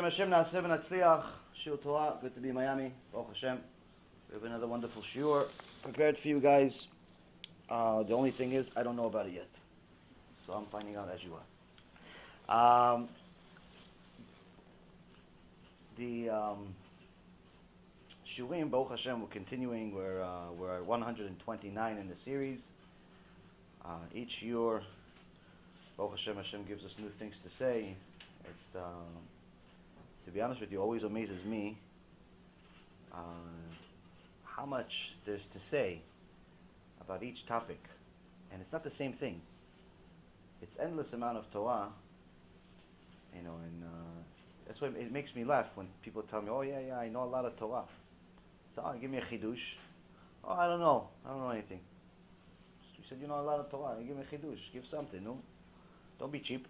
Hashem na'aseh v'natzliach. Shiur Torah. Good to be in Miami. Baruch Hashem. We have another wonderful shiur prepared for you guys. The only thing is, I don't know about it yet. So I'm finding out as you are. The shiurim, Baruch Hashem, we're continuing. We're at 129 in the series. Each shiur, Baruch Hashem, Hashem gives us new things to say. To be honest with you, always amazes me how much there's to say about each topic. And it's not the same thing. It's endless amount of Torah, and that's why it makes me laugh when people tell me, oh yeah, I know a lot of Torah. So, give me a chidush. Oh, I don't know anything. You said you know a lot of Torah, give me a chidush, give something, no? Don't be cheap.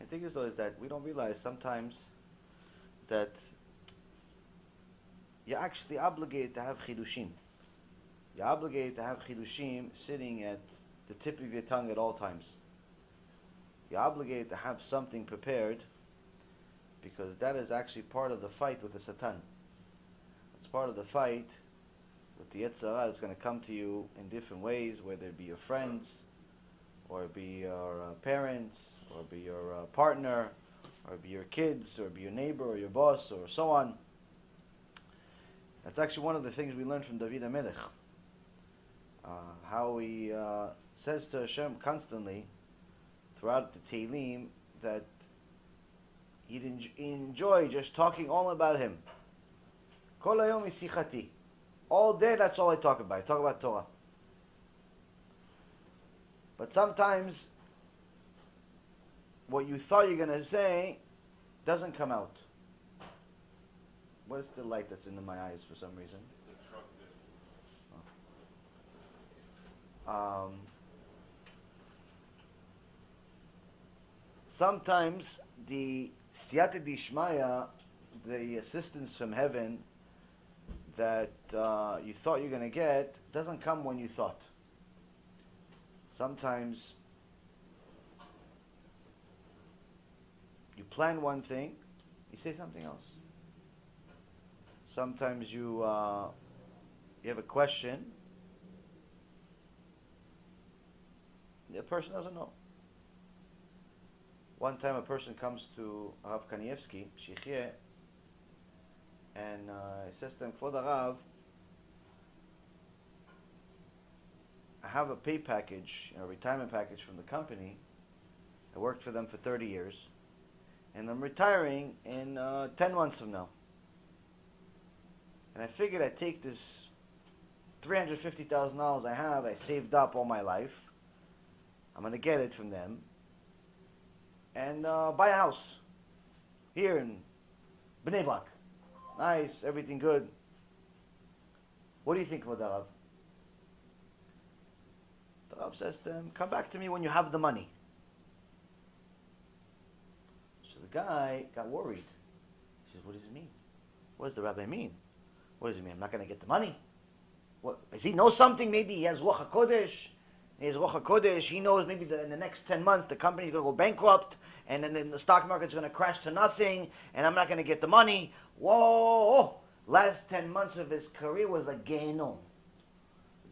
And the thing is though, is that we don't realize sometimes that you're actually obligated to have chidushim. You're obligated to have chidushim sitting at the tip of your tongue at all times. You're obligated to have something prepared, because that is actually part of the fight with the Satan. It's part of the fight with the Yetzer Hara. It's going to come to you in different ways, whether it be your friends, or it be your parents, or it be your partner, or it be your kids, or it be your neighbor, or your boss, or so on. That's actually one of the things we learned from David HaMelech. How he says to Hashem constantly, throughout the Tehillim, that he'd enjoy just talking all about him. Kol hayom isichati. All day, that's all I talk about. I talk about Torah. But sometimes, what you thought you're going to say doesn't come out. What is the light that's in my eyes for some reason? It's a truck vision. Sometimes the siyata d'ishmaya, the assistance from heaven that you thought you're going to get, doesn't come when you thought. Sometimes you plan one thing, you say something else. Sometimes you have a question, the person doesn't know. One time a person comes to Rav Kanievsky, Shichye, and he says to him, Kvod Rav, I have a pay package, a retirement package from the company. I worked for them for 30 years, and I'm retiring in 10 months from now. And I figured I'd take this $350,000 I have, I saved up all my life. I'm going to get it from them and buy a house here in Bnei Brak. Nice, everything good. What do you think, Rav? The Rav says to him, come back to me when you have the money. So the guy got worried. He says, what does it mean? What does the rabbi mean? What does it mean? I'm not going to get the money? What, does he know something? Maybe he has Ruach HaKodesh. He has Ruach HaKodesh. He knows maybe in the next 10 months the company is going to go bankrupt, and then the stock market is going to crash to nothing, and I'm not going to get the money. Whoa! Last 10 months of his career was like Gehenom.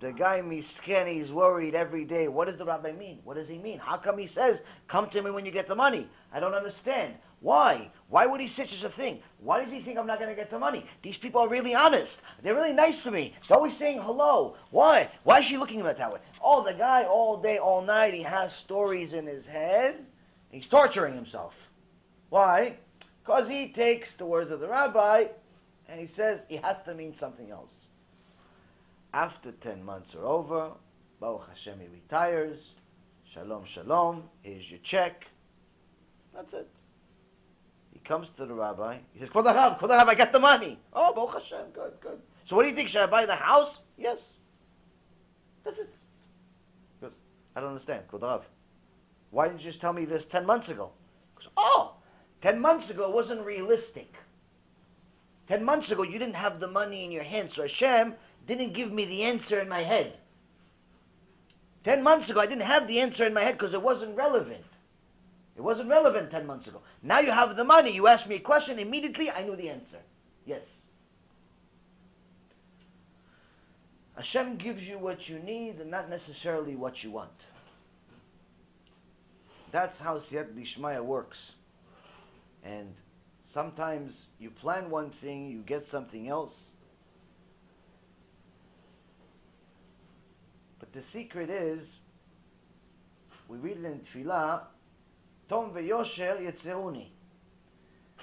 The guy misken, he's worried every day. What does the rabbi mean? What does he mean? How come he says, come to me when you get the money? I don't understand. Why? Why would he say such a thing? Why does he think I'm not going to get the money? These people are really honest. They're really nice to me. They're always saying hello. Why? Why is she looking at me that way? Oh, the guy all day, all night, he has stories in his head. He's torturing himself. Why? Because he takes the words of the rabbi and he says he has to mean something else. After 10 months are over, Baruch Hashem, he retires. Shalom, shalom. Here's your check. That's it. He comes to the rabbi. He says, Kvod Rav, I got the money. Oh, Baruch Hashem, good. So what do you think? Should I buy the house? Yes. That's it. Good. I don't understand, Kvod Rav. Why didn't you just tell me this 10 months ago? Because, 10 months ago it wasn't realistic. 10 months ago you didn't have the money in your hand, so Hashem didn't give me the answer in my head. 10 months ago I didn't have the answer in my head because it wasn't relevant. It wasn't relevant 10 months ago. Now you have the money. You asked me a question. Immediately, I knew the answer. Yes. Hashem gives you what you need and not necessarily what you want. That's how Siyat Dishmaya works. And sometimes you plan one thing, you get something else. But the secret is, we read it in Tfilah, Tom ve'yosher yetzeruni.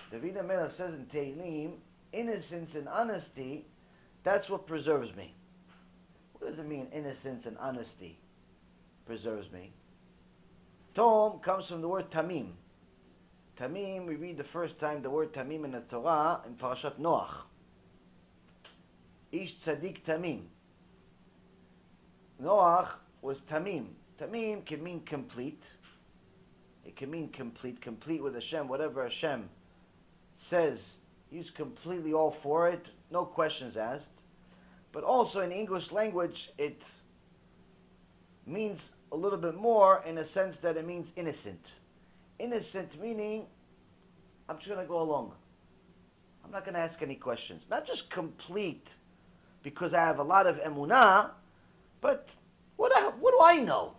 David HaMelech says in Tehillim, innocence and honesty, that's what preserves me. What does it mean, innocence and honesty preserves me? Tom comes from the word tamim. Tamim, we read the first time the word tamim in the Torah in Parashat Noach. Ish tzaddik tamim. Noach was tamim. Tamim can mean complete. It can mean complete with Hashem. Whatever Hashem says, he's completely all for it. No questions asked. But also in the English language, it means a little bit more in a sense that it means innocent. Innocent meaning, I'm just going to go along. I'm not going to ask any questions. Not just complete because I have a lot of emunah, but what do I know?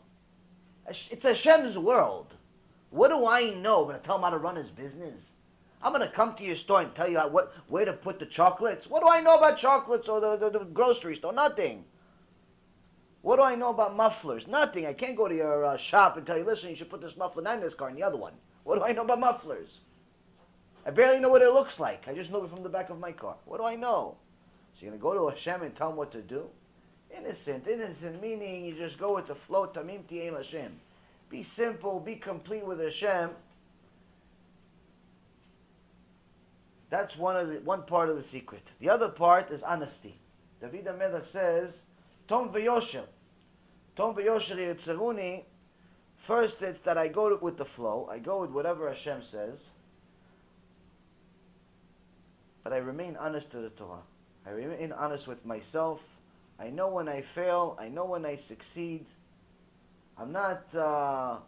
It's Hashem's world. What do I know? I'm going to tell him how to run his business. I'm going to come to your store and tell you where to put the chocolates. What do I know about chocolates or the grocery store? Nothing. What do I know about mufflers? Nothing. I can't go to your shop and tell you, listen, you should put this muffler not in this car and the other one. What do I know about mufflers? I barely know what it looks like. I just know it from the back of my car. What do I know? So you're going to go to Hashem and tell him what to do? Innocent meaning you just go with the flow. Tamim tiyem Hashem. Be simple, be complete with Hashem. That's one part of the secret. The other part is honesty. David HaMelech says, Tom v'yosher. Tom v'yosher yetzeruni. First, it's that I go with the flow. I go with whatever Hashem says. But I remain honest to the Torah. I remain honest with myself. I know when I fail. I know when I succeed. I'm not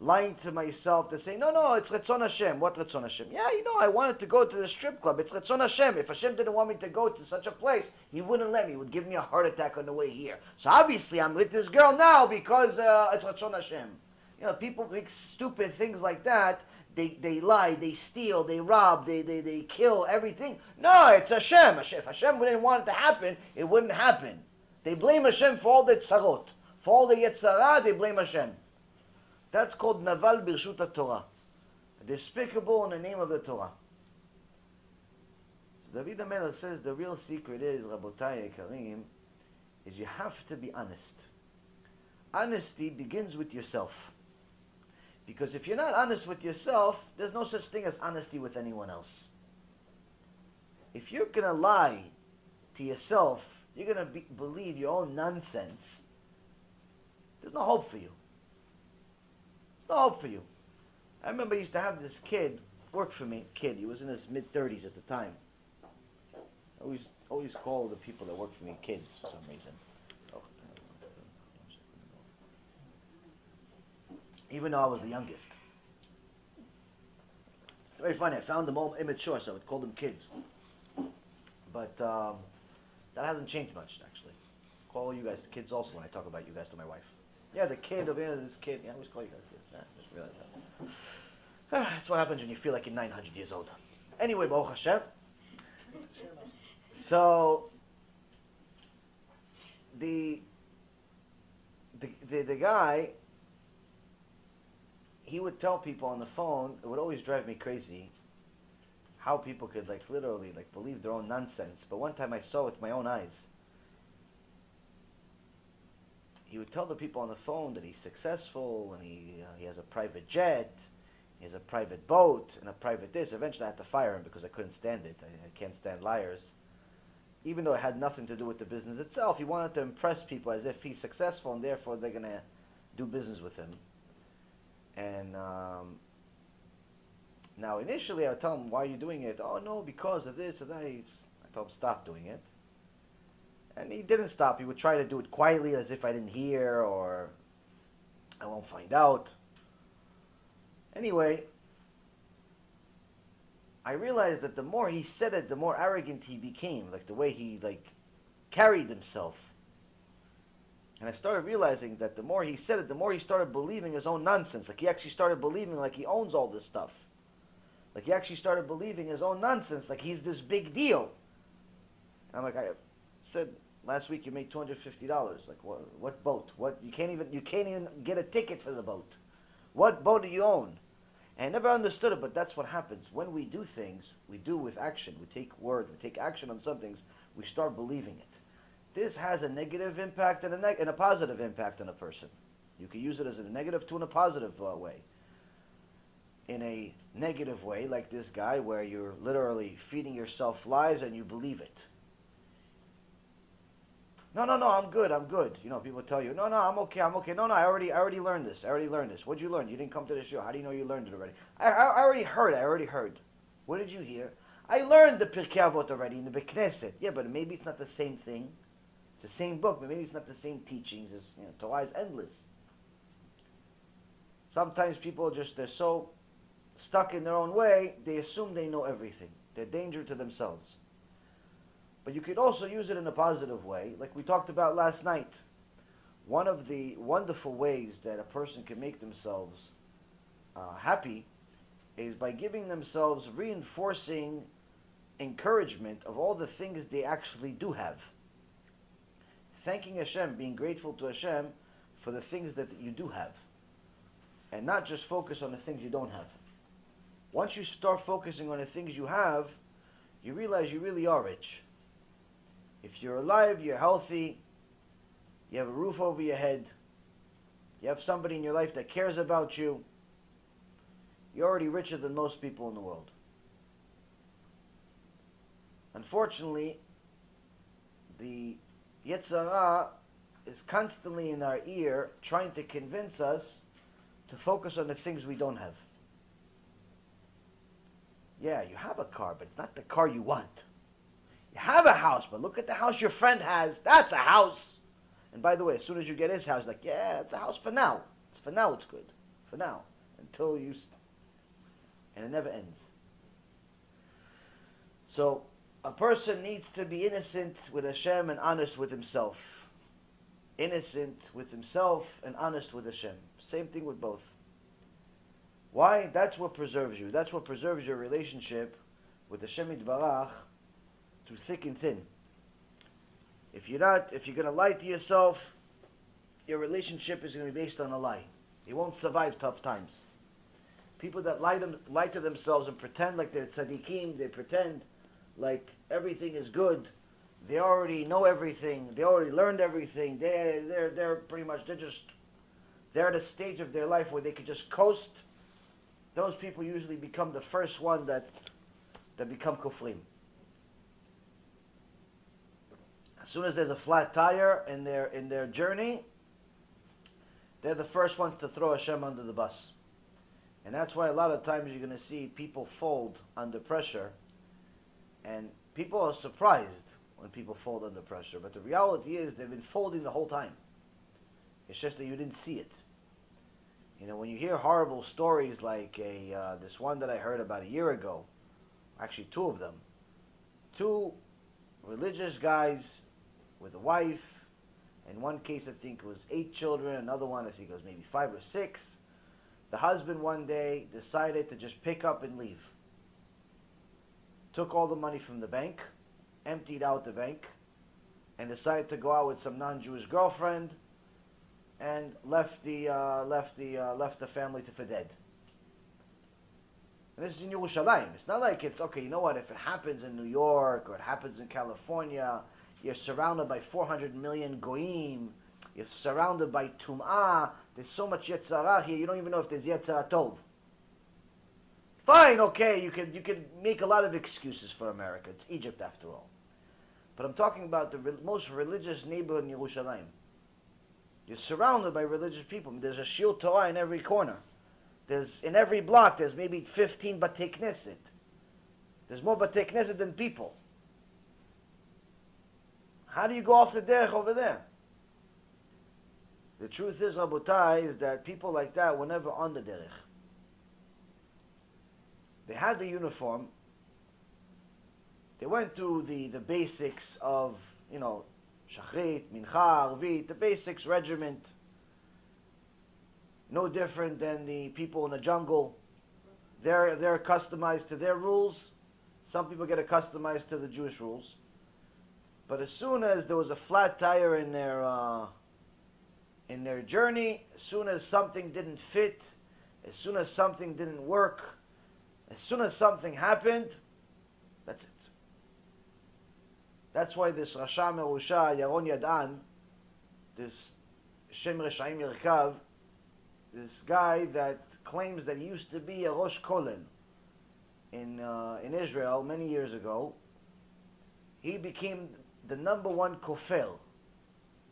lying to myself to say, no, it's Ratzon Hashem. What Ratzon Hashem? Yeah, I wanted to go to the strip club. It's Ratzon Hashem. If Hashem didn't want me to go to such a place, He wouldn't let me. He would give me a heart attack on the way here. So obviously I'm with this girl now because it's Ratzon Hashem. People make stupid things like that. They lie, they steal, they rob, they kill, everything. No, it's Hashem. If Hashem didn't want it to happen, it wouldn't happen. They blame Hashem for all the tzarot. For all the yetzara, they blame Hashem. That's called Naval Birshut Torah. Despicable in the name of the Torah. So David HaMelech says the real secret is, Rabotai Karim, is you have to be honest. Honesty begins with yourself. Because if you're not honest with yourself, there's no such thing as honesty with anyone else. If you're going to lie to yourself, you're going to believe your own nonsense, there's no hope for you. There's no hope for you. I remember I used to have this kid work for me. He was in his mid-30s at the time. I always call the people that work for me kids for some reason. Even though I was the youngest. It's very funny. I found them all immature, so I would call them kids. But that hasn't changed much, actually. Call you guys kids also when I talk about you guys to my wife. Yeah, the kid over here, this kid. Yeah, I always call you guys kids. Yeah, just realize that. That's what happens when you feel like you're 900 years old. Anyway, Baruch Hashem. So, the guy, he would tell people on the phone, it would always drive me crazy, how people could literally believe their own nonsense. But one time I saw with my own eyes, he would tell the people on the phone that he's successful and he has a private jet, he has a private boat and a private this. Eventually I had to fire him because I couldn't stand it. I can't stand liars. Even though it had nothing to do with the business itself, he wanted to impress people as if he's successful and therefore they're going to do business with him. And now initially I would tell him, why are you doing it? Oh no, because of this or that. I told him, stop doing it. And he didn't stop. He would try to do it quietly as if I didn't hear or I won't find out. Anyway, I realized that the more he said it, the more arrogant he became, like the way he carried himself. And I started realizing that the more he said it, the more he started believing his own nonsense. Like he actually started believing like he owns all this stuff. Like he actually started believing his own nonsense, like he's this big deal. And I'm like, I said last week you made $250. Like what boat? What you can't even get a ticket for the boat. What boat do you own? And I never understood it, but that's what happens. When we do things, we do with action. We take word, we take action on some things, we start believing it. This has a negative impact and a positive impact on a person. You can use it as a negative to in a positive way. In a negative way, like this guy, where you're literally feeding yourself lies and you believe it. No, I'm good. You know, people tell you, no, I'm okay. No, I already learned this. What'd you learn? You didn't come to the show. How do you know you learned it already? I already heard. What did you hear? I learned the Pirkei Avot already in the Knesset. Yeah, but maybe it's not the same thing. It's the same book, but maybe it's not the same teachings. It's, Torah is endless. Sometimes people they're so stuck in their own way, they assume they know everything. They're a danger to themselves. But you could also use it in a positive way, like we talked about last night. One of the wonderful ways that a person can make themselves happy is by giving themselves reinforcing encouragement of all the things they actually do have. Thanking Hashem, being grateful to Hashem for the things that you do have. And not just focus on the things you don't have. Once you start focusing on the things you have, you realize you really are rich. If you're alive, you're healthy, you have a roof over your head, you have somebody in your life that cares about you, you're already richer than most people in the world. Unfortunately, the Yetzer Hara is constantly in our ear trying to convince us to focus on the things we don't have. Yeah, you have a car, but it's not the car you want. You have a house, but look at the house your friend has. That's a house. And by the way, as soon as you get his house, like, yeah, it's a house for now. For now, it's good. For now. Until you... And it never ends. So, a person needs to be innocent with Hashem and honest with himself. Innocent with himself and honest with Hashem. Same thing with both. Why? That's what preserves you. That's what preserves your relationship with Hashem Yitbarach through thick and thin. If you're going to lie to yourself, your relationship is going to be based on a lie. You won't survive tough times. People that lie to themselves and pretend like they're tzaddikim, they pretend like everything is good. They already know everything. They already learned everything. They're pretty much they're at a stage of their life where they could just coast. Those people usually become the first one that become kufrim. As soon as there's a flat tire in their journey, they're the first ones to throw Hashem under the bus. And that's why a lot of times you're going to see people fold under pressure. And people are surprised when people fold under pressure. But the reality is they've been folding the whole time. It's just that you didn't see it. When you hear horrible stories like this one that I heard about a year ago, actually two of them, two religious guys with a wife. In one case, I think it was 8 children. Another one, I think it was maybe 5 or 6. The husband one day decided to just pick up and leave. Took all the money from the bank, emptied out the bank, and decided to go out with some non-Jewish girlfriend, and left the family for dead. And this is in Yerushalayim. It's not like it's okay. You know what? If it happens in New York or it happens in California, you're surrounded by 400 million goyim. You're surrounded by tum'ah. There's so much Yetzer Hara here. You don't even know if there's Yetzer Hara Tov. Fine, okay. You can make a lot of excuses for America. It's Egypt after all. But I'm talking about the most religious neighborhood in Yerushalayim. You're surrounded by religious people. There's a shiur Torah in every corner. In every block, there's maybe 15 Batei Knesset. There's more Batei Knesset than people. How do you go off the derech over there? The truth is, Rabotai, is that people like that were never on the derech. They had the uniform. They went through the basics of, you know, shachrit, mincha, arvit, the basics, regiment. No different than the people in the jungle. They're customized to their rules. Some people get customized to the Jewish rules. But as soon as there was a flat tire in their journey, as soon as something didn't fit, as soon as something didn't work, as soon as something happened, that's it. That's why this Rasha Merusha, Yaron Yadan, this Shem Reshaim Yerkav, this guy that claims that he used to be a Rosh Kollel in Israel many years ago, he became the number one kofel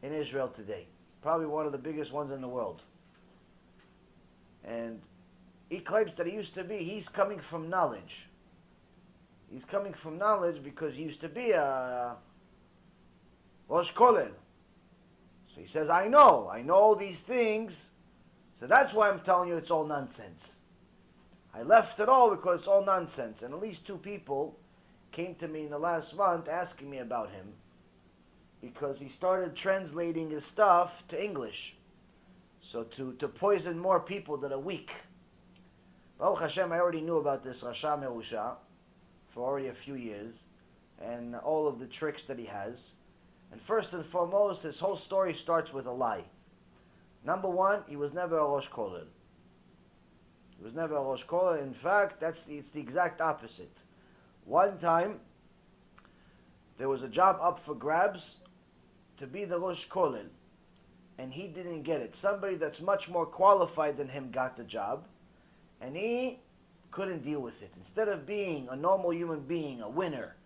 in Israel today. Probably one of the biggest ones in the world. And he claims that he used to be, he's coming from knowledge. He's coming from knowledge because he used to be a Rosh Kollel. So he says, I know these things, so that's why I'm telling you it's all nonsense. I left it all because it's all nonsense. And at least 2 people came to me in the last month asking me about him because he started translating his stuff to English. So to poison more people that are weak. Baruch Hashem, I already knew about this Rasha Merusha for already a few years and all of the tricks that he has. And first and foremost, his whole story starts with a lie. Number 1, he was never a Rosh Kollel. He was never a Rosh Kollel. In fact, it's the exact opposite. One time, there was a job up for grabs to be the Rosh Kollel, and he didn't get it. Somebody that's much more qualified than him got the job, and he couldn't deal with it. Instead of being a normal human being, a winner,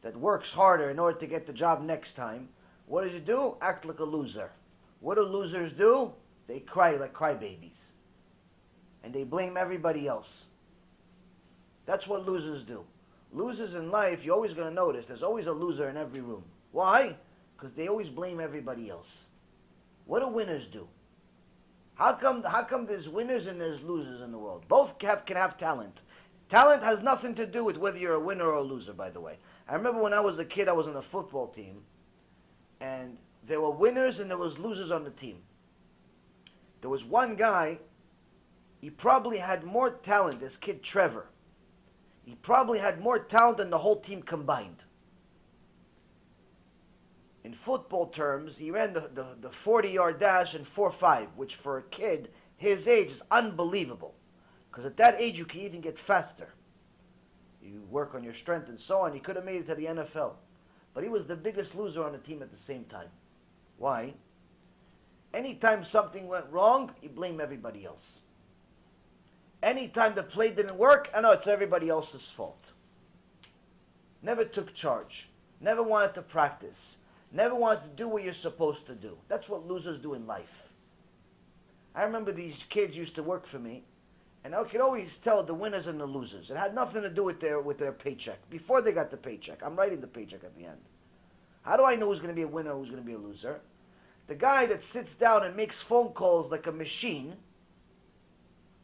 that works harder in order to get the job next time, what does he do? Act like a loser. What do losers do? They cry like crybabies. And they blame everybody else. That's what losers do. Losers in life, you're always going to notice, there's always a loser in every room. Why? Because they always blame everybody else. What do winners do? How come there's winners and there's losers in the world? Both can have talent. Talent has nothing to do with whether you're a winner or a loser, by the way. I remember when I was a kid, I was on a football team, and there were winners and there was losers on the team. There was one guy, he probably had more talent, this kid Trevor. He probably had more talent than the whole team combined. In football terms, he ran the 40-yard dash in 4.5, which for a kid his age is unbelievable. Because at that age, you can even get faster. You work on your strength and so on. He could have made it to the NFL. But he was the biggest loser on the team at the same time. Why? Anytime something went wrong, you blame everybody else. Anytime the play didn't work, I know it's everybody else's fault. Never took charge. Never wanted to practice. Never wanted to do what you're supposed to do. That's what losers do in life. I remember these kids used to work for me, and I could always tell the winners and the losers. It had nothing to do with their paycheck. Before they got the paycheck, I'm writing the paycheck at the end. How do I know who's going to be a winner and who's going to be a loser? The guy that sits down and makes phone calls like a machine,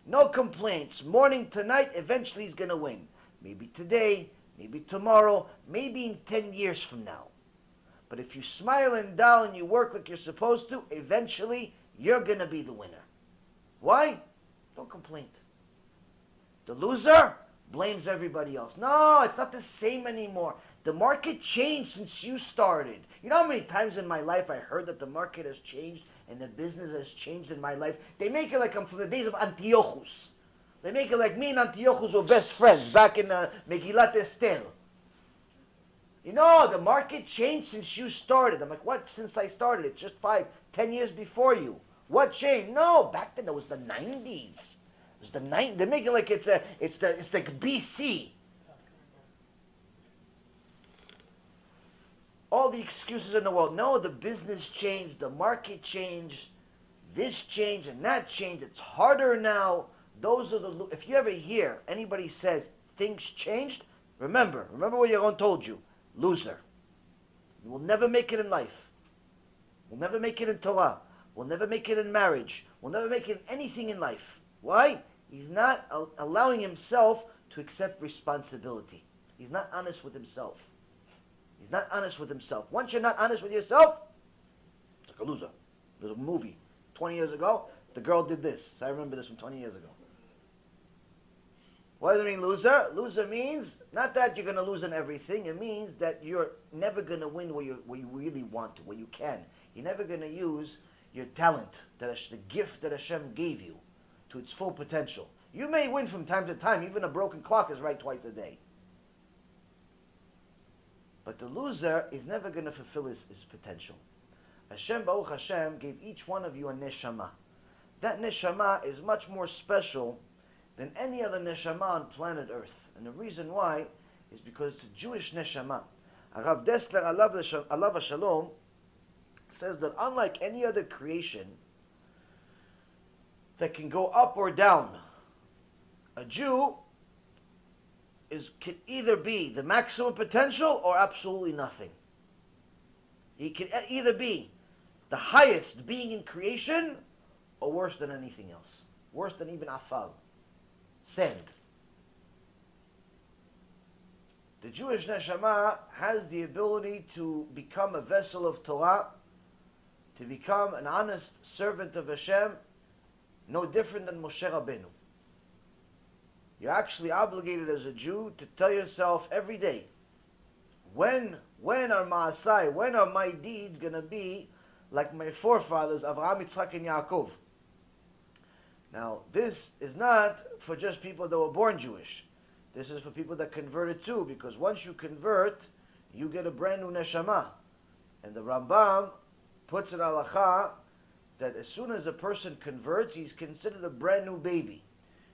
no complaints, morning to night, eventually he's going to win. Maybe today, maybe tomorrow, maybe in 10 years from now. But if you smile and dial and you work like you're supposed to, eventually you're going to be the winner. Why? Don't complain. The loser blames everybody else. No, it's not the same anymore. The market changed since you started. You know how many times in my life I heard that the market has changed and the business has changed in my life? They make it like I'm from the days of Antiochus. They make it like me and Antiochus were best friends back in Megillat Esther. You know, the market changed since you started. I'm like, what? Since I started? It's just 5, 10 years before you. What changed? No, back then it was the 90s. It was the 90s. They make it like it's like BC. All the excuses in the world. No, the business changed, the market changed, this changed and that changed. It's harder now. Those are the. If you ever hear anybody says things changed, remember what Yaron told you. Loser. You will never make it in life. We'll never make it in Torah. We'll never make it in marriage. We'll never make it in anything in life. Why? He's not allowing himself to accept responsibility. He's not honest with himself. He's not honest with himself. Once you're not honest with yourself, it's like a loser. There's a movie 20 years ago. The girl did this. So I remember this from 20 years ago. What does it mean, loser? Loser means not that you're going to lose in everything. It means that you're never going to win where you really want to, where you can. You're never going to use your talent, the gift that Hashem gave you, to its full potential. You may win from time to time. Even a broken clock is right twice a day. But the loser is never going to fulfill his potential. Hashem, Baruch Hashem, gave each one of you a neshama. That neshama is much more special than any other neshama on planet Earth. And the reason why is because it's a Jewish neshama. Rav Dessler, alav shalom, says that unlike any other creation that can go up or down, a Jew can either be the maximum potential or absolutely nothing. He can either be the highest being in creation or worse than anything else. Worse than even afal. Sand. The Jewish neshama has the ability to become a vessel of Torah, to become an honest servant of Hashem, no different than Moshe Rabbeinu. You're actually obligated as a Jew to tell yourself every day, when are ma'asai, when are my deeds going to be like my forefathers, Avraham, Yitzchak, and Yaakov? Now, this is not for just people that were born Jewish. This is for people that converted too, because once you convert, you get a brand new neshama. And the Rambam puts in halacha that as soon as a person converts, he's considered a brand new baby.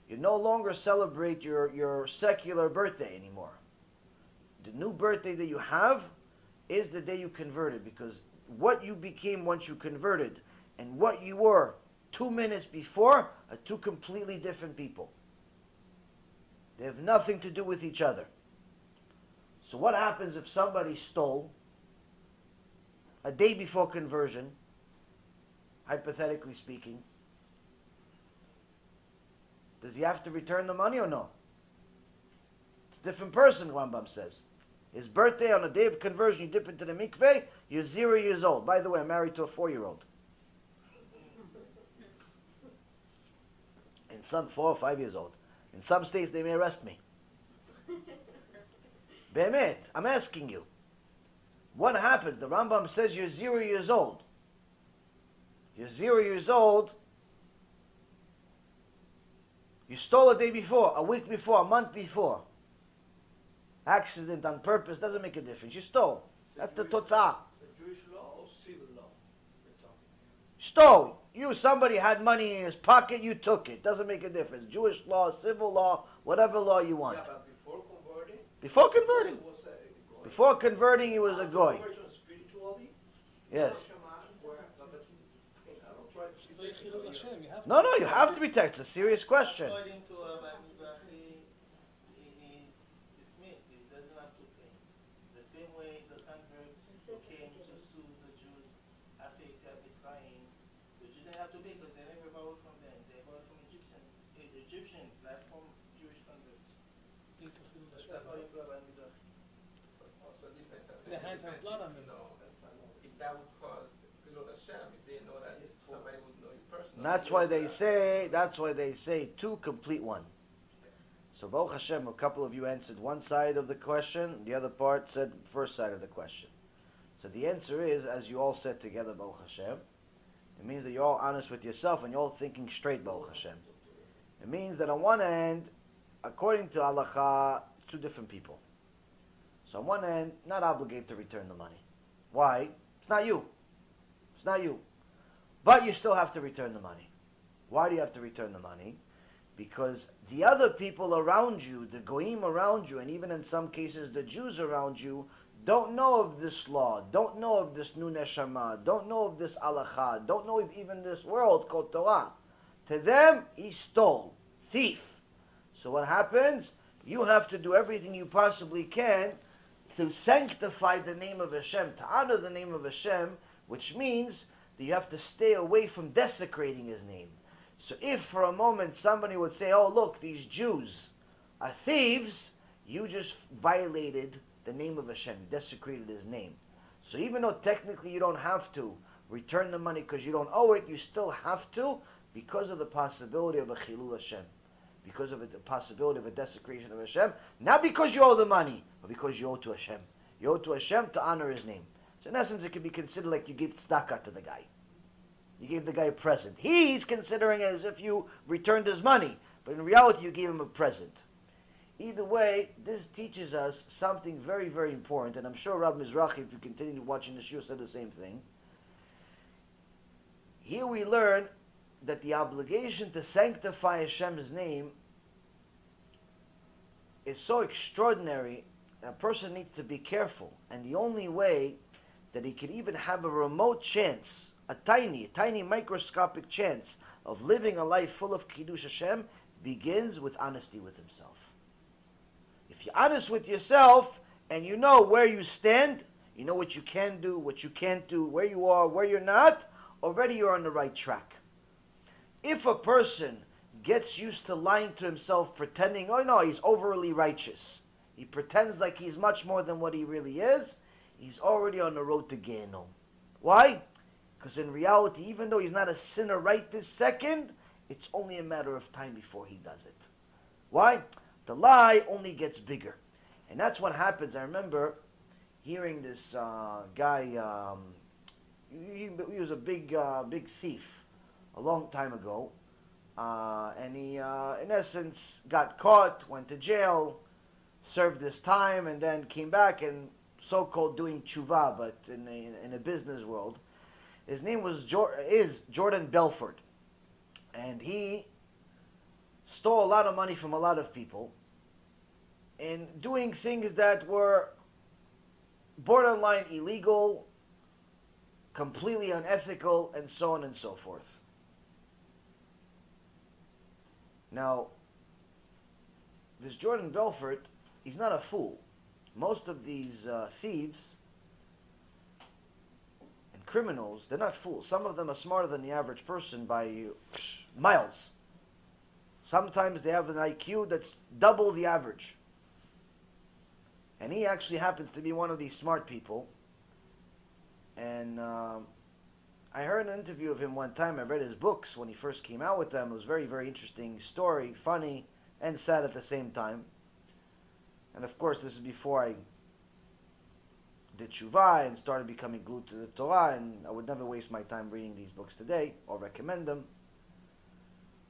You no longer celebrate your secular birthday anymore. The new birthday that you have is the day you converted, because what you became once you converted and what you were 2 minutes before are two completely different people. They have nothing to do with each other. So what happens if somebody stole a day before conversion, hypothetically speaking? Does he have to return the money or no? It's a different person, Rambam says. His birthday on the day of conversion, you dip into the mikveh, you're 0 years old. By the way, I'm married to a 4-year-old. In some 4 or 5 years old. In some states, they may arrest me. Be'emet, I'm asking you. What happens? The Rambam says you're 0 years old. You're 0 years old. You stole a day before, a week before, a month before. Accident on purpose, doesn't make a difference. You stole. That's the totzah. It's a Jewish law or civil law? Stole. Somebody had money in his pocket, you took it. Doesn't make a difference. Jewish law, civil law, whatever law you want. Yeah, but before converting? Before converting. Was a goy. Before converting, he was a goy. Conversion spiritually? Yes. No, No, you have to be taxed. It's a serious question. According to Rabbi Mizrahi, he is dismissed. He doesn't have to pay. The same way the converts came to sue the Jews after Yitzhak Mitzrayim, the Jews didn't have to pay because they never borrowed from them. They borrowed from Egyptians, not from Jewish converts. That's according to Rabbi Mizrahi. Also depends on The hands have blood on them. If that would cause Chilul Hashem, if they know that somebody would know you personally. That's why they say two complete one. So Baruch Hashem, a couple of you answered one side of the question, the other part said first side of the question. So the answer is, as you all said together, Baruch Hashem, it means that you're all honest with yourself and you're all thinking straight, Baruch Hashem. It means that on one end, according to halacha, two different people. So on one end, not obligated to return the money. Why? It's not you. It's not you. But you still have to return the money. Why do you have to return the money? Because the other people around you, the goyim around you, and even in some cases the Jews around you, don't know of this law, don't know of this new neshama, don't know of this halacha, don't know of even this world called Torah. To them, he stole. Thief. So what happens? You have to do everything you possibly can to sanctify the name of Hashem, to honor the name of Hashem, which means that you have to stay away from desecrating his name. So if for a moment somebody would say, oh look, these Jews Thieves, you just violated the name of Hashem, you desecrated His name. So even though technically you don't have to return the money because you don't owe it, you still have to because of the possibility of a chilul Hashem, because of the possibility of a desecration of Hashem, not because you owe the money, but because you owe to Hashem. You owe to Hashem to honor His name. So in essence, it can be considered like you gave tzedakah to the guy. You gave the guy a present. He's considering it as if you returned his money, but in reality, you gave him a present. Either way, this teaches us something very, very important, and I'm sure Rabbi Mizrahi, if you continue watching the shiur, said the same thing. Here we learn that the obligation to sanctify Hashem's name is so extraordinary that a person needs to be careful. And the only way that he could even have a remote chance, a tiny microscopic chance of living a life full of Kiddush Hashem begins with honesty with himself. If you're honest with yourself and you know where you stand, you know what you can do, what you can't do, where you are, where you're not, already you're on the right track. If a person gets used to lying to himself, pretending, oh no, he's overly righteous, he pretends like he's much more than what he really is, he's already on the road to Gehinnom. Why? Because in reality, even though he's not a sinner right this second, it's only a matter of time before he does it. Why? The lie only gets bigger. And that's what happens. I remember hearing this guy, he was a big thief a long time ago. And he, in essence, got caught, went to jail, served his time, and then came back and so-called doing tshuva, but in a business world. His name is Jordan Belford. And he stole a lot of money from a lot of people in doing things that were borderline illegal, completely unethical, and so on and so forth. Now, this Jordan Belfort, he's not a fool. Most of these thieves and criminals, they're not fools. Some of them are smarter than the average person by miles. Sometimes they have an IQ that's double the average. And he actually happens to be one of these smart people. And I heard an interview of him one time. I read his books when he first came out with them. It was a very, very interesting story, funny and sad at the same time. And of course, this is before I did tshuva and started becoming glued to the Torah, and I would never waste my time reading these books today or recommend them.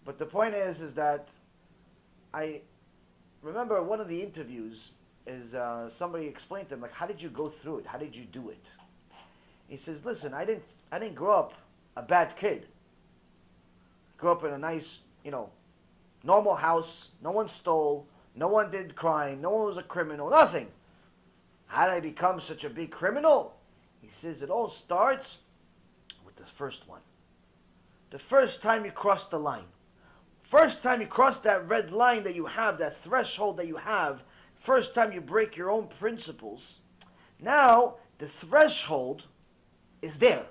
But the point is that I remember one of the interviews is somebody explained to him, like, how did you go through it? How did you do it? He says, listen, I didn't grow up a bad kid. Grew up in a nice, normal house. No one stole. No one did crime. No one was a criminal. Nothing. How did I become such a big criminal? He says it all starts with the first one. The first time you cross the line. First time you cross that red line that you have, that threshold that you have, first time you break your own principles, now the threshold is there.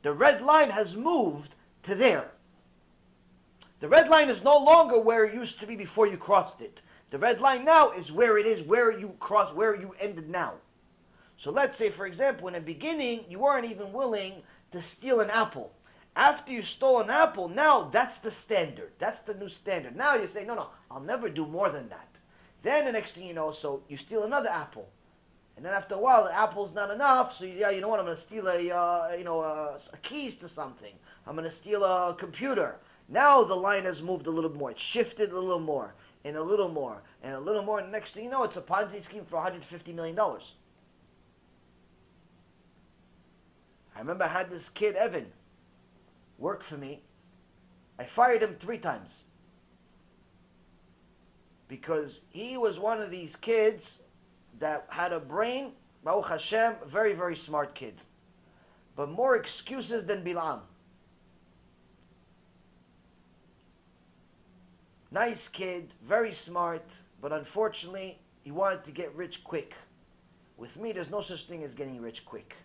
The red line has moved to there. The red line is no longer where it used to be before you crossed it. The red line now is where it is, where you ended now. So let's say, for example, in the beginning, you weren't even willing to steal an apple. After you stole an apple, now that's the standard. That's the new standard. Now you say, no, I'll never do more than that. Then the next thing you know, so you steal another apple. And then after a while, the apple's not enough, so you know what, I'm going to steal a keys to something. I'm going to steal a computer. Now the line has moved a little more. It's shifted a little more, and a little more, and a little more. And the next thing you know, it's a Ponzi scheme for $150 million. I remember I had this kid, Evan, work for me. I fired him 3 times. Because he was one of these kids that had a brain, Baruch Hashem, very, very smart kid. But more excuses than Bilam. Nice kid, very smart, but unfortunately, he wanted to get rich quick. With me, there's no such thing as getting rich quick.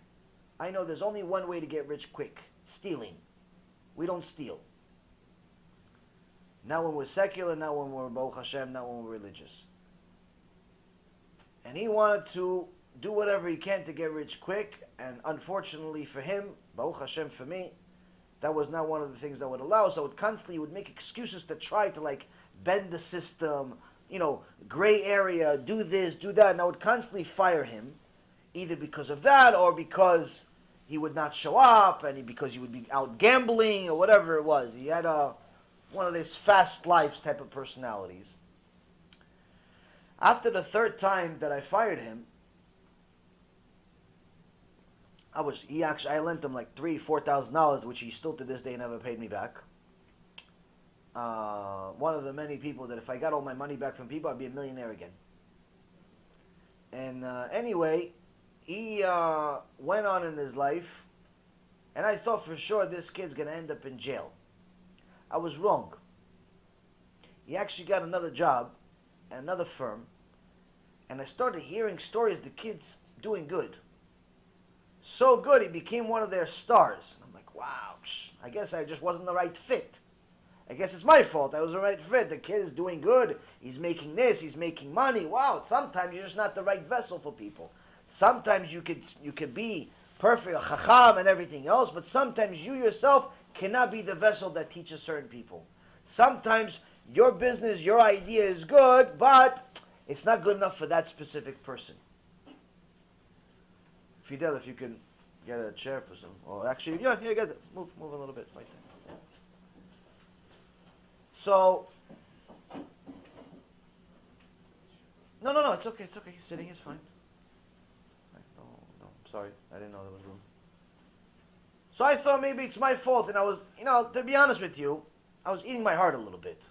I know there's only one way to get rich quick: stealing. We don't steal. Not when we're secular, not when we're Baruch Hashem, not when we're religious. And he wanted to do whatever he can to get rich quick. And unfortunately for him, Baruch Hashem for me, that was not one of the things that would allow. So it constantly would make excuses to try to like bend the system, you know, gray area, do this, do that. And I would constantly fire him, either because of that or because he would not show up and because he would be out gambling or whatever it was. He had one of these fast lives type of personalities. After the third time that I fired him, I lent him like $3,000-$4,000, which he still to this day never paid me back. One of the many people that if I got all my money back from people, I'd be a millionaire again. And anyway, he went on in his life, and I thought for sure this kid's going to end up in jail. I was wrong. He actually got another job at another firm, and I started hearing stories the kid's doing good. So good, he became one of their stars. And I'm like, wow, I guess I just wasn't the right fit. I guess it's my fault. I was the right fit. The kid is doing good. He's making this. He's making money. Wow, sometimes you're just not the right vessel for people. Sometimes you could be perfect, a chacham and everything else, but sometimes you yourself cannot be the vessel that teaches certain people. Sometimes your business, your idea is good, but it's not good enough for that specific person. Fidel, if you can get a chair for some. Oh, actually, yeah, here, get it. Move a little bit. Right there. Yeah. So, no, it's okay. It's okay. He's sitting. It's fine. No, I'm sorry. I didn't know there was room. So I thought maybe it's my fault, and I was, to be honest with you, I was eating my heart a little bit.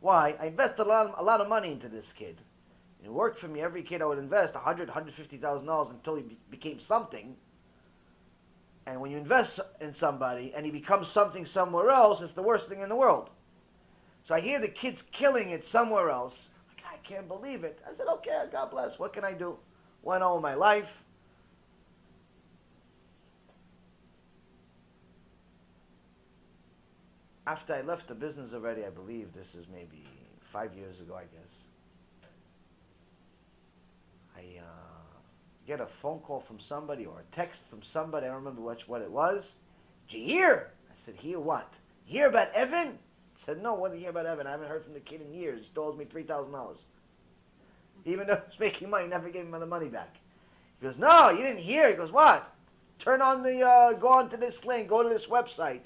Why? I invested a lot of money into this kid. It worked for me. Every kid I would invest $100,000, $150,000 until he became something. And when you invest in somebody and he becomes something somewhere else, it's the worst thing in the world. So I hear the kid's killing it somewhere else. Like, I can't believe it. I said, okay, God bless. What can I do? Went on with my life. After I left the business already, I believe this is maybe 5 years ago, I guess. I get a phone call from somebody or a text from somebody. I don't remember what it was. Did you hear? I said, hear what? Hear about Evan? I said, no, what did you hear about Evan? I haven't heard from the kid in years. He stole me $3,000. Even though he was making money, never gave him the money back. He goes, no, you didn't hear. He goes, what? Turn on the, go onto this link, go to this website.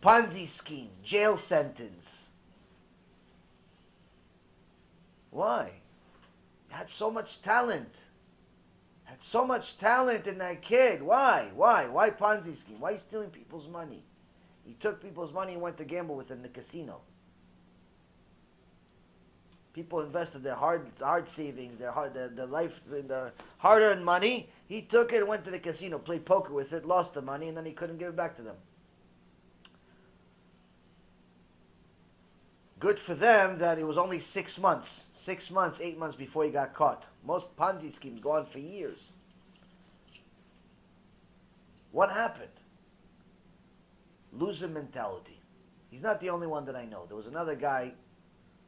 Ponzi scheme, jail sentence. Why? Had so much talent. Had so much talent in that kid. Why? Why Ponzi scheme? Why are you stealing people's money? He took people's money and went to gamble with it in the casino. People invested their hard savings, their life, the hard-earned money. He took it and went to the casino, played poker with it, lost the money, and then he couldn't give it back to them. Good for them that it was only 6 months. 6 months, 8 months before he got caught. Most Ponzi schemes go on for years. What happened? Loser mentality. He's not the only one that I know. There was another guy,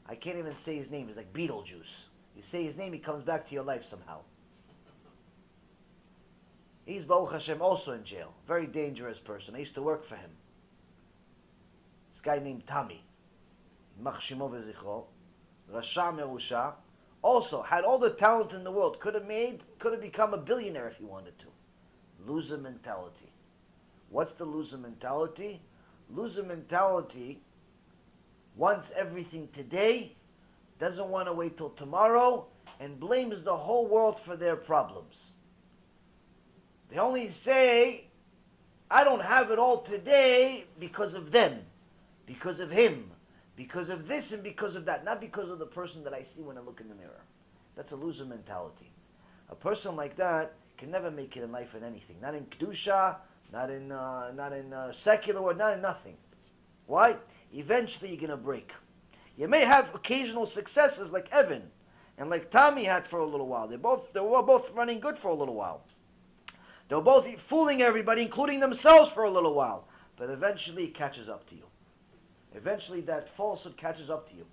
I can't even say his name. It's like Beetlejuice. You say his name, he comes back to your life somehow. He's, Baruch Hashem, also in jail. Very dangerous person. I used to work for him. This guy named Taima. Also had all the talent in the world, could have become a billionaire if he wanted to. Loser mentality. What's the loser mentality? Loser mentality wants everything today, doesn't want to wait till tomorrow, and blames the whole world for their problems. They only say, I don't have it all today because of them, because of him, because of this and because of that, not because of the person that I see when I look in the mirror. That's a loser mentality. A person like that can never make it in life in anything. Not in Kedusha, not in secular world, not in nothing. Why? Eventually you're going to break. You may have occasional successes like Evan and like Taima had for a little while. They were both running good for a little while. They were both fooling everybody, including themselves, for a little while. But eventually it catches up to you. Eventually that falsehood catches up to you.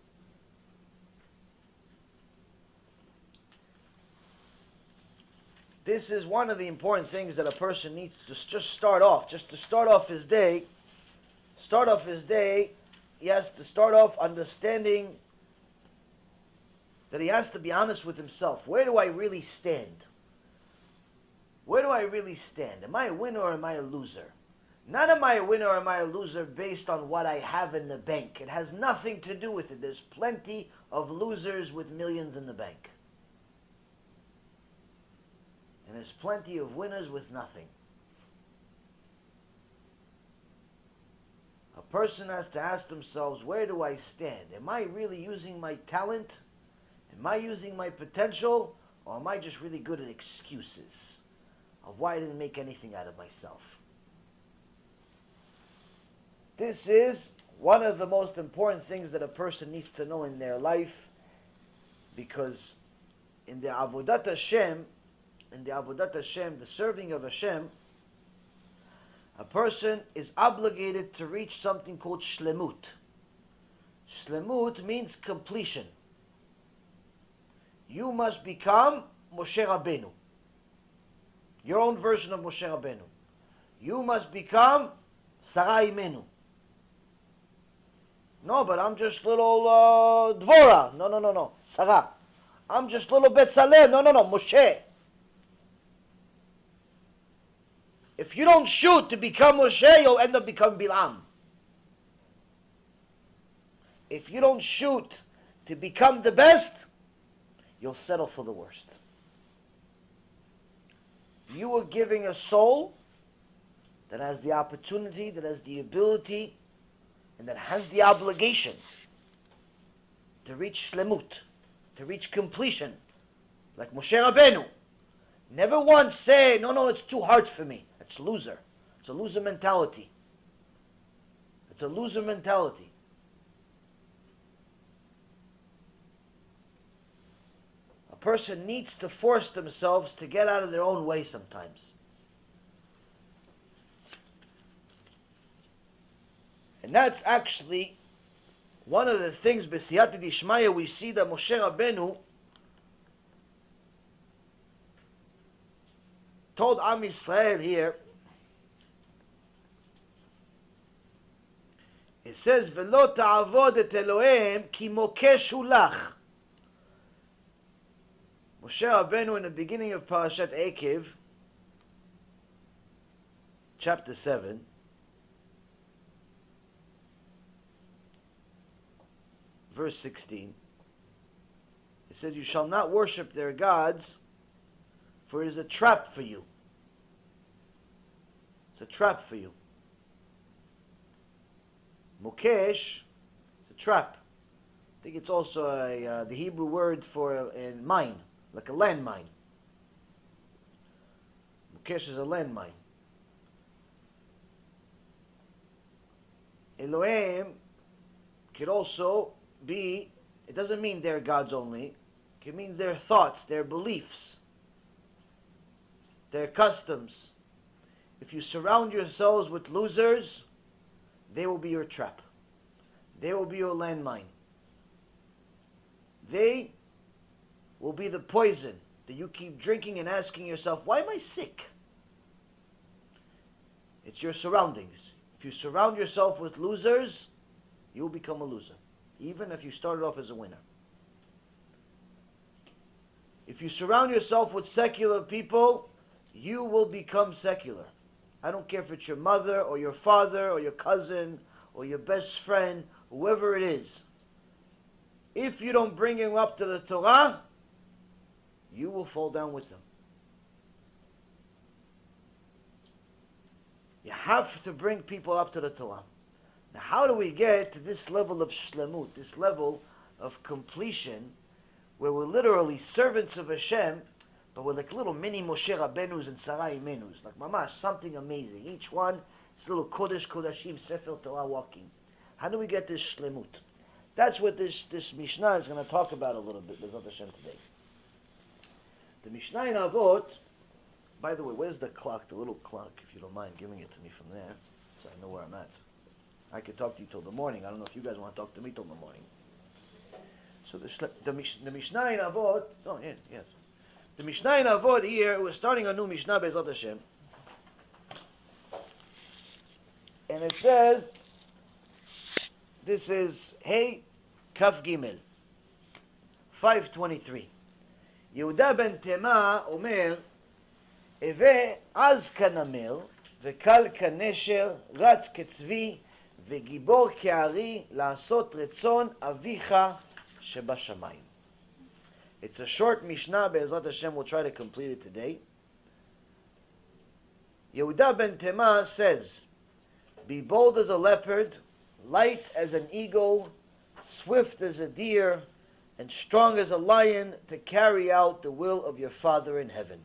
this is one of the important things that a person needs to just start off. Just to start off his day, he has to start off understanding that he has to be honest with himself. Where do I really stand? Where do I really stand? Am I a winner or am I a loser? Not am I a winner or am I a loser based on what I have in the bank. It has nothing to do with it. There's plenty of losers with millions in the bank. And there's plenty of winners with nothing. A person has to ask themselves, where do I stand? Am I really using my talent? Am I using my potential? Or am I just really good at excuses of why I didn't make anything out of myself? This is one of the most important things that a person needs to know in their life, because in the Avodat Hashem, the serving of Hashem, a person is obligated to reach something called Shlemut. Shlemut means completion. You must become Moshe Rabbeinu, your own version of Moshe Rabbeinu. You must become Sarah Imenu. No, but I'm just little Dvorah. No. Sarah. I'm just little Betzalel. No. Moshe. If you don't shoot to become Moshe, you'll end up becoming Bilam. If you don't shoot to become the best, you'll settle for the worst. You are giving a soul that has the opportunity, that has the ability, and that has the obligation to reach Shlemut, to reach completion, like Moshe Rabbeinu. Never once say, no, it's too hard for me. It's a loser. It's a loser mentality. It's a loser mentality. A person needs to force themselves to get out of their own way sometimes. And that's actually one of the things, B'siyata Dishmaya, we see that Moshe Rabbeinu told Am Yisrael here. It says, "Velo ta'avod et Elohem ki mokeshu lach." Moshe Rabbeinu, in the beginning of Parashat Ekev, chapter 7, verse 16, it said, "You shall not worship their gods, for it is a trap for you." It's a trap for you. Mokesh is a trap. I think it's also the Hebrew word for a mine, like a landmine. Mokesh is a landmine. Elohim could also be, it doesn't mean their gods only, it means their thoughts, their beliefs, their customs. If you surround yourselves with losers, they will be your trap. They will be your landmine. They will be the poison that you keep drinking and asking yourself, why am I sick? It's your surroundings. If you surround yourself with losers, you will become a loser, even if you started off as a winner. If you surround yourself with secular people, you will become secular. I don't care if it's your mother or your father or your cousin or your best friend, whoever it is. If you don't bring him up to the Torah, you will fall down with them. You have to bring people up to the Torah. Now, how do we get to this level of shlemut, this level of completion, where we're literally servants of Hashem, but we're like little mini Moshe Rabbeinus and Sarah Imenus, like mamash, something amazing. Each one is little Kodesh Kodashim, Sefer Torah walking. How do we get this shlemut? That's what this Mishnah is going to talk about a little bit, B'ezrat Hashem, today. The Mishnah in Avot, by the way, where's the clock, the little clock, if you don't mind giving it to me from there, so I know where I'm at. I could talk to you till the morning. I don't know if you guys want to talk to me till the morning. So the Mishnah in Avot, The Mishnah in Avot here, we're starting a new Mishnah Be'ezrat Hashem. And it says, this is Hey Kaf Gimel, 523. Yehuda ben Taima Omer, Eve Az Kanamel, Vekal Kanesher, Ratz Ketzvi, Vegibor Ke'ari, La'asot Retzon Avicha Shebashamayim. It's a short Mishnah, Be'ezrat Hashem, we'll try to complete it today. Yehuda ben Taima says, be bold as a leopard, light as an eagle, swift as a deer, and strong as a lion to carry out the will of your Father in heaven.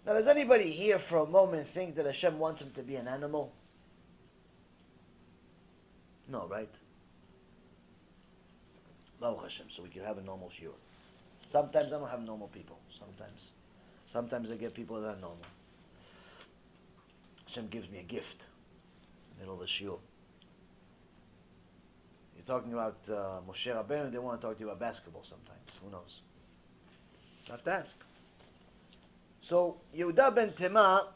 Now, does anybody here for a moment think that Hashem wants him to be an animal? No, right? Baruch Hashem, so we can have a normal shiur. Sometimes I don't have normal people. Sometimes I get people that are normal. Hashem gives me a gift in the middle of the shiur. You're talking about Moshe Rabbeinu, they want to talk to you about basketball sometimes. Who knows? You have to ask. So, Yehuda ben Taima,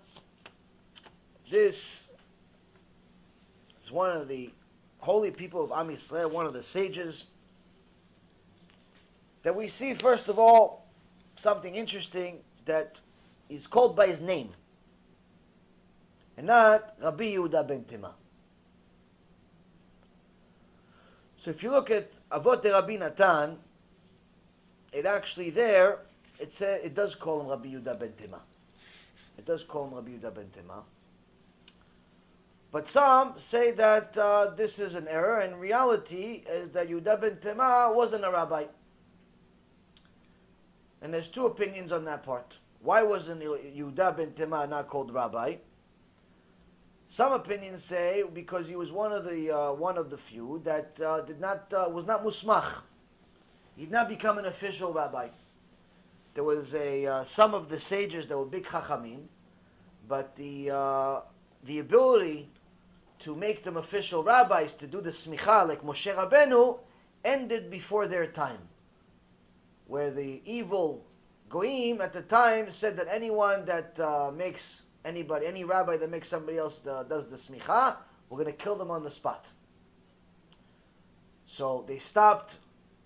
this is one of the holy people of Am Yisrael, one of the sages, that we see, first of all, something interesting, that he's called by his name, and not Rabbi Yehuda ben Taima. So if you look at Avot de Rabbi Natan, it actually there, it does call him Rabbi Yehuda ben Taima. It does call him Rabbi Yehuda ben Taima. But some say that this is an error, and reality is that Yehuda ben Taima wasn't a rabbi. And there's two opinions on that part. Why wasn't Yehuda ben Taima not called rabbi? Some opinions say because he was one of the few that was not musmach. He did not become an official rabbi. There was some of the sages that were big chachamim, but the ability to make them official rabbis to do the semicha like Moshe Rabbeinu ended before their time, where the evil goyim at the time said that anyone that any rabbi that makes somebody else does the semicha, we're going to kill them on the spot. So they stopped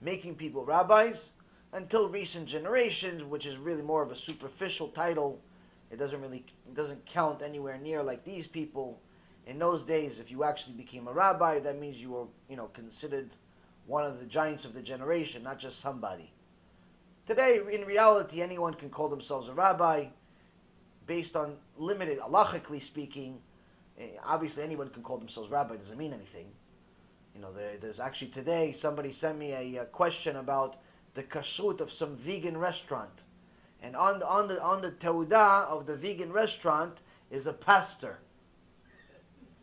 making people rabbis until recent generations, which is really more of a superficial title. It doesn't count anywhere near like these people. In those days, if you actually became a rabbi, that means you were, considered one of the giants of the generation, not just somebody. Today, in reality, anyone can call themselves a rabbi, based on limited, halachically speaking. Obviously, anyone can call themselves rabbi. It doesn't mean anything. There's actually today, somebody sent me a question about the kashrut of some vegan restaurant. And on the teudah of the vegan restaurant is a pastor.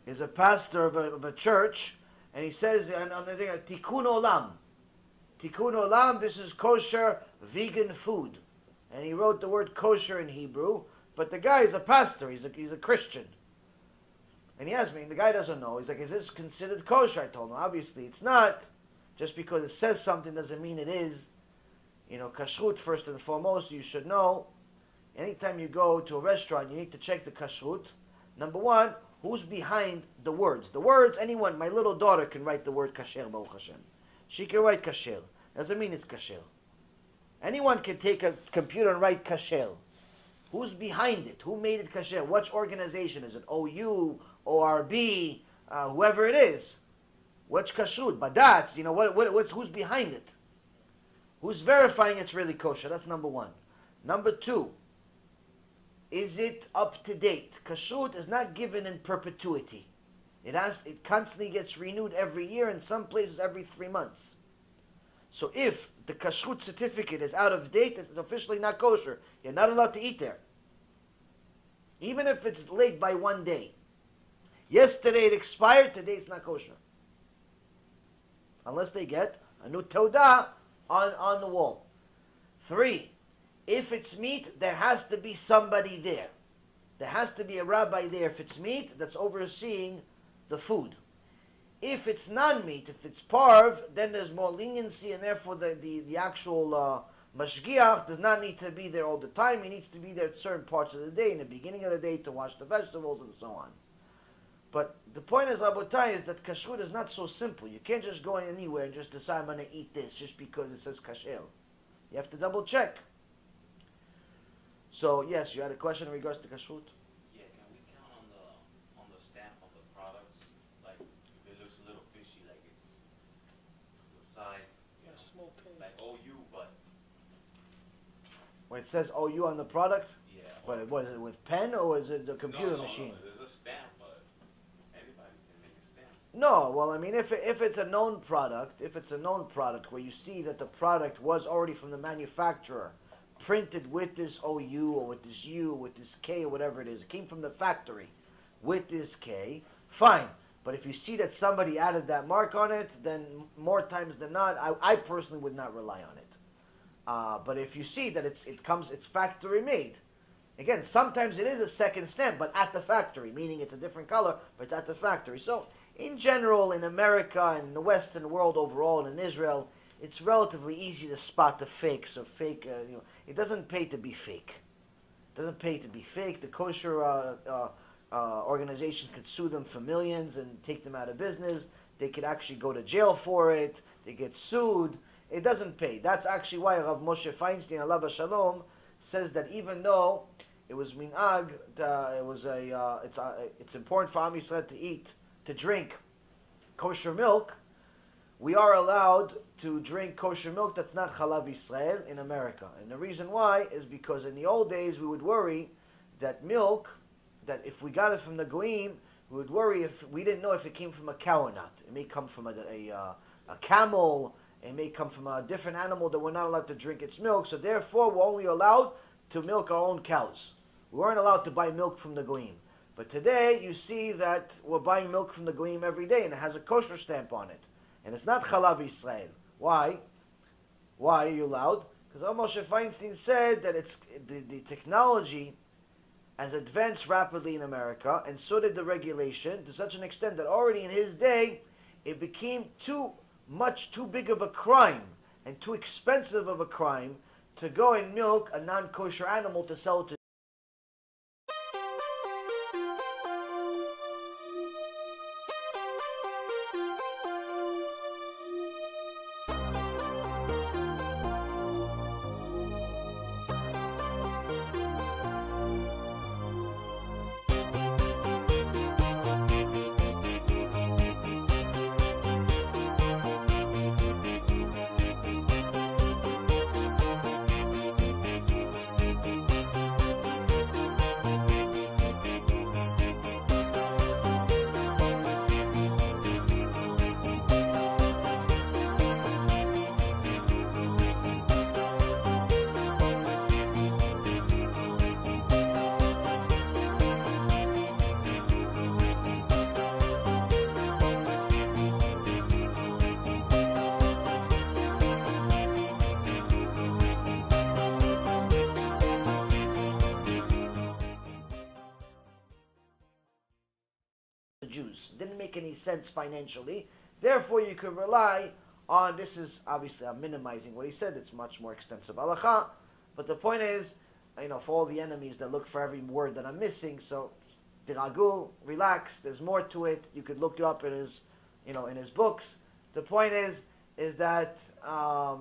Is a pastor of a church, and he says on the thing, Tikkun Olam. Tikkun Olam, this is kosher vegan food. And he wrote the word kosher in Hebrew, but the guy is a pastor, he's a Christian. And he asked me, and the guy doesn't know, he's like, is this considered kosher? I told him, obviously it's not. Just because it says something doesn't mean it is. Kashrut, first and foremost, you should know, anytime you go to a restaurant, you need to check the kashrut. Number one, who's behind the words? The words, anyone, my little daughter can write the word kasher, Baruch Hashem. She can write kasher. Doesn't mean it's kasher. Anyone can take a computer and write kasher. Who's behind it? Who made it kasher? Which organization? Is it OU, ORB, whoever it is? Which kashrut? Badatz, who's behind it? Who's verifying it's really kosher? That's number one. Number two, is it up to date? Kashrut is not given in perpetuity. It constantly gets renewed every year, in some places every 3 months. So if the kashrut certificate is out of date, it's officially not kosher. You're not allowed to eat there. Even if it's late by 1 day. Yesterday it expired, today it's not kosher. Unless they get a new teudah on the wall. 3, if it's meat, there has to be somebody there. There has to be a rabbi there if it's meat that's overseeing the food. If it's non-meat, if it's parv, then there's more leniency, and therefore the actual mashgiach does not need to be there all the time. He needs to be there at certain parts of the day, in the beginning of the day, to wash the vegetables and so on. But the point is, Rabotai, is that kashrut is not so simple. You can't just go anywhere and just decide I'm going to eat this just because it says kasher. You have to double check. So yes, you had a question in regards to kashrut? Yeah, can we count on the stamp of the products? Like if it looks a little fishy, like it's the side, you know, Small pin. like OU, but When it says OU on the product, yeah. but what is it, with pen or is it the computer machine? No, there's a stamp, but anybody can make a stamp. No, well, I mean, if it's a known product, where you see that the product was already from the manufacturer, printed with this OU or with this U or with this K or whatever it is, it came from the factory with this K, fine. But if you see that somebody added that mark on it, then more times than not, I personally would not rely on it. But if you see that it's factory made, again, sometimes it is a second stamp, but at the factory, meaning it's a different color, but it's at the factory. So, in general, in America and in the Western world overall, and in Israel, it's relatively easy to spot the fakes of fake. It doesn't pay to be fake. It doesn't pay to be fake. The kosher organization could sue them for millions and take them out of business. They could actually go to jail for it. They get sued. It doesn't pay. That's actually why Rav Moshe Feinstein, alav shalom, says that even though it was minhag, it's important for Am Yisrael to drink kosher milk. We are allowed to drink kosher milk that's not Chalav Yisrael in America. And the reason why is because in the old days we would worry that milk, that if we got it from the goyim, we would worry if we didn't know if it came from a cow or not. It may come from a camel, it may come from a different animal that we're not allowed to drink its milk, so therefore we're only allowed to milk our own cows. We weren't allowed to buy milk from the goyim. But today you see that we're buying milk from the goyim every day and it has a kosher stamp on it. And it's not Chalav Yisrael. Why? Why are you allowed? Because Moshe Feinstein said that it's the technology has advanced rapidly in America, and so did the regulation, to such an extent that already in his day, it became too big of a crime and too expensive of a crime to go and milk a non-kosher animal to sell to. Jews. Didn't make any sense financially. Therefore, you could rely on, this is obviously, I'm minimizing what he said, it's much more extensive halacha, but the point is, for all the enemies that look for every word that I'm missing, so, tiragu, relax, there's more to it, you could look it up in his, in his books. The point is that a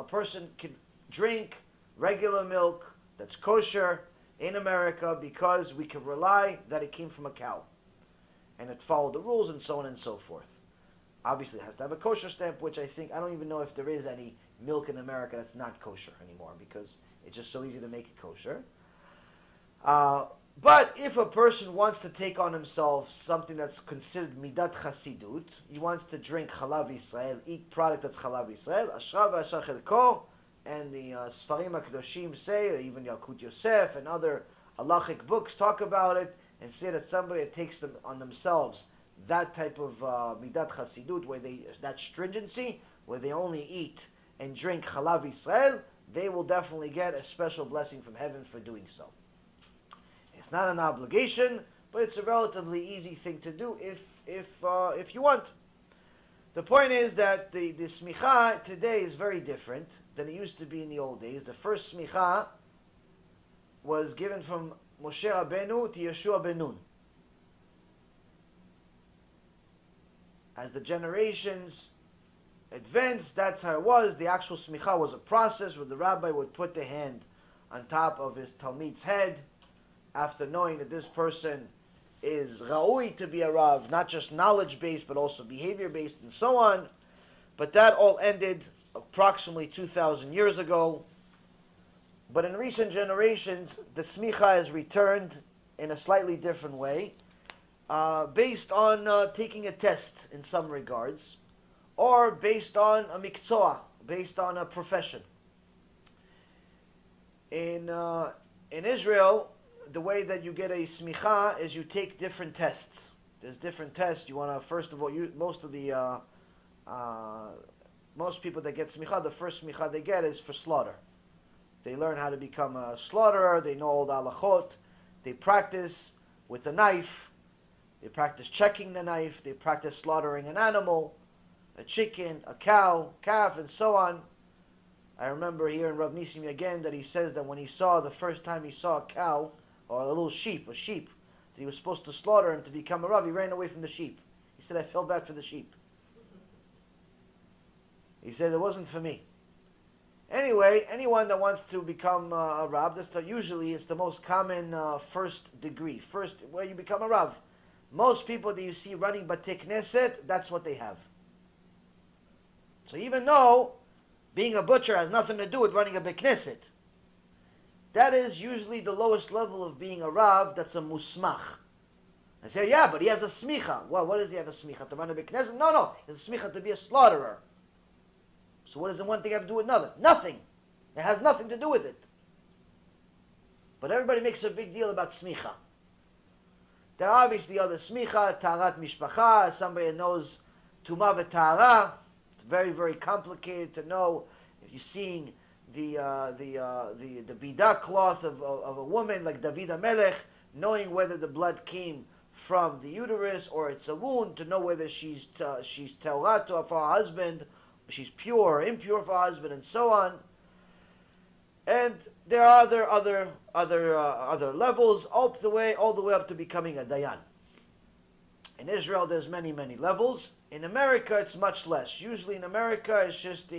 person could drink regular milk that's kosher in America because we can rely that it came from a cow and it followed the rules and so on and so forth. Obviously it has to have a kosher stamp, which I don't even know if there is any milk in America that's not kosher anymore because it's just so easy to make it kosher. But if a person wants to take on himself something that's considered midat chasidut, he wants to drink Chalav Yisrael, eat product that's Chalav Yisrael, Ashra v'Ashra Chelko, and the Sfarim HaKadoshim say, even Yalkut Yosef and other halachic books talk about it and say that somebody that takes them on themselves that type of midat chasidut, that stringency, where they only eat and drink Chalav Yisrael, they will definitely get a special blessing from heaven for doing so. It's not an obligation, but it's a relatively easy thing to do if if you want. The point is that the semicha today is very different than it used to be in the old days. The first semicha was given from Moshe Rabbeinu to Yeshua ben Nun. As the generations advanced, that's how it was. The actual semicha was a process where the rabbi would put the hand on top of his talmid's head after knowing that this person is ra'ui to be a rav, not just knowledge-based, but also behavior-based and so on. But that all ended approximately 2,000 years ago. But in recent generations, the smicha has returned in a slightly different way, based on taking a test in some regards, or based on a mikzoah, based on a profession. In Israel, the way that you get a smicha is you take different tests. There's different tests. You want to, first of all, most people that get smicha, the first smicha they get is for slaughter. They learn how to become a slaughterer. They know all the halachot. They practice with a knife. They practice checking the knife. They practice slaughtering an animal, a chicken, a cow, calf, and so on. I remember hearing Rav Nisim again that he says that when he saw, the first time he saw a cow, or a little sheep, that he was supposed to slaughter him to become a rav, he ran away from the sheep. He said, I felt bad for the sheep. He said, it wasn't for me. Anyway, anyone that wants to become a rav, usually it's the most common first degree, where you become a rav. Most people that you see running Batei Knesset, that's what they have. So even though being a butcher has nothing to do with running a Beit Knesset, that is usually the lowest level of being a rav. That's a musmach. I say, yeah, but he has a smicha. Well, what does he have a smicha? To run a Beit Knesset? No, he has a smicha to be a slaughterer. So what does one thing have to do with another? Nothing. It has nothing to do with it. But everybody makes a big deal about smicha. There are obviously other smicha, taharat mishpacha, somebody that knows tumah v'tahara. It's very, very complicated to know if you're seeing the bidah cloth of a woman like David HaMelech, knowing whether the blood came from the uterus or it's a wound, to know whether she's tehorah for her husband, she's pure or impure for her husband, and so on. And there are other levels all the way up to becoming a dayan. In Israel, there's many levels. In America, it's much less. Usually, in America, it's just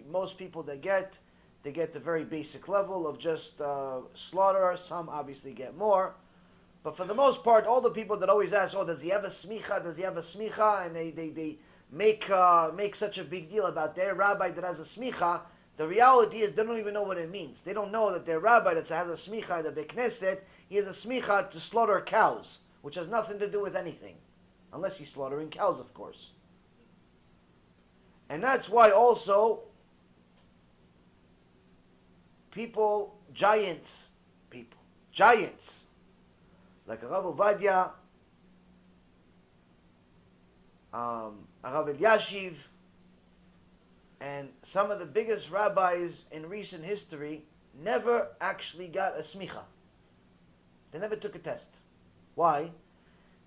most people they get the very basic level of just slaughterer. Some obviously get more, but for the most part, all the people that always ask, "Oh, does he have a smicha? Does he have a smicha?" and they make such a big deal about their rabbi that has a smicha. The reality is they don't even know what it means. They don't know that their rabbi that has a smicha in the Beit Knesset, he has a smicha to slaughter cows, which has nothing to do with anything, unless he's slaughtering cows, of course. And that's why also giants, like Rav Ovadia, Rav Eliashiv, and some of the biggest rabbis in recent history never actually got a smicha. They never took a test. Why?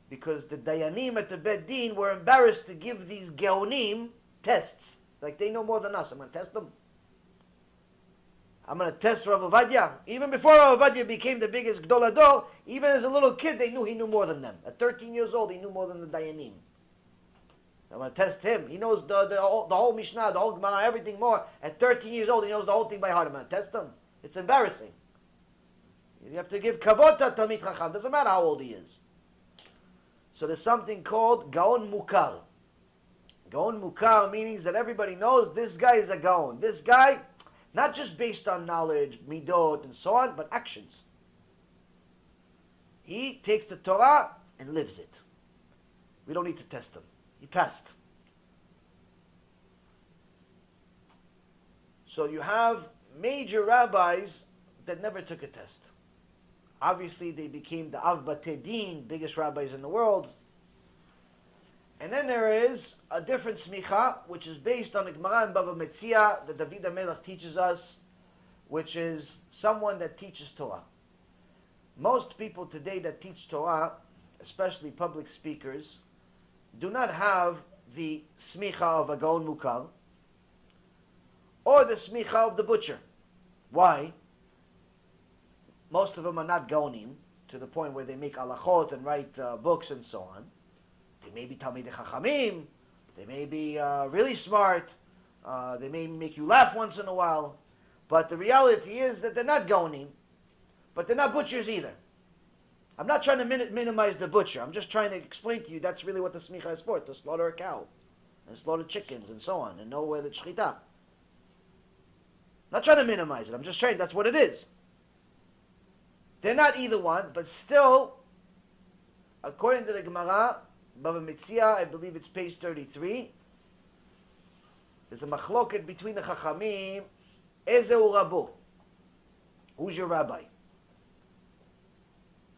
Because the dayanim at the Beit Din were embarrassed to give these geonim tests. Like, they know more than us. I'm going to test them. I'm going to test Rav Ovadia. Even before Rav Ovadia became the biggest Gdol Hador, even as a little kid, they knew he knew more than them. At 13 years old, he knew more than the dayanim. I'm going to test him. He knows the whole Mishnah, the whole Gemara, everything more. At 13 years old, he knows the whole thing by heart. I'm going to test him. It's embarrassing. You have to give kavod to Talmid Chacham. Doesn't matter how old he is. So there's something called Gaon Mukar. Gaon Mukar means that everybody knows this guy is a Gaon. This guy, not just based on knowledge, midot, and so on, but actions. He takes the Torah and lives it. We don't need to test him. He passed. So you have major rabbis that never took a test. Obviously, they became the Av Batei Din, biggest rabbis in the world. And then there is a different smicha, which is based on the Gemara in Bava Metzia that David HaMelech teaches us, which is someone that teaches Torah. Most people today that teach Torah, especially public speakers, do not have the semicha of a gaon mukar or the semicha of the butcher. Why? Most of them are not gaonim to the point where they make alachot and write books and so on. They may be talmidei chachamim. They may be really smart. They may make you laugh once in a while. But the reality is that they're not gaonim, but they're not butchers either. I'm not trying to minimize the butcher. I'm just trying to explain to you that's really what the semicha is for, to slaughter a cow, and slaughter chickens, and so on, and know where the shchita. Not trying to minimize it. I'm just saying that's what it is. They're not either one, but still, according to the Gemara, Baba Metzia, I believe it's page 33, there's a machloket between the Chachamim, Ezeu Rabu. Who's your rabbi?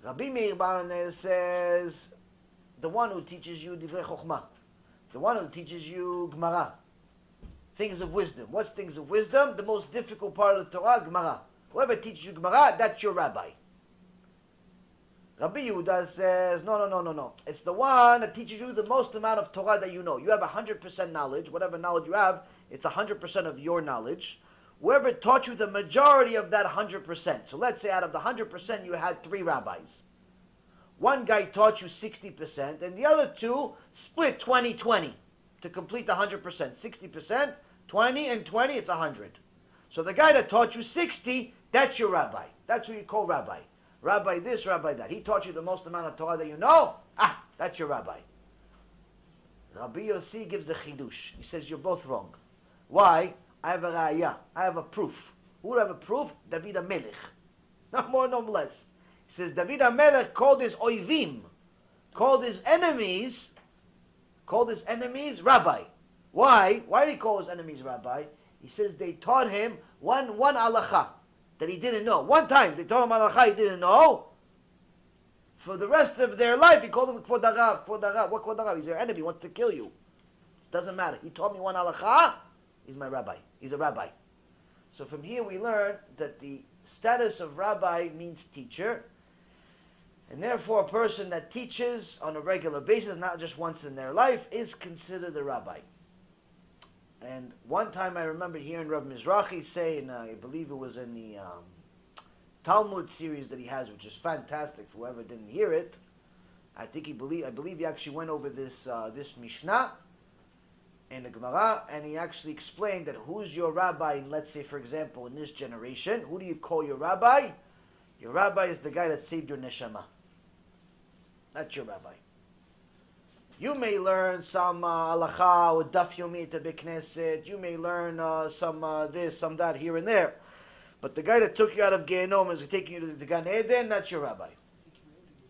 Rabbi Meir Bar says, the one who teaches you Divrei Chochmah, the one who teaches you Gemara, things of wisdom. What's things of wisdom? The most difficult part of the Torah, Gemara. Whoever teaches you Gemara, that's your rabbi. Rabbi Yehuda says, no. It's the one that teaches you the most amount of Torah that you know. You have 100% knowledge. Whatever knowledge you have, it's 100% of your knowledge. Whoever taught you the majority of that 100%. So let's say out of the 100%, you had 3 rabbis. One guy taught you 60%, and the other 2 split 20-20 to complete the 100%. 60%, 20, and 20, it's 100. So the guy that taught you 60, that's your rabbi. That's who you call rabbi. Rabbi this, rabbi that. He taught you the most amount of Torah that you know. That's your rabbi. Rabbi Yossi gives a chidush. He says, you're both wrong. Why? I have a raya. I have a proof. Who would have a proof? David HaMelech. Not more, no less. He says, David HaMelech called his oivim, called his enemies rabbi. Why? Why did he call his enemies rabbi? He says they taught him one halacha that he didn't know. One time they taught him halacha he didn't know. For the rest of their life, he called him kvod harav. Kvod harav. What kvod harav? He's your enemy. He wants to kill you. It doesn't matter. He taught me one halacha. He's my rabbi. He's a rabbi. So from here we learn that the status of rabbi means teacher. And therefore a person that teaches on a regular basis, not just once in their life, is considered a rabbi. And one time I remember hearing Rav Mizrahi say, and I believe it was in the Talmud series that he has, which is fantastic for whoever didn't hear it. I believe he actually went over this Mishnah in the Gemara, and he actually explained that who's your rabbi, in, let's say, for example, in this generation, who do you call your rabbi? Your rabbi is the guy that saved your neshama. That's your rabbi. You may learn some halacha or daf yomi to Knesset. You may learn some this, some that here and there. But the guy that took you out of Gehenom is taking you to the Gan Eden, that's your rabbi.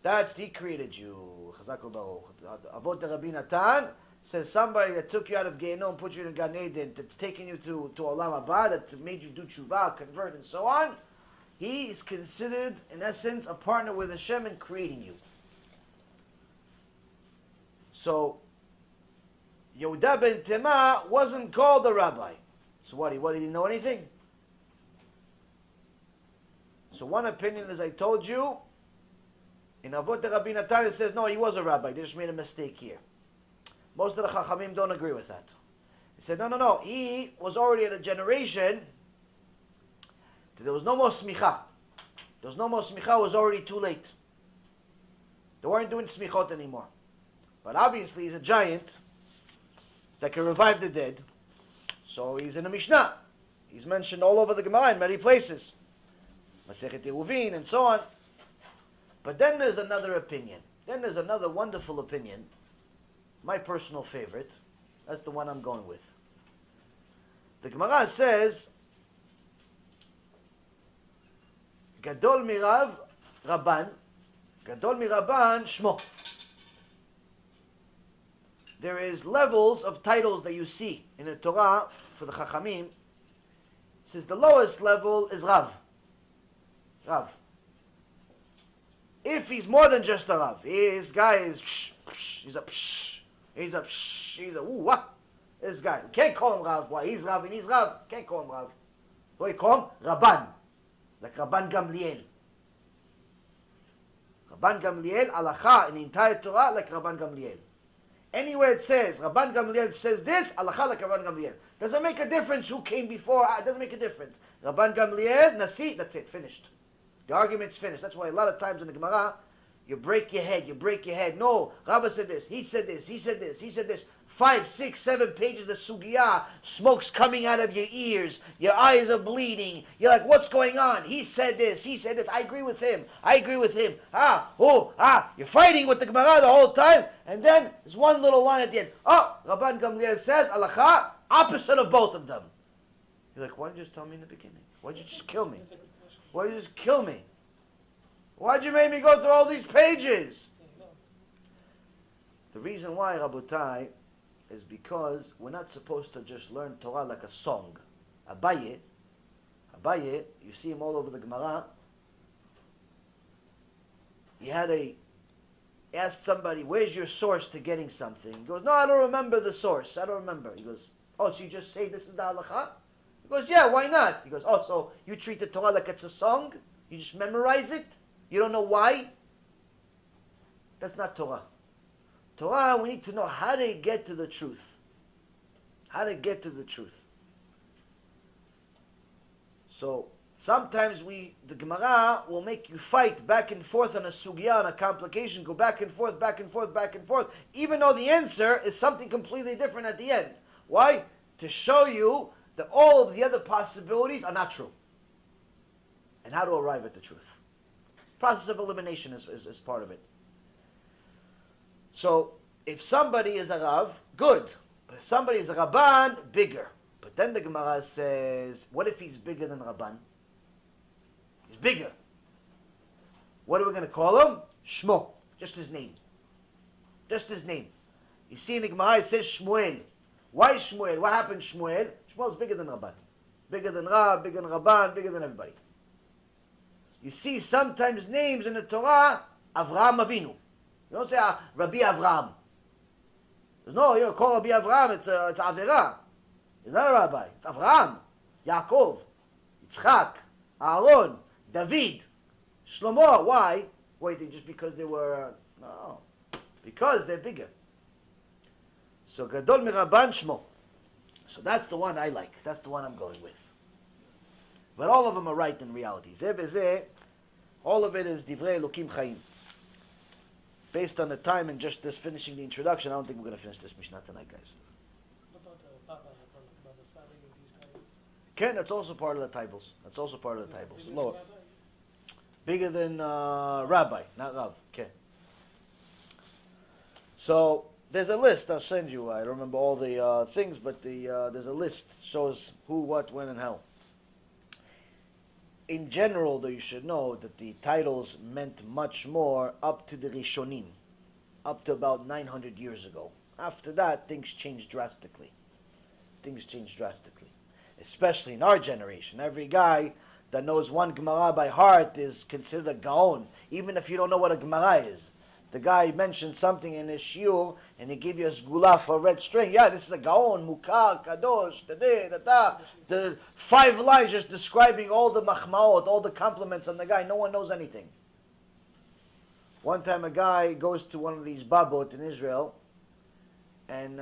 That he created you. Chazak Baruch. Avot Rabbi Natan says somebody that took you out of Gehenom, put you in Gan Eden, that's taking you to Olam Haba, that made you do tshuva, convert, and so on. He is considered, in essence, a partner with Hashem in creating you. So, Yehuda ben Taima wasn't called a rabbi. So what, did he know anything? So one opinion, as I told you, in Avot Rabbi Natan, it says, no, he was a rabbi. They just made a mistake here. Most of the Chachamim don't agree with that. He said, no. He was already at a generation that there was no more smicha. There was no more smicha. It was already too late. They weren't doing smichot anymore. But obviously he's a giant that can revive the dead. So he's in the Mishnah. He's mentioned all over the Gemara in many places. Masechet Eruvin and so on. But then there's another opinion. Then there's another wonderful opinion. My personal favorite. That's the one I'm going with. The Gemara says, Gadol mirav Rabban, Gadol mirabban Shmo. There is levels of titles that you see in the Torah for the Chachamim. It says the lowest level is Rav. Rav. If he's more than just a Rav, this guy is he's a what? This guy. We can't call him Rav. Why? He's Rav and he's Rav. Can't call him Rav. So we call him Rabban. Like Rabban Gamliel. Rabban Gamliel, halacha in the entire Torah like Rabban Gamliel. Anywhere it says, Rabban Gamliel says this, halacha like Rabban Gamliel. Doesn't make a difference who came before, it doesn't make a difference. Rabban Gamliel, Nasi, that's it, finished. The argument's finished. That's why a lot of times in the Gemara, you break your head. No, Rabbi said this, he said this, he said this, he said this. 5, 6, 7 pages of sugiyah, smoke's coming out of your ears, your eyes are bleeding, you're like, what's going on? He said this, I agree with him, you're fighting with the Gemara the whole time, and then there's one little line at the end. Oh, Rabban Gamliel says, halacha, opposite of both of them. You're like, why didn't you just tell me in the beginning? Why'd you just kill me? Why'd you just kill me? Why'd you make me go through all these pages? The reason why, Rabotai, is because we're not supposed to just learn Torah like a song. Abaye, you see him all over the Gemara. He asked somebody, where's your source to getting something? He goes, no, I don't remember the source. I don't remember. He goes, oh, so you just say this is the halacha? He goes, yeah, why not? He goes, oh, so you treat the Torah like it's a song? You just memorize it? You don't know why? That's not Torah. Torah, we need to know how to get to the truth. How to get to the truth. So, sometimes the Gemara will make you fight back and forth on a sugya, on a complication, go back and forth, even though the answer is something completely different at the end. Why? To show you that all of the other possibilities are not true. And how to arrive at the truth. Process of elimination is part of it. So, if somebody is a Rav, good. But if somebody is a Rabban, bigger. But then the Gemara says, what if he's bigger than Rabban? He's bigger. What are we going to call him? Shmo. Just his name. Just his name. You see in the Gemara it says Shmuel. Why Shmuel? What happened Shmuel? Shmuel is bigger than Rabban. Bigger than Rav, bigger than Rabban, bigger than everybody. You see sometimes names in the Torah, Avraham Avinu. You don't say Rabbi Avraham. No, you don't call Rabbi Avraham, it's Avera. He's not a rabbi, it's Avraham, Yaakov, Yitzchak, Aaron, David, Shlomo. Why? Waiting just because they were, no. Because they're bigger. So Gadol Mirabban Shmo. So that's the one I like. That's the one I'm going with. But all of them are right in reality. Zeh v'zeh, all of it is Divrei Elokim Chaim. Based on the time and just this finishing the introduction, I don't think we're going to finish this Mishnah tonight, guys. Ken, that's also part of the tables. That's also part of the tables. Lower. Bigger than Rabbi, not Rav. Okay. So, there's a list I'll send you. I don't remember all the things, but there's a list. Shows who, what, when, and how. In general, though, you should know that the titles meant much more up to the Rishonim, up to about 900 years ago. After that, things changed drastically. Especially in our generation. Every guy that knows one Gemara by heart is considered a Gaon, even if you don't know what a Gemara is. The guy mentioned something in his shiur, and he gave you a sgula for a red string. Yeah, this is a gaon, mukar, kadosh, da-da. The 5 lines just describing all the machmaot, all the compliments on the guy. No one knows anything. One time a guy goes to one of these babot in Israel, and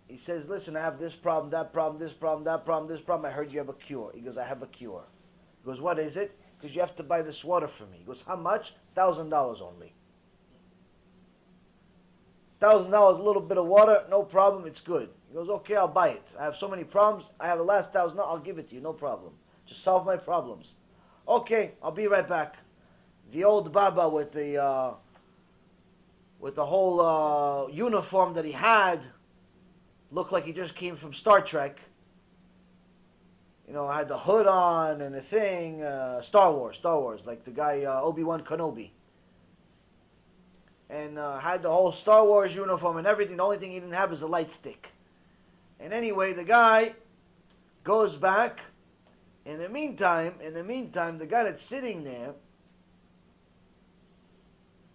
he says, listen, I have this problem, that problem, this problem, that problem, this problem. I heard you have a cure. He goes, I have a cure. He goes, what is it? Because you have to buy this water for me. He goes, how much? $1,000 only. $1,000, a little bit of water, no problem, it's good. He goes, okay, I'll buy it. I have so many problems. I have the last $1,000, I'll give it to you, no problem. Just solve my problems. Okay, I'll be right back. The old Baba with the whole uniform that he had, looked like he just came from Star Trek. You know, I had the hood on and the thing, Star Wars, like the guy Obi-Wan Kenobi. And had the whole Star Wars uniform and everything. The only thing he didn't have is a light stick. And anyway, the guy goes back. In the meantime, the guy that's sitting there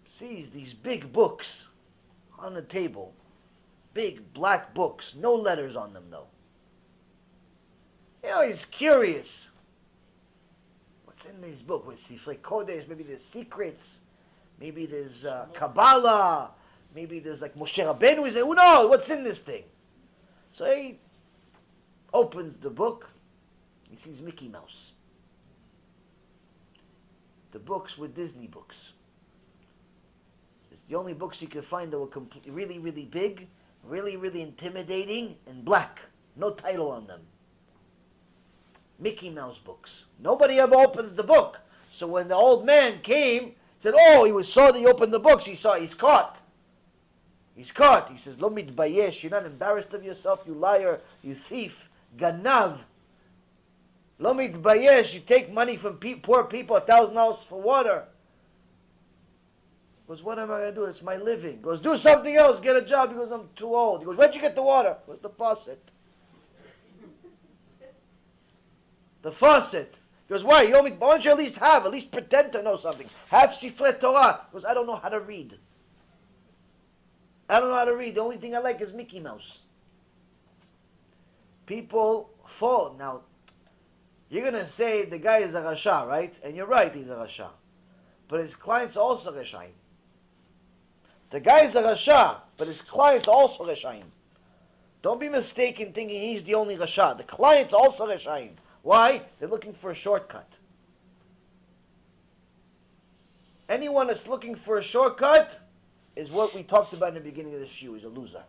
sees these big books on the table. Big black books, no letters on them though. You know, he's curious. What's in these books? With Sifrei Kodesh, maybe there's secrets, maybe there's Kabbalah, maybe there's like Moshe Rabbeinu. He said, "Who knows what's in this thing?" So he opens the book. He sees Mickey Mouse. The books were Disney books. It's the only books you could find that were really, really big, really, really intimidating, and black. No title on them. Mickey Mouse books. Nobody ever opens the book. So when the old man came, said, "Oh, saw that he opened the books. He's caught. He's caught." He says, "Lo mitbayesh. You're not embarrassed of yourself, you liar, you thief, ganav. Lo mitbayesh. You take money from poor people, $1,000 for water." He goes, "What am I going to do? It's my living." He goes, "Do something else. Get a job." He goes, "I'm too old." He goes, "Where'd you get the water?" He goes, "The faucet." The faucet. He goes, "Why? Why don't you at least pretend to know something? Have Sifrei Torah." He goes, "I don't know how to read. I don't know how to read. The only thing I like is Mickey Mouse." People fall. Now, you're going to say the guy is a Rasha, right? And you're right, he's a Rasha. But his clients are also Rashaim. The guy is a Rasha, but his clients are also Rashaim. Don't be mistaken thinking he's the only Rasha. The clients are also Rashaim. Why? They're looking for a shortcut. Anyone that's looking for a shortcut is what we talked about in the beginning of the shiur. He's a loser.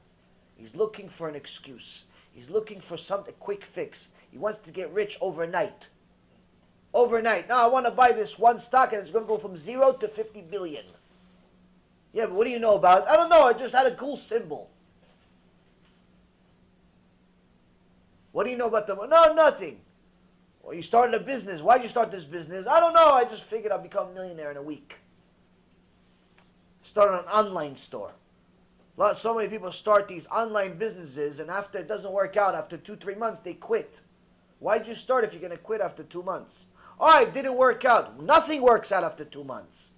He's looking for an excuse. He's looking for a quick fix. He wants to get rich overnight. Overnight. Now I want to buy this one stock and it's going to go from 0 to 50 billion. Yeah, but what do you know about it? I don't know. I just had a cool symbol. What do you know about the... No, nothing. Well, you started a business. Why'd you start this business? I don't know. I just figured I'd become a millionaire in a week. Started an online store. So many people start these online businesses, and after it doesn't work out, after 2-3 months, they quit. Why'd you start if you're going to quit after 2 months? Oh, it didn't work out. Nothing works out after 2 months.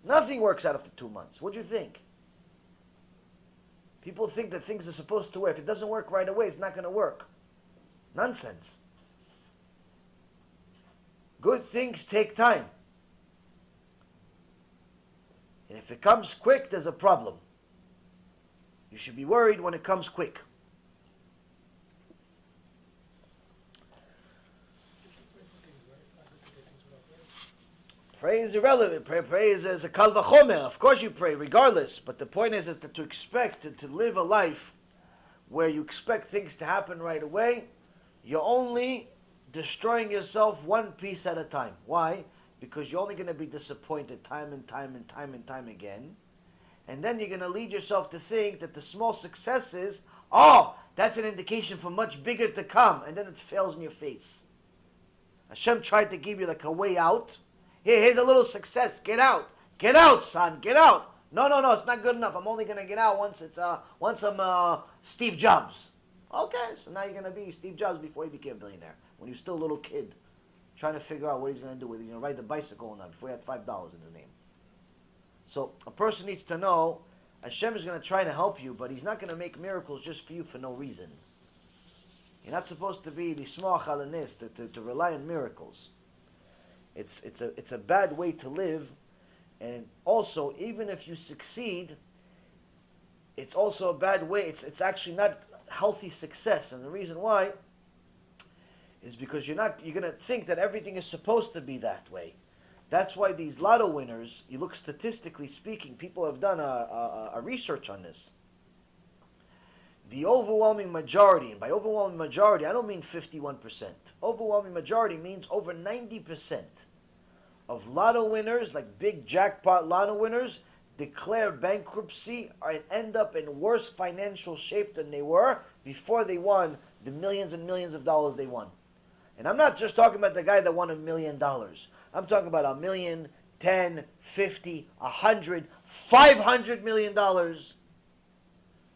Nothing works out after 2 months. What do you think? People think that things are supposed to work. If it doesn't work right away, it's not going to work. Nonsense. Good things take time. And if it comes quick, there's a problem. You should be worried when it comes quick. Prayer is irrelevant. Prayer is a kal vachomer. Of course you pray, regardless. But the point is that to expect to live a life where you expect things to happen right away, you're only destroying yourself one piece at a time. Why? Because you're only going to be disappointed time and time again. And then you're going to lead yourself to think that the small successes, oh, that's an indication for much bigger to come. And then it fails in your face. Hashem tried to give you like a way out. Here's a little success. Get out. Get out, son. Get out. No, it's not good enough. I'm only going to get out once I'm Steve Jobs. Okay, so now you're going to be Steve Jobs before you became a billionaire. When you're still a little kid, trying to figure out what he's going to do, whether he's going to ride the bicycle or not, before he had $5 in his name. So a person needs to know Hashem is going to try to help you, but He's not going to make miracles just for you for no reason. You're not supposed to be the small chalanis, to rely on miracles. It's a bad way to live, and also even if you succeed, it's also a bad way. It's actually not healthy success, and the reason why is because you're going to think that everything is supposed to be that way. That's why these lotto winners, you look statistically speaking, people have done a research on this. The overwhelming majority, and by overwhelming majority, I don't mean 51%. Overwhelming majority means over 90% of lotto winners, like big jackpot lotto winners, declare bankruptcy and end up in worse financial shape than they were before they won the millions and millions of dollars they won. And I'm not just talking about the guy that won $1 million. I'm talking about $1 million, 10, 50, 100, $500 million.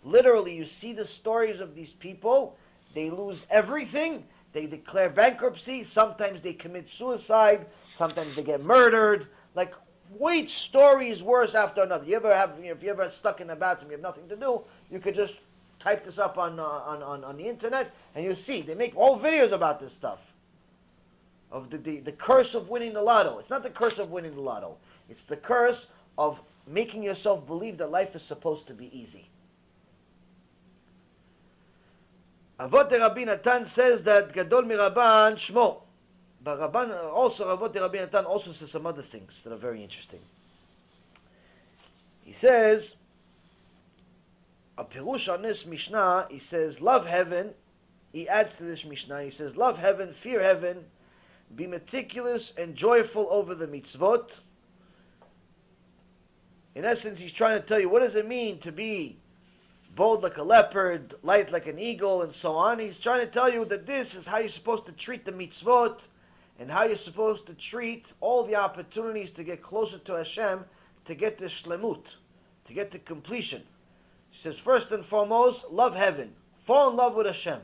Literally, you see the stories of these people. They lose everything. They declare bankruptcy. Sometimes they commit suicide. Sometimes they get murdered. Like, which story is worse after another? If you ever stuck in the bathroom, you have nothing to do, you could just type this up on the internet, and you'll see. They make whole videos about this stuff. Of the curse of winning the lotto. It's not the curse of winning the lotto. It's the curse of making yourself believe that life is supposed to be easy. Avot de Rabbi Natan says that Gadol Miraban Shmo. But Rabban, also Avot de Rabbi Natan also says some other things that are very interesting. He says, a Pirush on this Mishnah, he says, love heaven. He adds to this Mishnah, he says, love heaven, fear heaven, be meticulous and joyful over the mitzvot. In essence, he's trying to tell you, what does it mean to be bold like a leopard, light like an eagle, and so on. He's trying to tell you that this is how you're supposed to treat the mitzvot, and how you're supposed to treat all the opportunities to get closer to Hashem, to get the Shlemut, to get to completion. He says, first and foremost, love heaven. Fall in love with Hashem.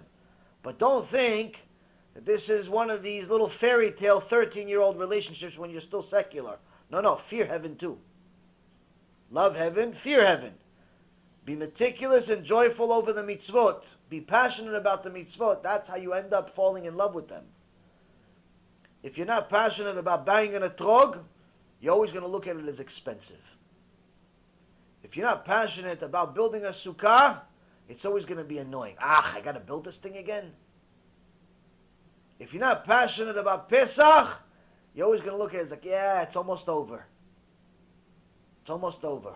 But don't think that this is one of these little fairy tale 13-year-old relationships when you're still secular. No, fear heaven too. Love heaven, fear heaven. Be meticulous and joyful over the mitzvot. Be passionate about the mitzvot. That's how you end up falling in love with them. If you're not passionate about buying an etrog, you're always going to look at it as expensive. If you're not passionate about building a sukkah, it's always going to be annoying. I got to build this thing again. If you're not passionate about Pesach, you're always going to look at it as like, yeah, it's almost over. It's almost over.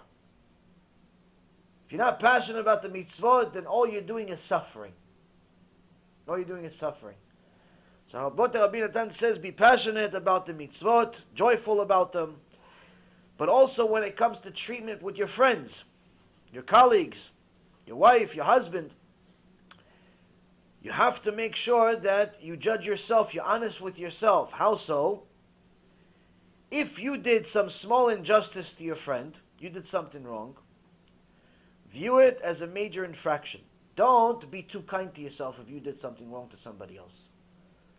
If you're not passionate about the mitzvot, then all you're doing is suffering. All you're doing is suffering. So Rabbi Natan says, be passionate about the mitzvot, joyful about them, but also when it comes to treatment with your friends, your colleagues, your wife, your husband, you have to make sure that you judge yourself, you're honest with yourself. How so? If you did some small injustice to your friend, you did something wrong, view it as a major infraction. Don't be too kind to yourself if you did something wrong to somebody else.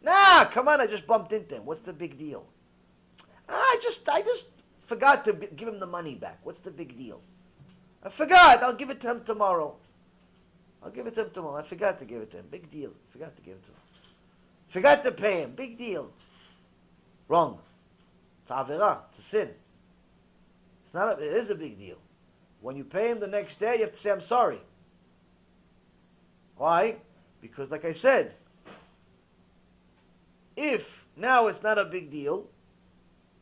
Nah, come on, I just bumped into him. What's the big deal? I just forgot to give him the money back. What's the big deal? I forgot. I'll give it to him tomorrow. I forgot to give it to him. Big deal. Forgot to give it to him. Forgot to pay him. Big deal. Wrong. It's avera. It's a sin. It is a big deal. When you pay him the next day, you have to say, I'm sorry. Why? Because like I said, if now it's not a big deal,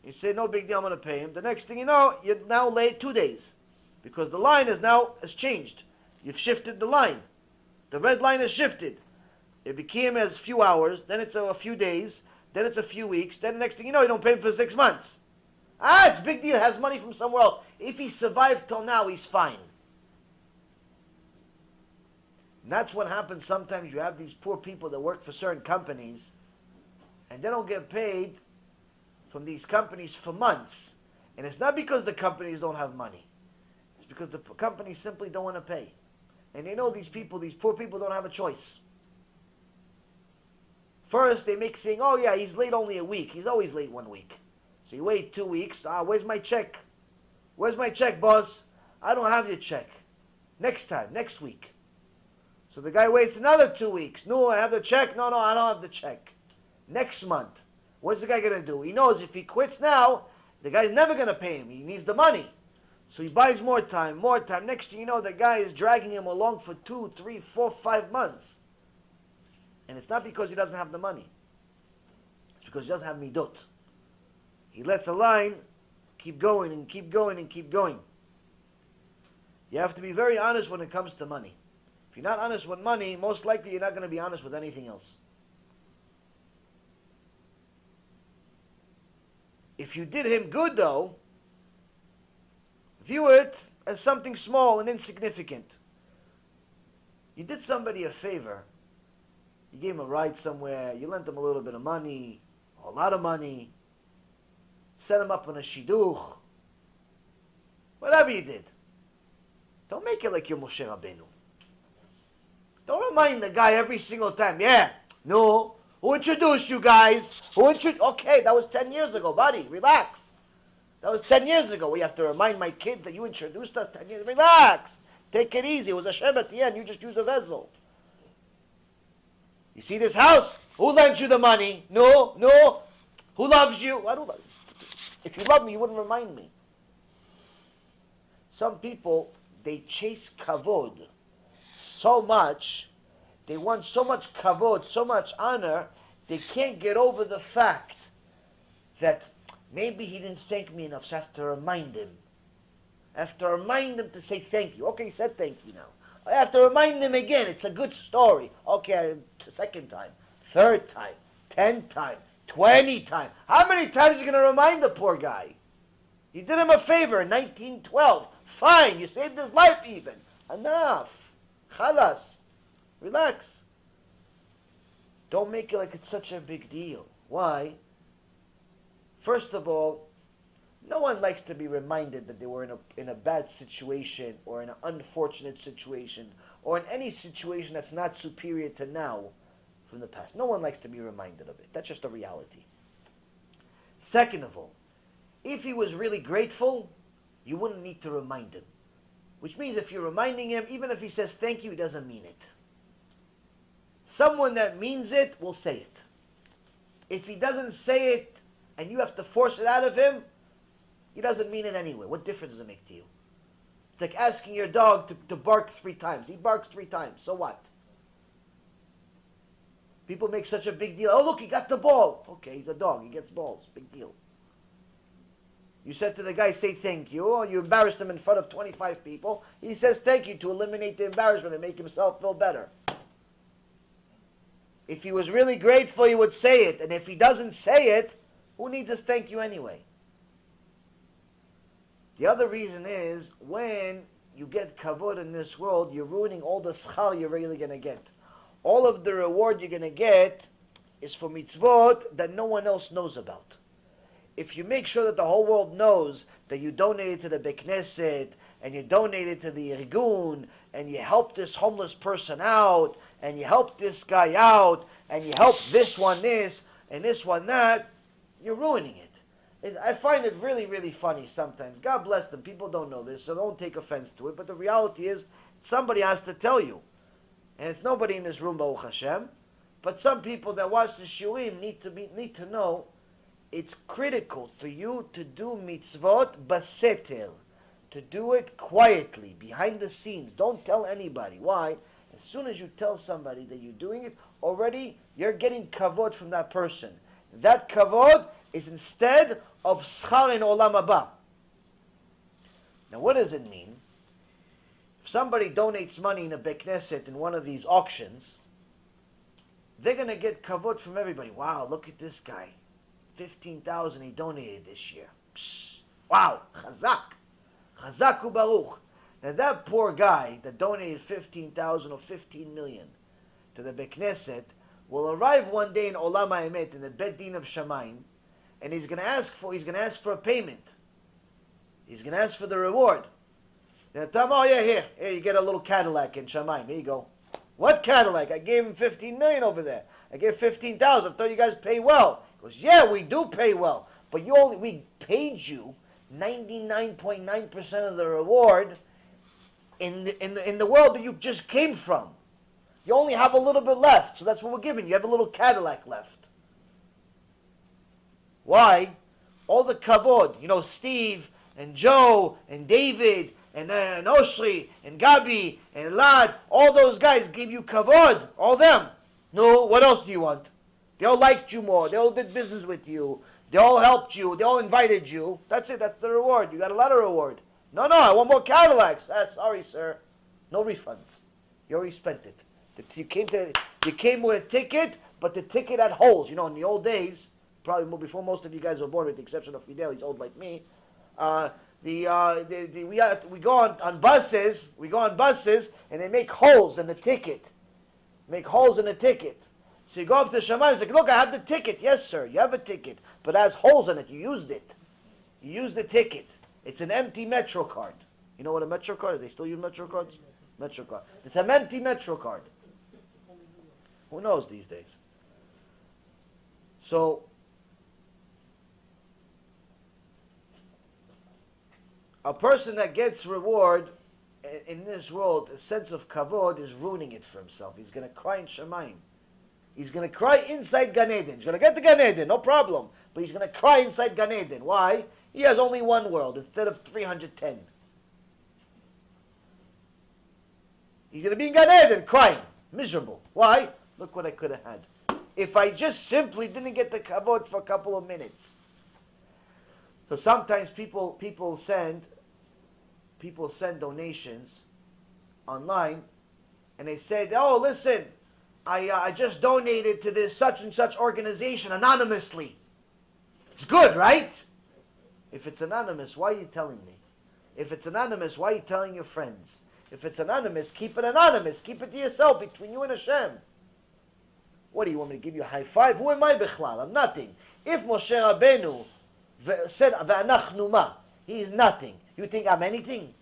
you say, no big deal, I'm going to pay him. The next thing you know, you're now late 2 days. Because the line has changed. You've shifted the line. The red line has shifted. It became as few hours, then it's a few days, then it's a few weeks, then the next thing you know, you don't pay him for 6 months. It's a big deal, has money from somewhere else. If he survived till now, he's fine. And that's what happens sometimes. You have these poor people that work for certain companies, and they don't get paid from these companies for months. And it's not because the companies don't have money. It's because the companies simply don't want to pay. And they know these people, these poor people don't have a choice. First, they make thing, oh yeah, he's late only a week. He's always late 1 week. So you wait 2 weeks. Where's my check? Where's my check, boss? I don't have your check. Next time, next week. So the guy waits another 2 weeks. No, I have the check. No, I don't have the check. Next month. What's the guy going to do? He knows if he quits now, the guy's never going to pay him. He needs the money. So he buys more time. Next thing you know, the guy is dragging him along for 2, 3, 4, 5 months. And it's not because he doesn't have the money. It's because he doesn't have midot. He lets the line keep going and keep going and keep going. You have to be very honest when it comes to money. If you're not honest with money, most likely you're not going to be honest with anything else. If you did him good, though, view it as something small and insignificant. You did somebody a favor. You gave him a ride somewhere. You lent him a little bit of money, or a lot of money. Set him up on a shidduch. Whatever you did. Don't make it like you're Moshe Rabbeinu. Don't remind the guy every single time. Yeah, no. Who introduced you guys? Okay, that was 10 years ago, buddy. Relax. That was 10 years ago. We have to remind my kids that you introduced us 10 years. Relax. Take it easy. It was Hashem at the end. You just used a vessel. You see this house? Who lent you the money? No. Who loves you? If you love me, you wouldn't remind me. Some people, they chase kavod so much, they want so much kavod, so much honor, they can't get over the fact that maybe he didn't thank me enough, so I have to remind him. I have to remind him to say thank you. Okay, he said thank you now. I have to remind him again. It's a good story. Okay, second time, third time, 10th time, 20 times. How many times are you going to remind the poor guy? You did him a favor in 1912. Fine, you saved his life even. Enough. Khalas. Relax. Don't make it like it's such a big deal. Why? First of all, no one likes to be reminded that they were in a bad situation or in an unfortunate situation or in any situation that's not superior to now from the past. No one likes to be reminded of it. That's just a reality. Second of all, if he was really grateful, you wouldn't need to remind him. Which means if you're reminding him, even if he says thank you, he doesn't mean it. Someone that means it will say it. If he doesn't say it and you have to force it out of him, he doesn't mean it anyway. What difference does it make to you? It's like asking your dog to bark 3 times. He barks 3 times. So what? People make such a big deal. Oh, look, he got the ball. Okay, he's a dog. He gets balls. Big deal. You said to the guy, say thank you, or you embarrassed him in front of 25 people. He says thank you to eliminate the embarrassment and make himself feel better. If he was really grateful, he would say it. And if he doesn't say it, who needs his thank you anyway? The other reason is, when you get kavod in this world, you're ruining all the schal you're really going to get. All of the reward you're going to get is for mitzvot that no one else knows about. If you make sure that the whole world knows that you donated to the Beit Knesset, and you donated to the Irgun, and you helped this homeless person out, and you helped this guy out, and you helped this one this, and this one that, you're ruining it. I find it really, really funny sometimes. God bless them. People don't know this, so don't take offense to it. But the reality is, somebody has to tell you. And it's nobody in this room, Baruch Hashem. But some people that watch the shiurim need to know it's critical for you to do mitzvot baseter, to do it quietly, behind the scenes. Don't tell anybody. Why? As soon as you tell somebody that you're doing it, already you're getting kavod from that person. That kavod is instead of schar in olam haba. Now, what does it mean? If somebody donates money in a Beit Knesset in one of these auctions, they're going to get kavod from everybody. Wow, look at this guy. 15,000 he donated this year. Psh, wow, chazak. Chazak ubaruch. Now that poor guy that donated 15,000 or 15 million to the Beit Knesset will arrive one day in Olam HaEmet, in the Bet Din of Shamayim, and he's going to ask for a payment. He's going to ask for the reward. Now tell him, oh yeah, here you get a little Cadillac in Shamayim. Here you go. What Cadillac? I gave him 15 million over there. I gave 15,000. I thought you guys pay well. He goes, yeah, we do pay well, but we paid you 99.9% of the reward in the world that you just came from. You only have a little bit left, so that's what we're giving you. You have a little Cadillac left. Why? All the kavod, Steve and Joe and David and Oshri and Gabi and Lad, all those guys gave you kavod, all them. No, what else do you want? They all liked you more. They all did business with you. They all helped you. They all invited you. That's it. That's the reward. You got a lot of reward. No, I want more Cadillacs. Sorry, sir. No refunds. You already spent it. You came with a ticket, but the ticket had holes. In the old days, probably before most of you guys were born, with the exception of Fidel, he's old like me. We go on buses. We go on buses, and they make holes in the ticket. So you go up to Shammai and say, look, I have the ticket. Yes, sir, you have a ticket, but it has holes in it. You used it. You used the ticket. It's an empty Metro card. You know what a Metro card is? They still use Metro cards? Metro card. It's an empty Metro card. Who knows these days? So, a person that gets reward in this world, a sense of kavod, is ruining it for himself. He's going to cry in Shamayim. He's going to cry inside Gan Eden. He's going to get to Gan Eden, no problem. But he's going to cry inside Gan Eden. Why? He has only one world instead of 310. He's going to be in Gan Eden crying, miserable. Why? Look what I could have had. If I just simply didn't get the kavod for a couple of minutes. So sometimes people send donations online, and they say, "Oh, listen, I just donated to this such and such organization anonymously." It's good, right? If it's anonymous, why are you telling me? If it's anonymous, why are you telling your friends? If it's anonymous, keep it anonymous. Keep it to yourself, between you and Hashem. What do you want me to give you a high five? Who am I, Bechlal? I'm nothing. If Moshe Rabbeinu said, "Ve'anachnu ma," he is nothing. You think I'm anything?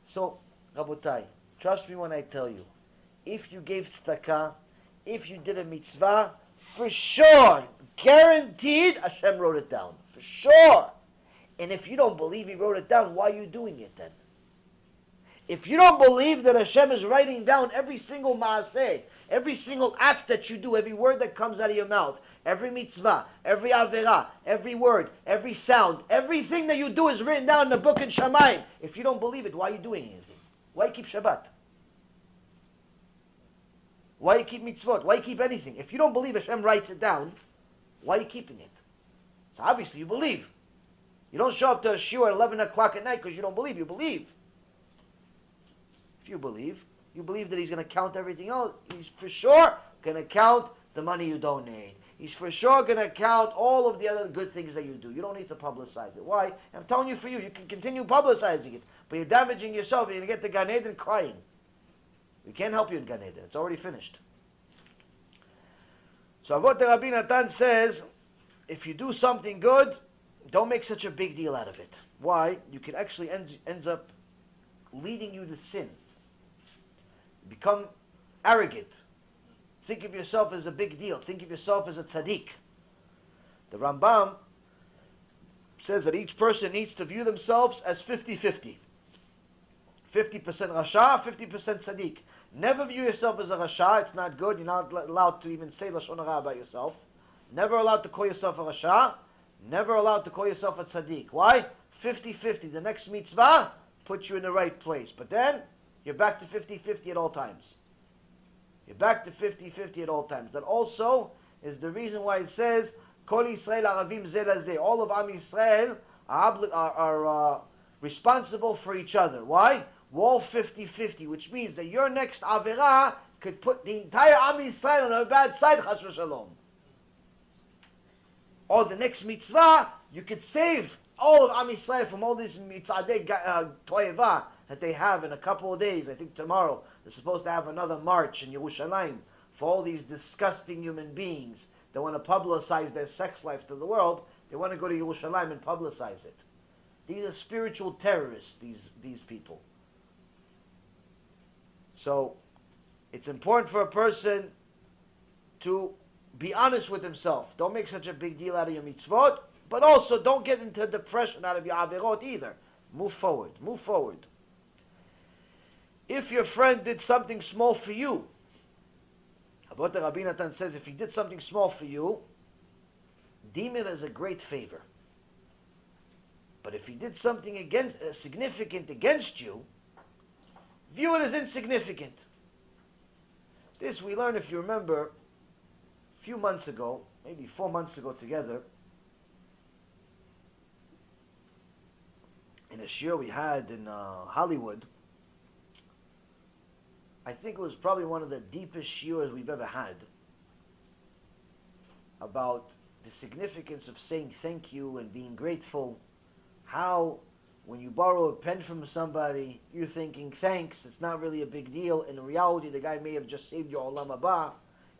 So, Rabotai, trust me when I tell you, if you gave tzedakah, if you did a mitzvah, for sure, guaranteed, Hashem wrote it down. For sure. And if you don't believe He wrote it down, why are you doing it then? If you don't believe that Hashem is writing down every single maaseh, every single act that you do, every word that comes out of your mouth, every mitzvah, every averah, every word, every sound, everything that you do is written down in the book in Shamayim. If you don't believe it, why are you doing anything? Why you keep Shabbat? Why you keep mitzvot? Why you keep anything? If you don't believe Hashem writes it down, why are you keeping it? So obviously you believe. You don't show up to a shiur at 11 o'clock at night because you don't believe. You believe. If you believe that He's going to count everything else. He's for sure going to count the money you donate. He's for sure going to count all of the other good things that you do. You don't need to publicize it. Why? I'm telling you, for you can continue publicizing it, but you're damaging yourself. You're going to get to Gan Eden crying. We can't help you in Gan Eden. It's already finished. So Avot Rabbi Natan says, if you do something good, don't make such a big deal out of it. Why? You can actually ends up leading you to sin. Become arrogant. Think of yourself as a big deal. Think of yourself as a tzaddik. The Rambam says that each person needs to view themselves as 50-50. 50% Rasha, 50% tzaddik. Never view yourself as a Rasha. It's not good. You're not allowed to even say Lashon Hara about yourself. Never allowed to call yourself a Rasha. Never allowed to call yourself a tzaddik. Why? 50-50. The next mitzvah puts you in the right place. But then, you're back to 50-50 at all times. You're back to 50-50 at all times. That also is the reason why it says, Kol Yisrael Aravim Zeh LaZeh. All of Am Yisrael are responsible for each other. Why? We're all 50-50, which means that your next Averah could put the entire Am Yisrael on a bad side, Chas v'shalom. Or the next mitzvah, you could save all of Am Yisrael from all these mitzadei toeva that they have in a couple of days. I think tomorrow they're supposed to have another march in Yerushalayim for all these disgusting human beings that want to publicize their sex life to the world. They want to go to Yerushalayim and publicize it. These are spiritual terrorists, these people. So it's important for a person to be honest with himself. Don't make such a big deal out of your mitzvot, but also don't get into depression out of your averot either. Move forward. Move forward. If your friend did something small for you, Avot Rabbi Natan says, if he did something small for you, deem it as a great favor. But if he did something significant against you, view it as insignificant. This we learned, if you remember, a few months ago, maybe 4 months ago together, in a shiur we had in Hollywood. I think it was probably one of the deepest shiurs we've ever had about the significance of saying thank you and being grateful. How when you borrow a pen from somebody, you're thinking thanks, it's not really a big deal. In reality, the guy may have just saved your olam haba.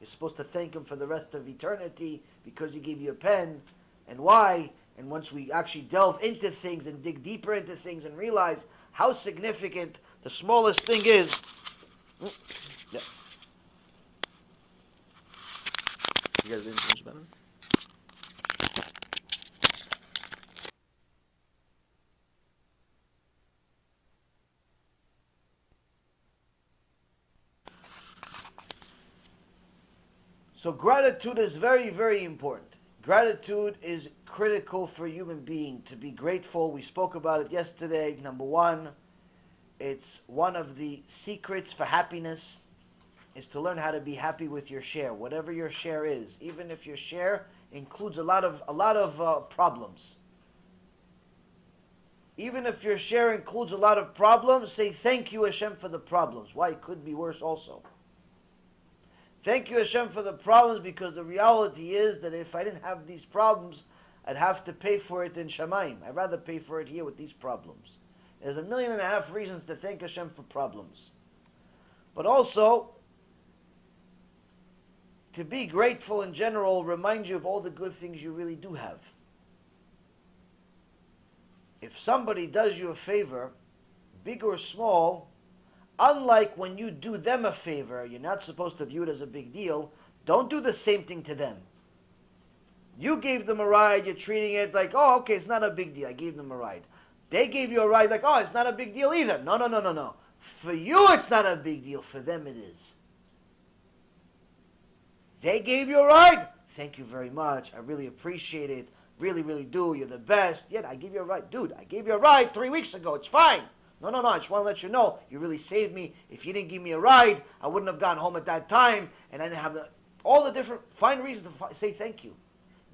You're supposed to thank him for the rest of eternity because he gave you a pen. And why? And once we actually delve into things and dig deeper into things and realize how significant the smallest thing is. Yeah. You guys didn't finish better? So gratitude is very, very important. Gratitude is critical for a human being to be grateful. We spoke about it yesterday. Number one, it's one of the secrets for happiness is to learn how to be happy with your share, whatever your share is, even if your share includes a lot of problems. Even if your share includes a lot of problems, say thank you Hashem for the problems. Why? It could be worse also. Thank you Hashem for the problems, because the reality is that if I didn't have these problems, I'd have to pay for it in Shamayim. I'd rather pay for it here with these problems. There's 1.5 million reasons to thank Hashem for problems. But also, to be grateful in general reminds you of all the good things you really do have. If somebody does you a favor, big or small, unlike when you do them a favor, you're not supposed to view it as a big deal, don't do the same thing to them. You gave them a ride, you're treating it like, oh, okay, it's not a big deal, I gave them a ride. They gave you a ride like, oh, it's not a big deal either. No. For you, it's not a big deal. For them, it is. They gave you a ride. Thank you very much. I really appreciate it. Really, really do. You're the best. Yeah, I gave you a ride. Dude, I gave you a ride 3 weeks ago. It's fine. No. I just want to let you know, you really saved me. If you didn't give me a ride, I wouldn't have gotten home at that time, and I didn't have all the different, find reasons to say thank you.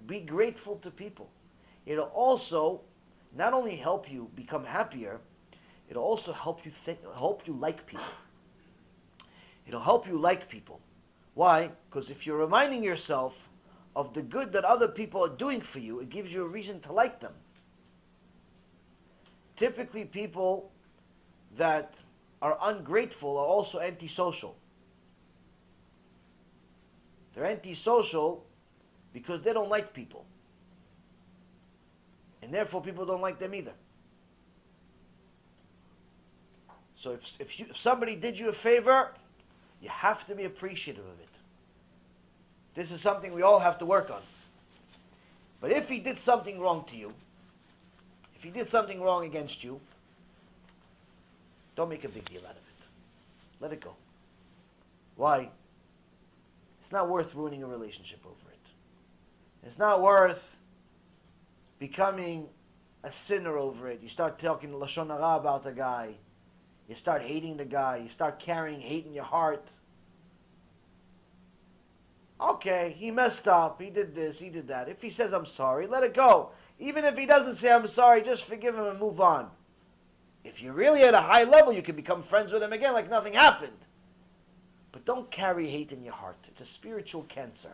Be grateful to people. It'll also not only help you become happier, it'll also help you like people. It'll help you like people. Why? Because if you're reminding yourself of the good that other people are doing for you, it gives you a reason to like them. Typically, people that are ungrateful are also antisocial. They're antisocial because they don't like people. And therefore, people don't like them either. So if somebody did you a favor, you have to be appreciative of it. This is something we all have to work on. But if he did something wrong to you, if he did something wrong against you, don't make a big deal out of it. Let it go. Why? It's not worth ruining a relationship over it. It's not worth becoming a sinner over it. You start talking lashon hara about the guy. You start hating the guy. You start carrying hate in your heart. Okay, he messed up. He did this. He did that. If he says, I'm sorry, let it go. Even if he doesn't say, I'm sorry, just forgive him and move on. If you're really at a high level, you can become friends with him again like nothing happened. But don't carry hate in your heart. It's a spiritual cancer.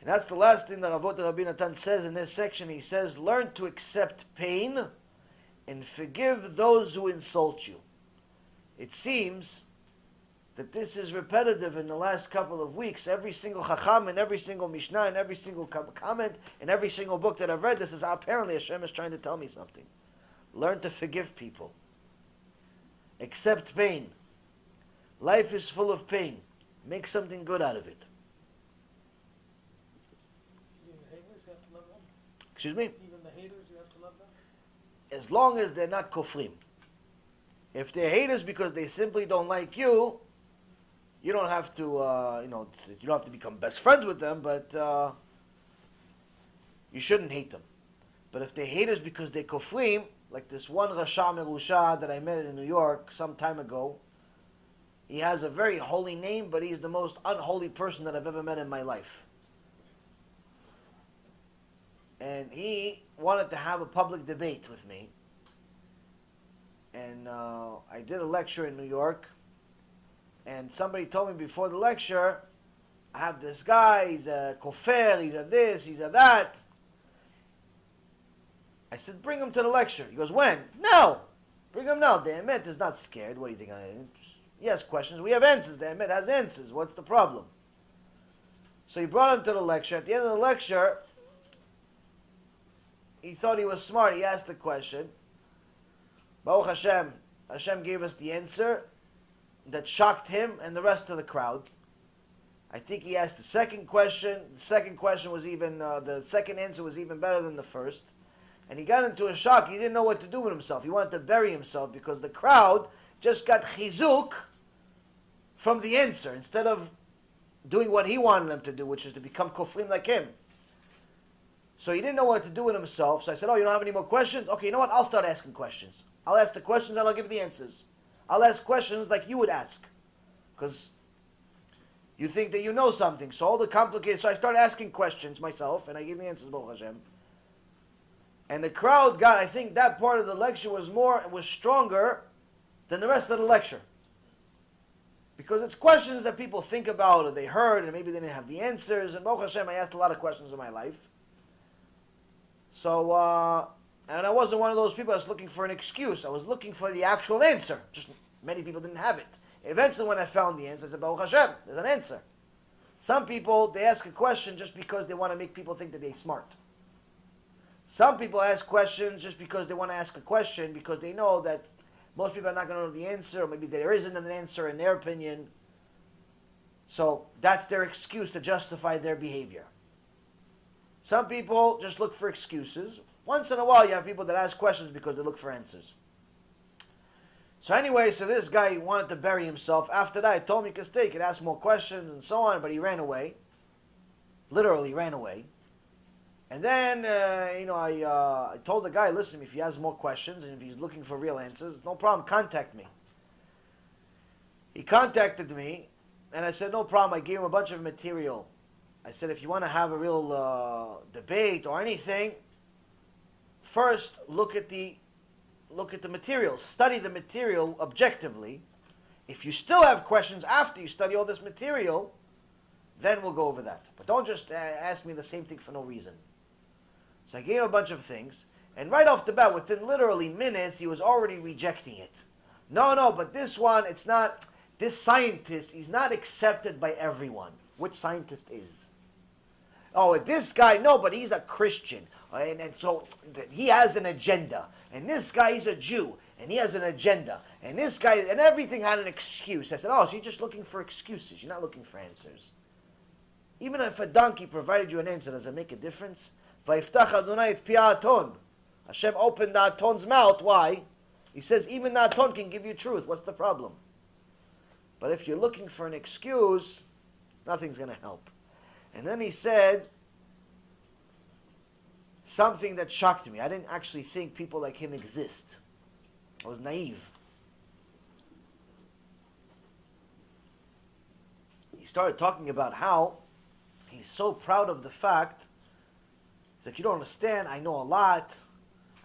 And that's the last thing that Rabbi Natan says in this section. He says, learn to accept pain and forgive those who insult you. It seems that this is repetitive in the last couple of weeks. Every single Chacham and every single Mishnah and every single comment and every single book that I've read, this is apparently Hashem is trying to tell me something. Learn to forgive people. Accept pain. Life is full of pain. Make something good out of it. Even the haters, you have to love them? Excuse me? Even the haters, you have to love them? As long as they're not kofrim. If they're haters because they simply don't like you, you don't have to, you don't have to become best friends with them, but you shouldn't hate them. But if they're haters because they're kofrim, like this one Rasha Merusha that I met in New York some time ago, he has a very holy name, but he's the most unholy person that I've ever met in my life. And he wanted to have a public debate with me. And I did a lecture in New York, and somebody told me before the lecture, I have this guy, he's a kofer, he's a this, he's a that. I said, bring him to the lecture. He goes, when? Now! Bring him now. The Emet is not scared. What do you think? He has questions. We have answers. The Emet has answers. What's the problem? So he brought him to the lecture. At the end of the lecture, he thought he was smart. He asked the question. Baruch Hashem, Hashem gave us the answer that shocked him and the rest of the crowd. I think he asked the second question. The second question was even, the second answer was even better than the first. And he got into a shock. He didn't know what to do with himself. He wanted to bury himself because the crowd just got chizuk from the answer instead of doing what he wanted them to do, which is to become kofrim like him. So he didn't know what to do with himself. So I said, oh, you don't have any more questions? Okay, you know what? I'll start asking questions. I'll ask the questions and I'll give the answers. I'll ask questions like you would ask. Because you think that you know something. So all the complicated... So I started asking questions myself and I gave the answers, Baruch Hashem. And the crowd got... I think that part of the lecture was stronger than the rest of the lecture. Because it's questions that people think about or they heard and maybe they didn't have the answers. And Baruch Hashem, I asked a lot of questions in my life. So, and I wasn't one of those people that was looking for an excuse. I was looking for the actual answer. Just many people didn't have it. Eventually, when I found the answer, I said, Baruch Hashem, there's an answer. Some people, they ask a question just because they want to make people think that they're smart. Some people ask questions just because they want to ask a question because they know that most people are not going to know the answer, or maybe there isn't an answer in their opinion. So that's their excuse to justify their behavior. Some people just look for excuses. Once in a while, you have people that ask questions because they look for answers. So anyway, so this guy wanted to bury himself. After that, I told him he could stay, he could ask more questions and so on, but he ran away. Literally ran away. And then, I told the guy, listen, if he has more questions and if he's looking for real answers, no problem, contact me. He contacted me, and I said, no problem. I gave him a bunch of material. I said, if you want to have a real debate or anything, first look at the material. Study the material objectively. If you still have questions after you study all this material, then we'll go over that. But don't just ask me the same thing for no reason. So I gave him a bunch of things, and right off the bat, within literally minutes, he was already rejecting it. No, but this one, it's not, this scientist, he's not accepted by everyone. Which scientist is? Oh, this guy, no, but he's a Christian. And so he has an agenda. And this guy, he's a Jew. And he has an agenda. And this guy, and everything had an excuse. I said, oh, so you're just looking for excuses. You're not looking for answers. Even if a donkey provided you an answer, does it make a difference? Vayiftach Adonai et pi ha'aton. Hashem opened the aton's mouth. Why? He says, even the aton can give you truth. What's the problem? But if you're looking for an excuse, nothing's going to help. And then he said something that shocked me. I didn't actually think people like him exist. I was naive. He started talking about how he's so proud of the fact that you don't understand, I know a lot.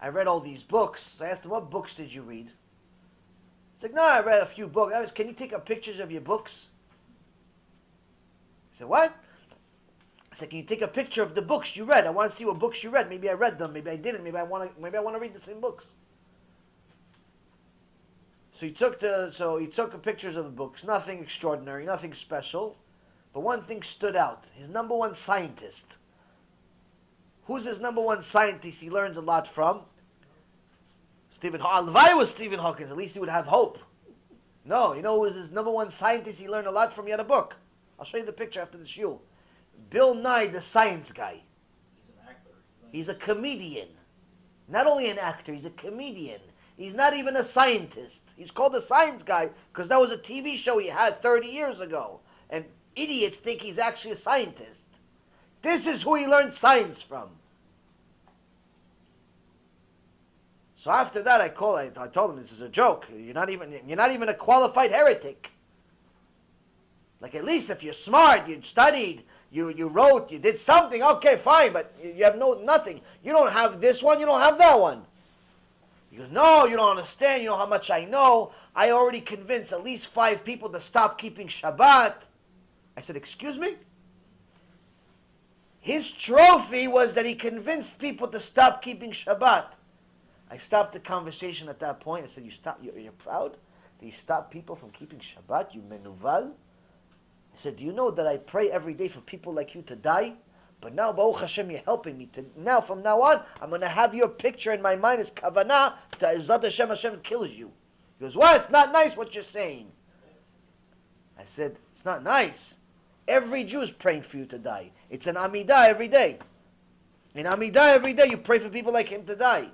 I read all these books. So I asked him, what books did you read? He's like, no, I read a few books. I was, can you take up pictures of your books? I said, what? I said, can you take a picture of the books you read? I want to see what books you read. Maybe I read them. Maybe I didn't. Maybe I want to read the same books. So he took pictures of the books. Nothing extraordinary, nothing special. But one thing stood out. His number one scientist. Who's his number one scientist he learns a lot from? Stephen Hawking. If I was Stephen Hawking, at least he would have hope. No, you know who was his number one scientist he learned a lot from? He had a book. I'll show you the picture after the shiur. Bill Nye, the science guy. He's an actor. He's a comedian. Not only an actor, he's a comedian. He's not even a scientist. He's called a science guy because that was a TV show he had 30 years ago. And idiots think he's actually a scientist. This is who he learned science from. So after that, I told him this is a joke. You're not even a qualified heretic. Like, at least if you're smart, you studied, you wrote, you did something, okay, fine, but you have nothing. You don't have this one, you don't have that one. He goes, no, you don't understand, you know how much I know. I already convinced at least 5 people to stop keeping Shabbat. I said, excuse me? His trophy was that he convinced people to stop keeping Shabbat. I stopped the conversation at that point. I said, you're proud that you stopped people from keeping Shabbat, you menuval? I said, do you know that I pray every day for people like you to die? But now, Baruch Hashem, you're helping me. Now, from now on, I'm going to have your picture in my mind as kavanah, that Hashem kills you. He goes, what? It's not nice what you're saying. I said, it's not nice. Every Jew is praying for you to die. It's an Amidah every day. In Amidah every day, you pray for people like him to die.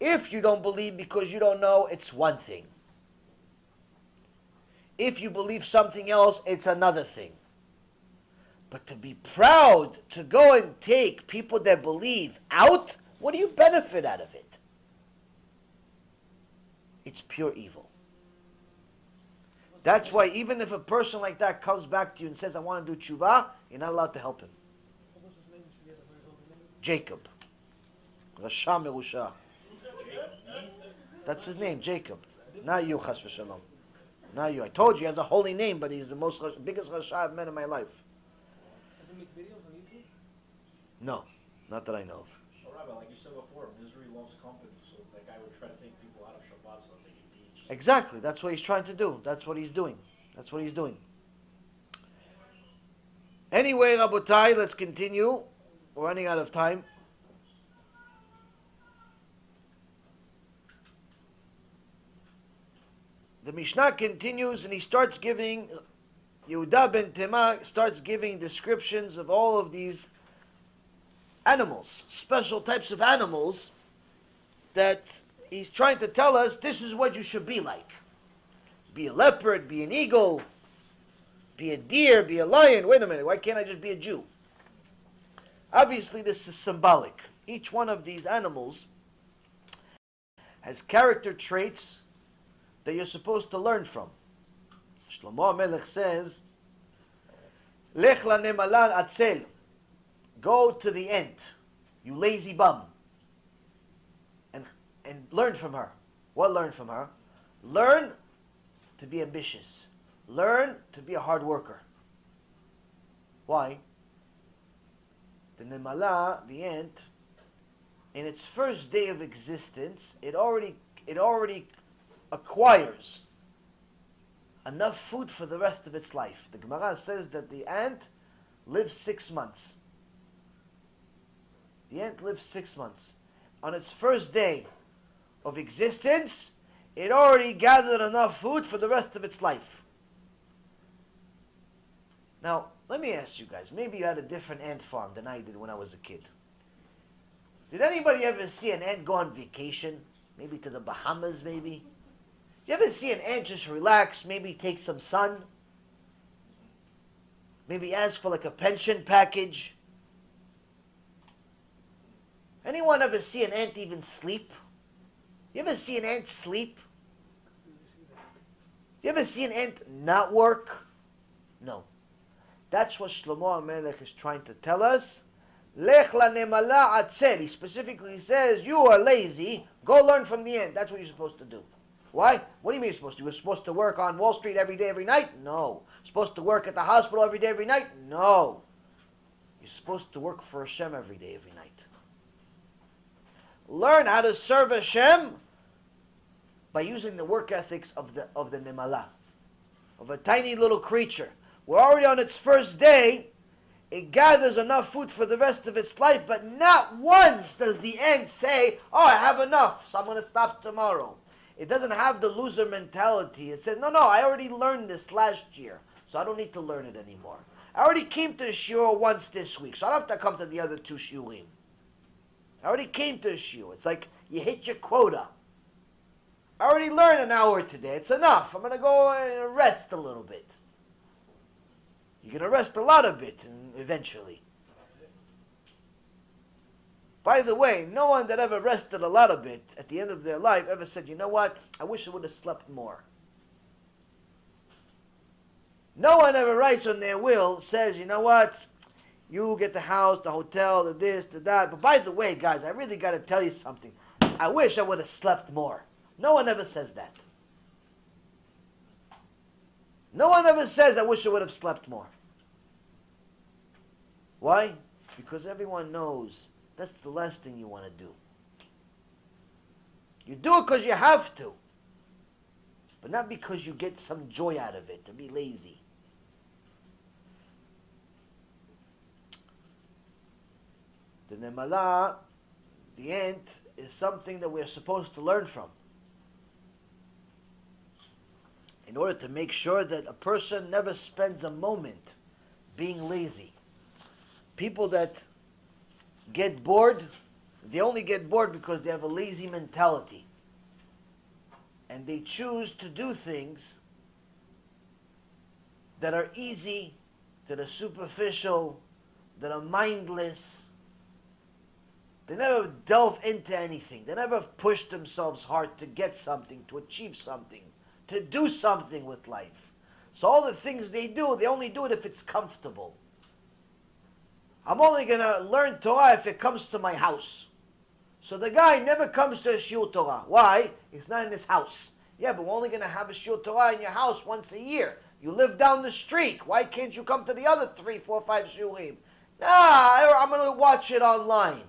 If you don't believe because you don't know, it's one thing. If you believe something else, it's another thing. But to be proud to go and take people that believe out, what do you benefit out of it? It's pure evil. That's why even if a person like that comes back to you and says, I want to do tshuva, you're not allowed to help him. What was his name? Should we get a very holy name? Jacob. Rasha Merusha. That's his name, Jacob. Not you, Chas v'shalom. Not you. I told you he has a holy name, but he's the biggest Rasha I've met in my life. Does he make videos on YouTube? No, not that I know of. Well, Rabbi, like you said before, misery loves company, so that guy would try to take people out of Shabbat so they can be. Exactly. That's what he's trying to do. That's what he's doing. That's what he's doing. Anyway, Rabotai, let's continue. We're running out of time. The Mishnah continues and he starts giving, Yehuda ben Taima starts giving descriptions of all of these animals, special types of animals that he's trying to tell us this is what you should be like. Be a leopard, be an eagle, be a deer, be a lion. Wait a minute, why can't I just be a Jew? Obviously this is symbolic. Each one of these animals has character traits that you're supposed to learn from. Shlomo HaMelech says, Lech lanemalal atzel. Go to the ant, you lazy bum. And learn from her. What learn from her? Learn to be ambitious. Learn to be a hard worker. Why? The nemala, the ant, in its first day of existence, it already acquires enough food for the rest of its life. The Gemara says that the ant lives 6 months. The ant lives 6 months. On its first day of existence, it already gathered enough food for the rest of its life. Now, let me ask you guys, maybe you had a different ant farm than I did when I was a kid. Did anybody ever see an ant go on vacation? Maybe to the Bahamas, maybe? You ever see an ant just relax, maybe take some sun? Maybe ask for like a pension package? Anyone ever see an ant even sleep? You ever see an ant sleep? You ever see an ant not work? No. That's what Shlomo HaMelech is trying to tell us. Lech lanemala atzel. He specifically says, you are lazy, go learn from the ant. That's what you're supposed to do. Why? What do you mean you're supposed to? You're supposed to work on Wall Street every day, every night? No. Supposed to work at the hospital every day, every night? No. You're supposed to work for Hashem every day, every night. Learn how to serve Hashem by using the work ethics of the nemala, of a tiny little creature. We're already on its first day. It gathers enough food for the rest of its life, but not once does the ant say, oh, I have enough, so I'm going to stop tomorrow. It doesn't have the loser mentality. It says, no, I already learned this last year, so I don't need to learn it anymore. I already came to shiur once this week, so I don't have to come to the other 2 shiurim. I already came to shiur. It's like you hit your quota. I already learned an hour today. It's enough. I'm going to go and rest a little bit. You're going to rest a lot of it eventually. By the way, no one that ever rested a lot of it at the end of their life ever said, you know what, I wish I would have slept more. No one ever writes on their will, says, you know what, you get the house, the hotel, the this, the that. But by the way, guys, I really got to tell you something. I wish I would have slept more. No one ever says that. No one ever says, I wish I would have slept more. Why? Because everyone knows that's the last thing you want to do. You do it because you have to. But not because you get some joy out of it, to be lazy. The nemala, the ant, is something that we're supposed to learn from. In order to make sure that a person never spends a moment being lazy. People that get bored, they only get bored because they have a lazy mentality. And they choose to do things that are easy that are superficial, that are mindless. They never delve into anything. They never push themselves hard to get something, to achieve something, to do something with life. So all the things they do, they only do it if it's comfortable. I'm only going to learn Torah if it comes to my house. So the guy never comes to a shiur Torah. Why? It's not in his house. Yeah, but we're only going to have a shiur Torah in your house once a year. You live down the street. Why can't you come to the other 3, 4, 5 shiurim? Nah, I'm going to watch it online.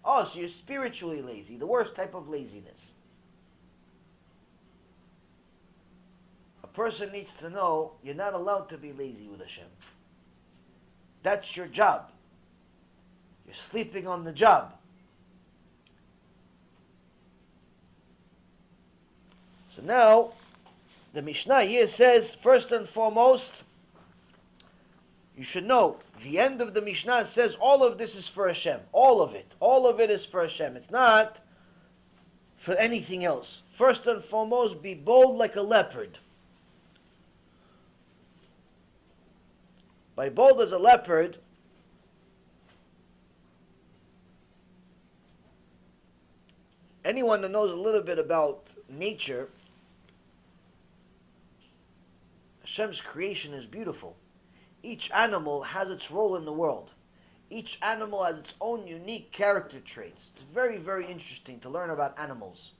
Oh, so you're spiritually lazy. The worst type of laziness. A person needs to know you're not allowed to be lazy with Hashem. That's your job. You're sleeping on the job. So now, the Mishnah here says, first and foremost, you should know, the end of the Mishnah says all of this is for Hashem. All of it. All of it is for Hashem. It's not for anything else. First and foremost, be bold like a leopard. By bold as a leopard, anyone that knows a little bit about nature, Hashem's creation is beautiful. Each animal has its role in the world. Each animal has its own unique character traits. It's very, very interesting to learn about animals.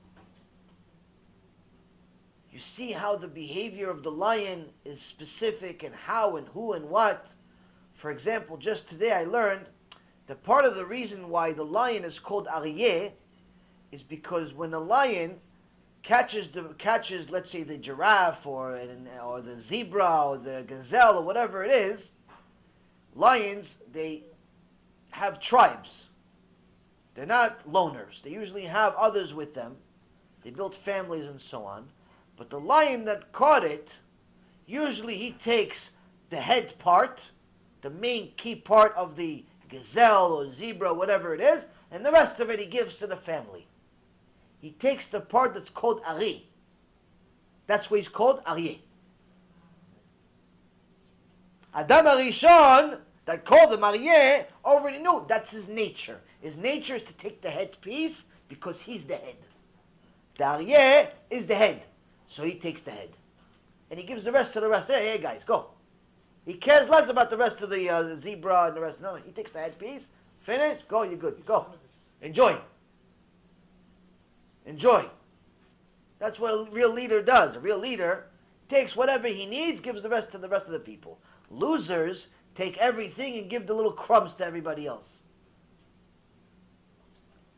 You see how the behavior of the lion is specific and how and who and what. For example, just today I learned that part of the reason why the lion is called aryeh is because when a lion catches, let's say, the giraffe or the zebra or the gazelle or whatever it is, lions, they have tribes. They're not loners. They usually have others with them. They build families and so on. But the lion that caught it, usually he takes the head part, the main key part of the gazelle or zebra, whatever it is, and the rest of it he gives to the family. He takes the part that's called Ari. That's why he's called Aryeh. Adam Arishon, that called him Aryeh, already knew that's his nature. His nature is to take the head piece because he's the head. The Aryeh is the head. So he takes the head. And he gives the rest to the rest. Hey guys, go. He cares less about the rest of the zebra and the rest. No, he takes the head piece. Finish. Go, you're good. You go. Enjoy. Enjoy. That's what a real leader does. A real leader takes whatever he needs, gives the rest to the rest of the people. Losers take everything and give the little crumbs to everybody else.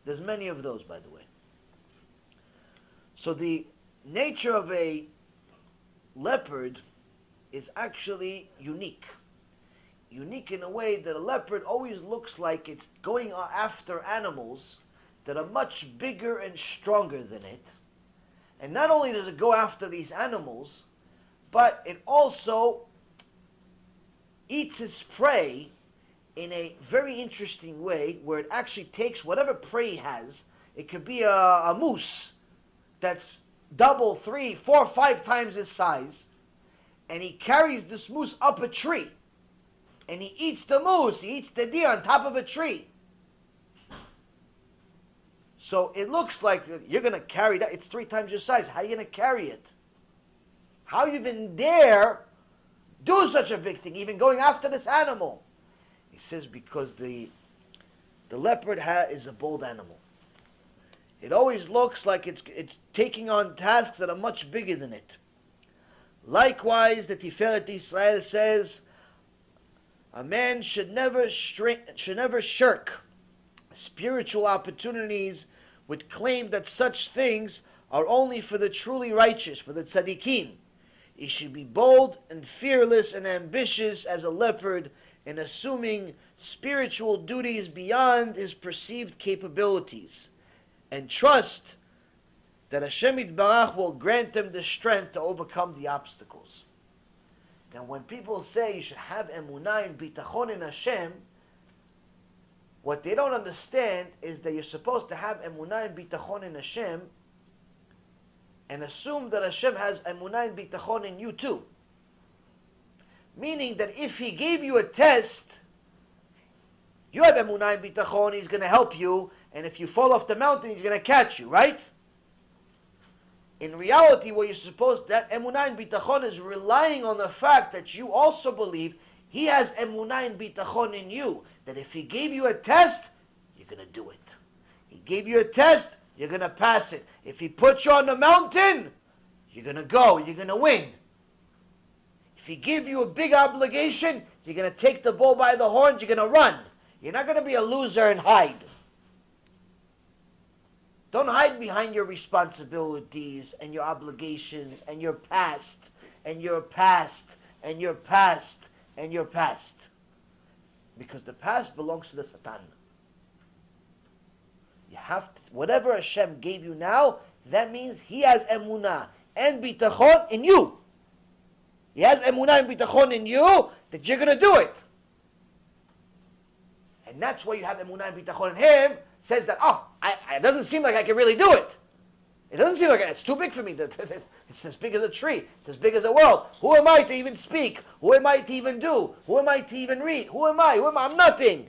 There's many of those, by the way. So the nature of a leopard is actually unique. Unique in a way that a leopard always looks like it's going after animals that are much bigger and stronger than it. And not only does it go after these animals, but it also eats its prey in a very interesting way where it actually takes whatever prey it has. It could be a moose that's double, 3, 4, 5 times its size, and he carries this moose up a tree. And he eats the moose, he eats the deer on top of a tree. So it looks like you're going to carry that. It's 3 times your size. How are you going to carry it? How you even dare do such a big thing, even going after this animal? He says because the leopard is a bold animal. It always looks like it's taking on tasks that are much bigger than it. Likewise, the Tiferet Israel says, a man should never shirk spiritual opportunities with claim that such things are only for the truly righteous, for the tzaddikim. He should be bold and fearless and ambitious as a leopard in assuming spiritual duties beyond his perceived capabilities, and trust that Hashem Yitbarach will grant them the strength to overcome the obstacles. Now when people say you should have emunah and bitachon in Hashem, what they don't understand is that you're supposed to have emunah and bitachon in Hashem and assume that Hashem has emunah and bitachon in you too. Meaning that if he gave you a test, you have emunah and bitachon, he's going to help you, and if you fall off the mountain, he's going to catch you, right? In reality, what you're supposed, that emunah and bitachon is relying on the fact that you also believe he has emunah and bitachon in you, that if he gave you a test, you're going to do it. He gave you a test, you're going to pass it. If he put you on the mountain, you're going to go, you're going to win. If he give you a big obligation, you're going to take the bull by the horns, you're going to run. You're not going to be a loser and hide. Don't hide behind your responsibilities and your obligations and your past and your past and your past and your past. Because the past belongs to the Satan. You have to, whatever Hashem gave you now, that means he has emunah and bitachon in you. He has emunah and bitachon in you that you're going to do it. And that's why you have emunah and bitachon in him, says that, it doesn't seem like I can really do it. It doesn't seem like it's too big for me. It's as big as a tree. It's as big as a world. Who am I to even speak? Who am I to even do? Who am I to even read? Who am I? I'm nothing.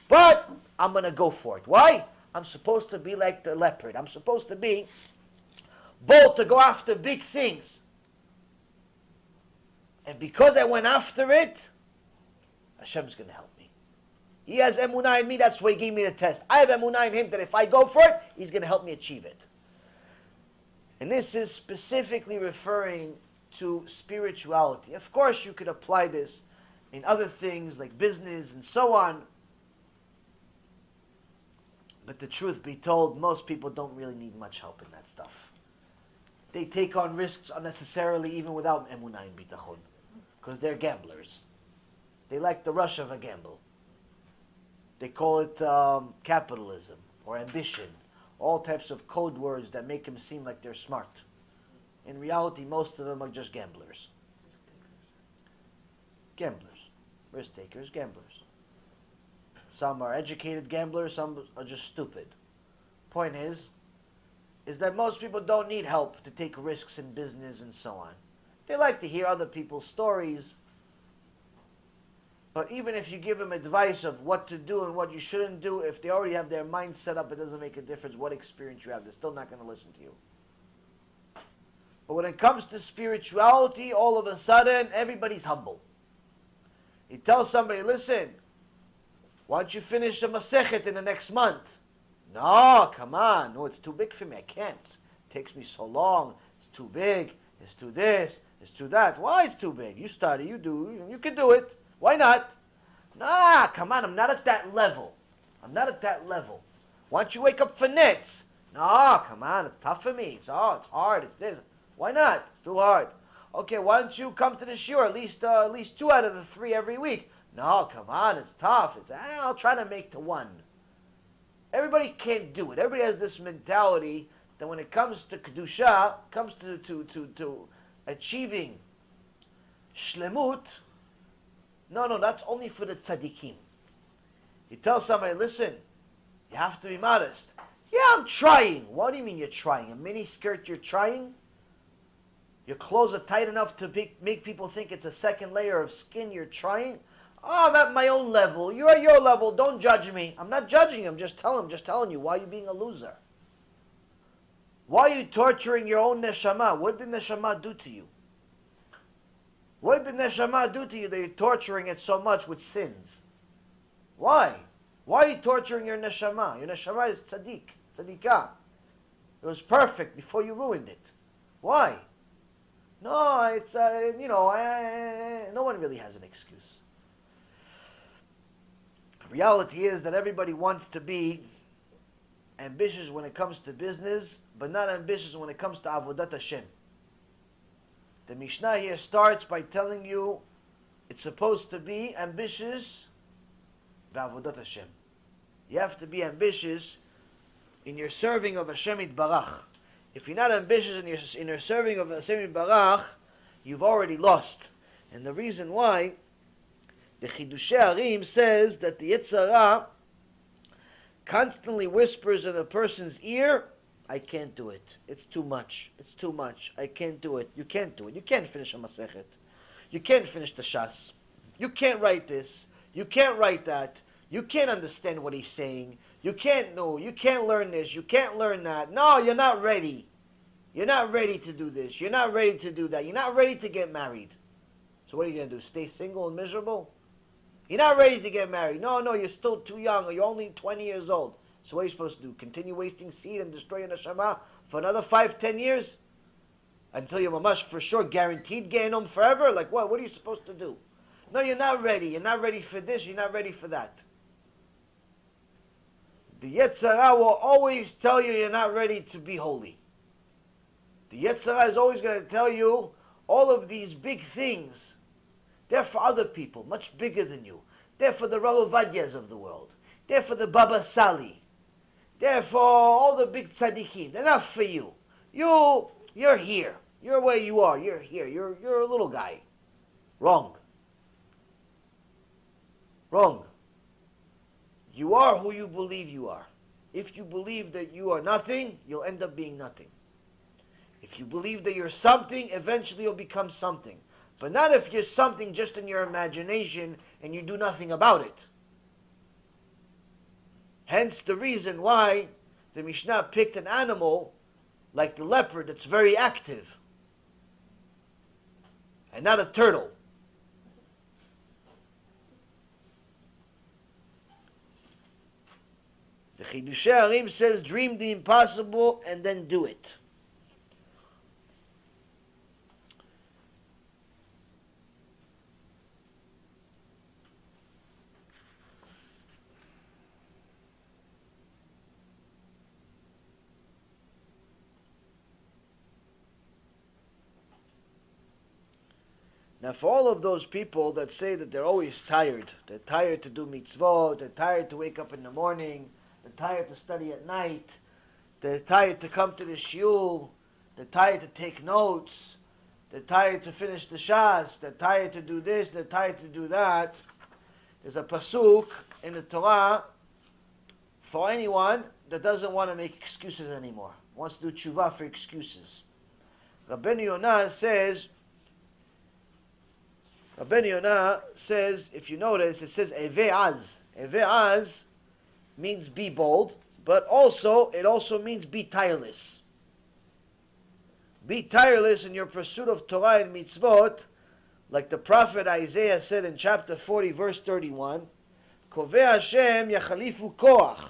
But I'm going to go for it. Why? I'm supposed to be like the leopard. I'm supposed to be bold to go after big things. And because I went after it, Hashem's going to help me. He has emunah in me, that's why he gave me the test. I have emunah in him that if I go for it, he's going to help me achieve it. And this is specifically referring to spirituality. Of course, you could apply this in other things like business and so on. But the truth be told, most people don't really need much help in that stuff. They take on risks unnecessarily even without emunah and bitachon. Because they're gamblers. They like the rush of a gamble. They call it capitalism or ambition. All types of code words that make them seem like they're smart. In reality, most of them are just gamblers. Gamblers. Risk takers, gamblers. Some are educated gamblers, some are just stupid. Point is that most people don't need help to take risks in business and so on. They like to hear other people's stories. But even if you give them advice of what to do and what you shouldn't do, if they already have their mind set up, it doesn't make a difference what experience you have. They're still not going to listen to you. But when it comes to spirituality, all of a sudden, everybody's humble. You tell somebody, listen, why don't you finish the Masechet in the next month? No, come on. No, it's too big for me. I can't. It takes me so long. It's too big. It's too this. It's too that. Why it's too big? You study. You do. You can do it. Why not? Nah, come on. I'm not at that level. I'm not at that level. Why don't you wake up for nits? No, come on. It's tough for me. It's hard. It's this. Why not? It's too hard. Okay, why don't you come to the shiur at least 2 out of the 3 every week? No, come on. It's tough. I'll try to make to 1. Everybody can't do it. Everybody has this mentality that when it comes to kedusha, comes to achieving shlemut, no, that's only for the tzaddikim. You tell somebody, listen, you have to be modest. Yeah, I'm trying. What do you mean you're trying? A mini skirt you're trying? Your clothes are tight enough to make people think it's a second layer of skin you're trying? Oh, I'm at my own level. You're at your level. Don't judge me. I'm not judging you. I'm just telling you. Why are you being a loser? Why are you torturing your own neshama? What did neshama do to you? What did neshama do to you that you're torturing it so much with sins? Why? Why are you torturing your neshama? Your neshama is tzadikah. It was perfect before you ruined it. Why? No, it's, no one really has an excuse. The reality is that everybody wants to be ambitious when it comes to business, but not ambitious when it comes to avodat Hashem. The Mishnah here starts by telling you it's supposed to be ambitious b'avodat Hashem. You have to be ambitious in your serving of Hashem Yitbarach. If you're not ambitious in your serving of Hashem Yitbarach, you've already lost. And the reason why, the Chidushei Harim says that the Yetzer Hara constantly whispers in a person's ear, I can't do it. It's too much. It's too much. I can't do it. You can't do it. You can't finish a Masechet. You can't finish the Shas. You can't write this. You can't write that. You can't understand what he's saying. You can't know. You can't learn this. You can't learn that. No, you're not ready. You're not ready to do this. You're not ready to do that. You're not ready to get married. So what are you going to do? Stay single and miserable? You're not ready to get married. No, you're still too young, or you're only 20 years old. So what are you supposed to do? Continue wasting seed and destroying the Shema for another 5-10 years? Until you're mamash for sure guaranteed Gehinnom forever? Like what? What are you supposed to do? No, you're not ready. You're not ready for this. You're not ready for that. The Yetzer Hara will always tell you you're not ready to be holy. The Yetzer Hara is always going to tell you all of these big things. They're for other people, much bigger than you. They're for the Rav Ovadyas of the world. They're for the Baba Sali. They're for all the big tzaddikim. They're not for you. You're here. You're where you are. You're here. You're a little guy. Wrong. Wrong. You are who you believe you are. If you believe that you are nothing, you'll end up being nothing. If you believe that you're something, eventually you'll become something. But not if you're something just in your imagination and you do nothing about it. Hence the reason why the Mishnah picked an animal like the leopard that's very active. And not a turtle. The Chidushei Harim says, dream the impossible and then do it. Now, for all of those people that say that they're always tired, they're tired to do mitzvot, they're tired to wake up in the morning, they're tired to study at night, they're tired to come to the shiur, they're tired to take notes, they're tired to finish the shas, they're tired to do this, they're tired to do that. There's a pasuk in the Torah for anyone that doesn't want to make excuses anymore, wants to do tshuva for excuses. Rabbi Yonah says, if you notice, it says Eve'az. Eve'az means be bold, but it also means be tireless. Be tireless in your pursuit of Torah and mitzvot, like the prophet Isaiah said in chapter 40, verse 31, Kovei Hashem yachalifu koach,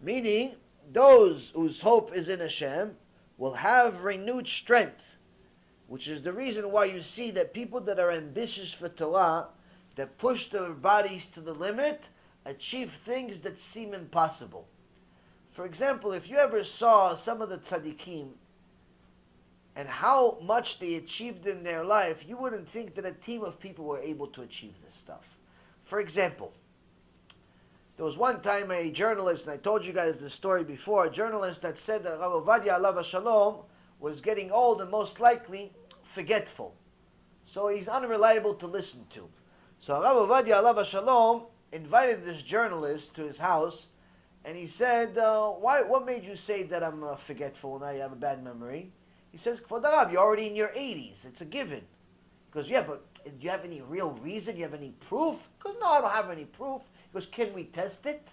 meaning those whose hope is in Hashem will have renewed strength. Which is the reason why you see that people that are ambitious for Torah, that push their bodies to the limit, achieve things that seem impossible. For example, if you ever saw some of the tzaddikim and how much they achieved in their life, you wouldn't think that a team of people were able to achieve this stuff. For example, there was one time a journalist, and I told you guys this story before, a journalist that said that Rav Ovadia alav shalom was getting old and most likely forgetful. So he's unreliable to listen to. So Rav Ovadia alav shalom invited this journalist to his house, and he said, what made you say that I'm forgetful and I have a bad memory? He says, Kvod Rav, you're already in your 80s. It's a given. He goes, yeah, but do you have any real reason? Do you have any proof? He goes, no, I don't have any proof. He goes, can we test it?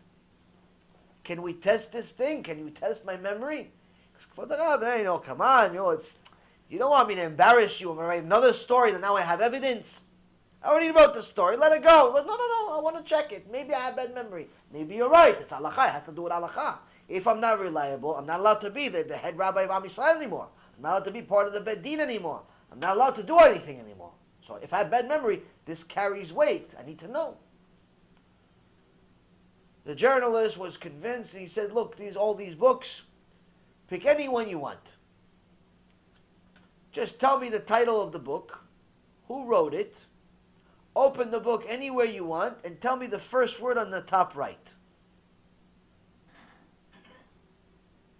Can we test this thing? Can you test my memory? He goes, Kvod Rav, come on, you don't want me to embarrass you and write another story that now I have evidence. I already wrote the story. Let it go. He goes, no, I want to check it. Maybe I have bad memory. Maybe you're right. It's halakha. It has to do with halakha. If I'm not reliable, I'm not allowed to be the head rabbi of Am Yisrael anymore. I'm not allowed to be part of the Beit Din anymore. I'm not allowed to do anything anymore. So if I have bad memory, this carries weight. I need to know. The journalist was convinced. He said, look, all these books, pick any one you want. Just tell me the title of the book, who wrote it, open the book anywhere you want, and tell me the first word on the top right.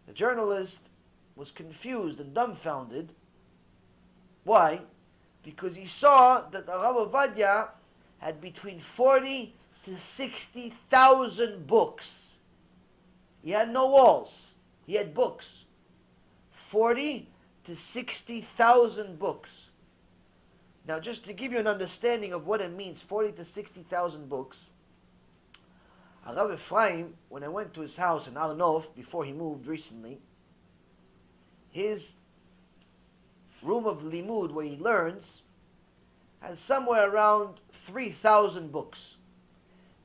The journalist was confused and dumbfounded. Why? Because he saw that Rav Ovadia had between 40 to 60,000 books. He had no walls. He had books. 40 to 60,000 books. Now, just to give you an understanding of what it means, 40 to 60,000 books, Rabbi Ephraim, when I went to his house in Al-Nof, before he moved recently, his room of limud, where he learns, has somewhere around 3,000 books.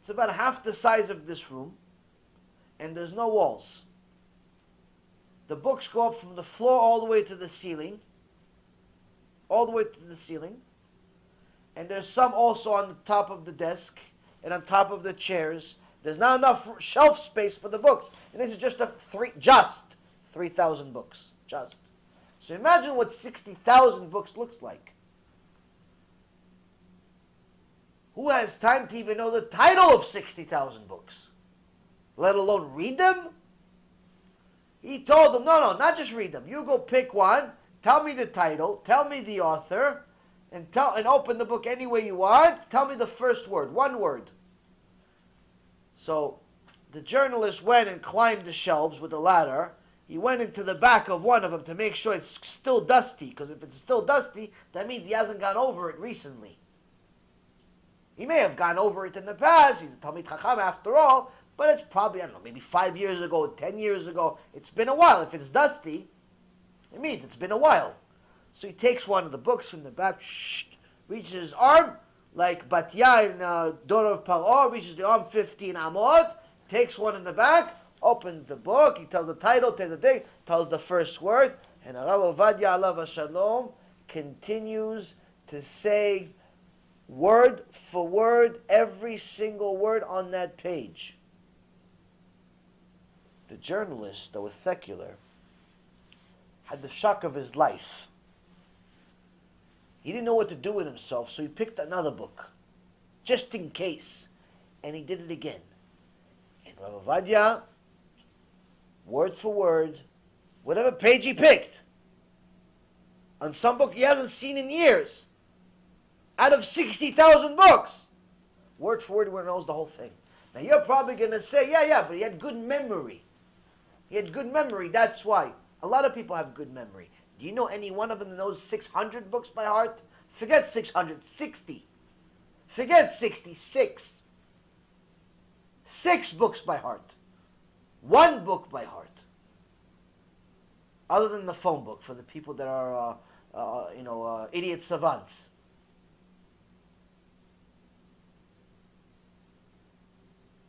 It's about half the size of this room, and there's no walls. The books go up from the floor all the way to the ceiling, and there's some also on the top of the desk and on top of the chairs. There's not enough shelf space for the books, and this is just 3,000 books, just. So imagine what 60,000 books looks like. Who has time to even know the title of 60,000 books, let alone read them? He told them, no, not just read them. You go pick one, tell me the title, tell me the author, and open the book any way you want. Tell me the first word, one word. So the journalist went and climbed the shelves with a ladder. He went into the back of one of them to make sure it's still dusty, because if it's still dusty, that means he hasn't gone over it recently. He may have gone over it in the past. He's a Talmid Chacham after all, but it's probably, I don't know, maybe 5 years ago, 10 years ago. It's been a while. If it's dusty, it means it's been a while. So he takes one of the books from the back, reaches his arm, like Batya in Daughter of Paro, reaches the arm 15 Amot, takes one in the back, opens the book, he tells the title, tells the thing, tells the first word, and Rabbi Ovadia Alav Shalom continues to say word for word, every single word on that page. The journalist, that was secular, had the shock of his life. He didn't know what to do with himself, so he picked another book, just in case, and he did it again. And Rabbi Ovadia, word for word, whatever page he picked, on some book he hasn't seen in years, out of 60,000 books, word for word, he knows the whole thing. Now you're probably going to say, yeah, but he had good memory. He had good memory, that's why. A lot of people have good memory. Do you know any one of them that knows 600 books by heart? Forget 600, 60. Forget 66. 6 books by heart. 1 book by heart. Other than the phone book for the people that are, idiot savants.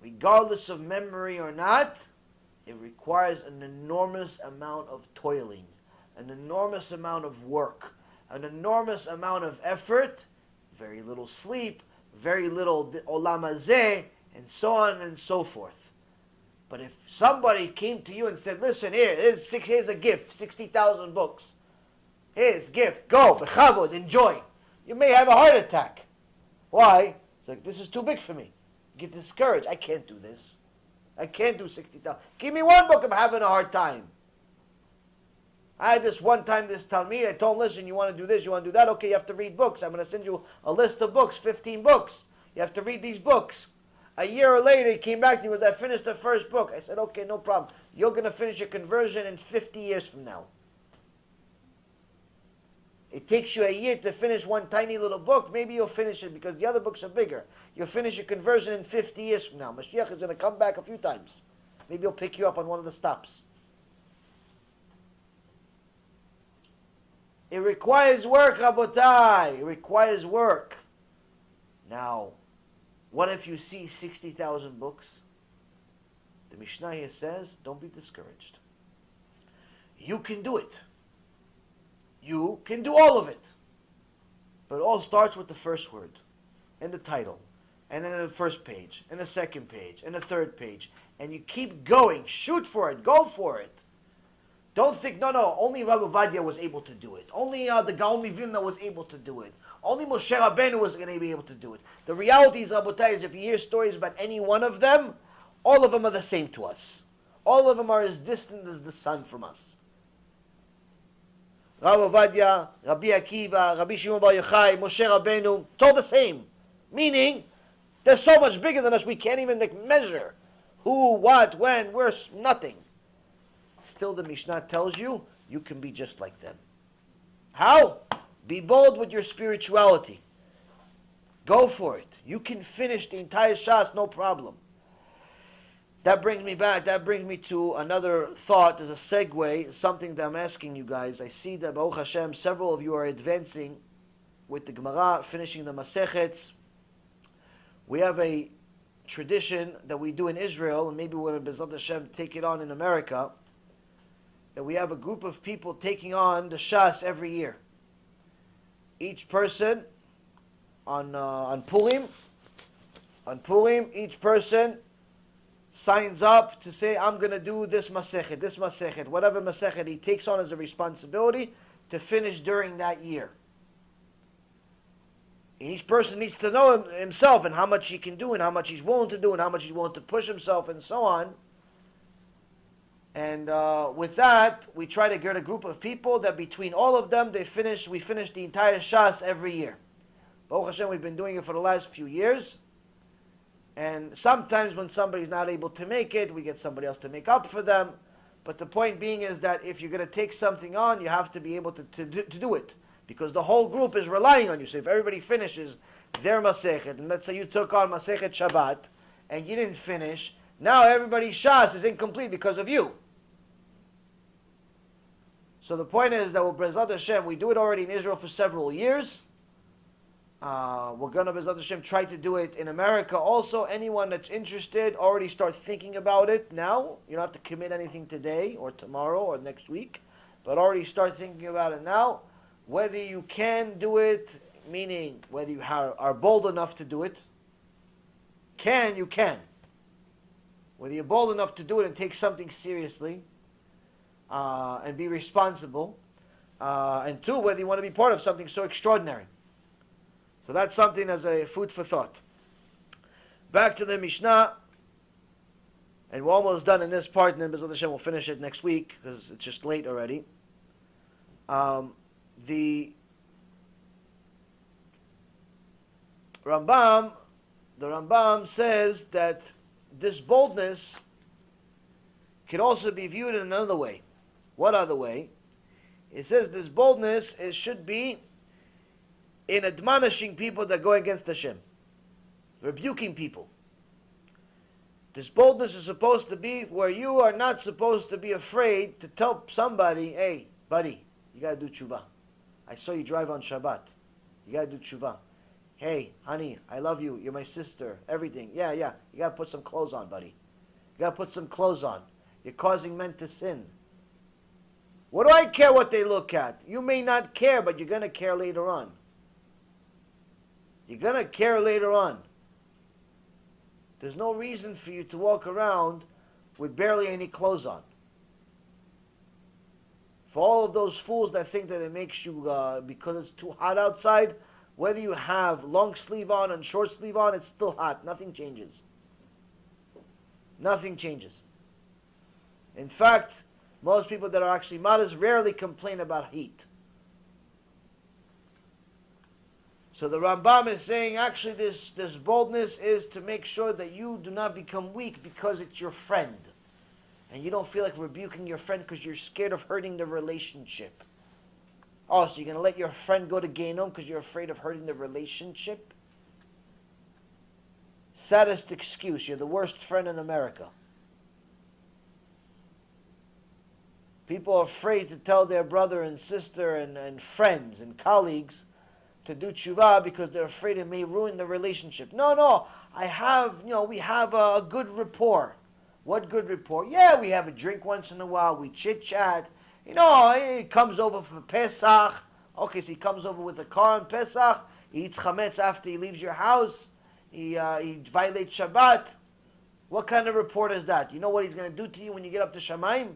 Regardless of memory or not, it requires an enormous amount of toiling, an enormous amount of work, an enormous amount of effort, very little sleep, very little olam hazeh, and so on and so forth. But if somebody came to you and said, listen, here's a gift, 60,000 books. Here's a gift, go, bechavod, enjoy. You may have a heart attack. Why? It's like, this is too big for me. You get discouraged. I can't do this. I can't do 60,000. Give me one book, I'm having a hard time. I had this one time, this Talmid, I told him, listen, you want to do this, you want to do that? Okay, you have to read books. I'm going to send you a list of books, 15 books. You have to read these books. A year later, he came back to me and I finished the first book. I said, okay, no problem. You're going to finish your conversion in 50 years from now. It takes you a year to finish one tiny little book. Maybe you'll finish it because the other books are bigger. You'll finish your conversion in 50 years from now. Mashiach is going to come back a few times. Maybe he'll pick you up on one of the stops. It requires work, Rabotai. It requires work. Now, what if you see 60,000 books? The Mishnah here says, don't be discouraged. You can do it. You can do all of it. But it all starts with the first word, and the title, and then the first page, and the second page, and the third page. And you keep going. Shoot for it. Go for it. Don't think, no, only Rabbi Ovadia was able to do it. Only the Gaon Vilna was able to do it. Only Moshe Rabbeinu was going to be able to do it. The reality is, Rabotai, is if you hear stories about any one of them, all of them are the same to us. All of them are as distant as the sun from us. Rabbi Ovadia, Rabbi Akiva, Rabbi Shimon Bar Yochai, Moshe Rabbeinu, it's all the same. Meaning, they're so much bigger than us, we can't even measure. Who, what, when, we're nothing. Still, the Mishnah tells you, you can be just like them. How? Be bold with your spirituality. Go for it. You can finish the entire Shas, no problem. That brings me back. That brings me to another thought as a segue, something that I'm asking you guys. I see that, Baruch Hashem, several of you are advancing with the Gemara, finishing the Masechets. We have a tradition that we do in Israel, and maybe we're going to, B'ezrat Hashem, take it on in America, that we have a group of people taking on the Shas every year. Each person on Purim, each person signs up to say, I'm going to do this Masechet, whatever Masechet he takes on as a responsibility to finish during that year. Each person needs to know himself and how much he can do and how much he's willing to do and how much he's willing to push himself and so on. And with that, we try to get a group of people that between all of them, we finish the entire Shas every year. Baruch Hashem, we've been doing it for the last few years. And sometimes when somebody's not able to make it, we get somebody else to make up for them. But the point being is that if you're going to take something on, you have to be able to do it. Because the whole group is relying on you. So if everybody finishes their Masechet, and let's say you took on Masechet Shabbat, and you didn't finish, now everybody's Shas is incomplete because of you. So the point is that with B'ezrat Hashem, we do it already in Israel for several years. We're going to, B'ezrat Hashem, try to do it in America also. Anyone that's interested, already start thinking about it now. You don't have to commit anything today or tomorrow or next week, but already start thinking about it now. Whether you can do it, meaning whether you are bold enough to do it, you can. Whether you're bold enough to do it and take something seriously, and be responsible, and two, whether you want to be part of something so extraordinary. So that's something as a food for thought. Back to the Mishnah, and we're almost done in this part, and then B'ezrat Hashem will finish it next week because it's just late already. The Rambam says that this boldness can also be viewed in another way. What other way? It says this boldness should be in admonishing people that go against Hashem, rebuking people. This boldness is supposed to be where you are not supposed to be afraid to tell somebody, hey, buddy, you got to do tshuva. I saw you drive on Shabbat. You got to do tshuva. Hey, honey, I love you. You're my sister. Everything. Yeah. You got to put some clothes on, buddy. You got to put some clothes on. You're causing men to sin. What do I care what they look at? You may not care, but you're going to care later on. You're going to care later on. There's no reason for you to walk around with barely any clothes on. For all of those fools that think that it makes you, because it's too hot outside, whether you have long sleeve on and short sleeve on, it's still hot. Nothing changes. Nothing changes. In fact, most people that are actually modest rarely complain about heat. So the Rambam is saying, actually, this boldness is to make sure that you do not become weak because it's your friend. And you don't feel like rebuking your friend because you're scared of hurting the relationship. Oh, so you're going to let your friend go to Gehinnom because you're afraid of hurting the relationship? Saddest excuse. You're the worst friend in America. People are afraid to tell their brother and sister and friends and colleagues to do tshuva because they're afraid it may ruin the relationship. No, we have a good rapport. What good rapport? Yeah, we have a drink once in a while. We chit-chat. He comes over for Pesach. Okay, so he comes over with a car on Pesach. He eats chametz after he leaves your house. He violates Shabbat. What kind of rapport is that? You know what he's going to do to you when you get up to Shamayim?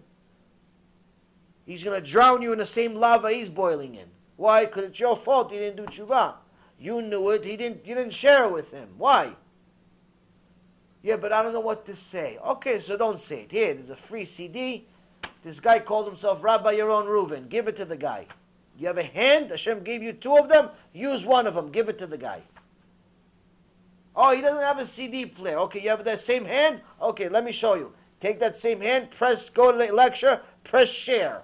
He's going to drown you in the same lava he's boiling in. Why? Because it's your fault you didn't do tshuva. You knew it. You didn't share it with him. Why? Yeah, but I don't know what to say. Okay, so don't say it. Here, there's a free CD. This guy calls himself Rabbi Yaron Reuven. Give it to the guy. You have a hand. Hashem gave you two of them. Use one of them. Give it to the guy. Oh, he doesn't have a CD player. Okay, you have that same hand? Okay, let me show you. Take that same hand. Go to the lecture. Press share.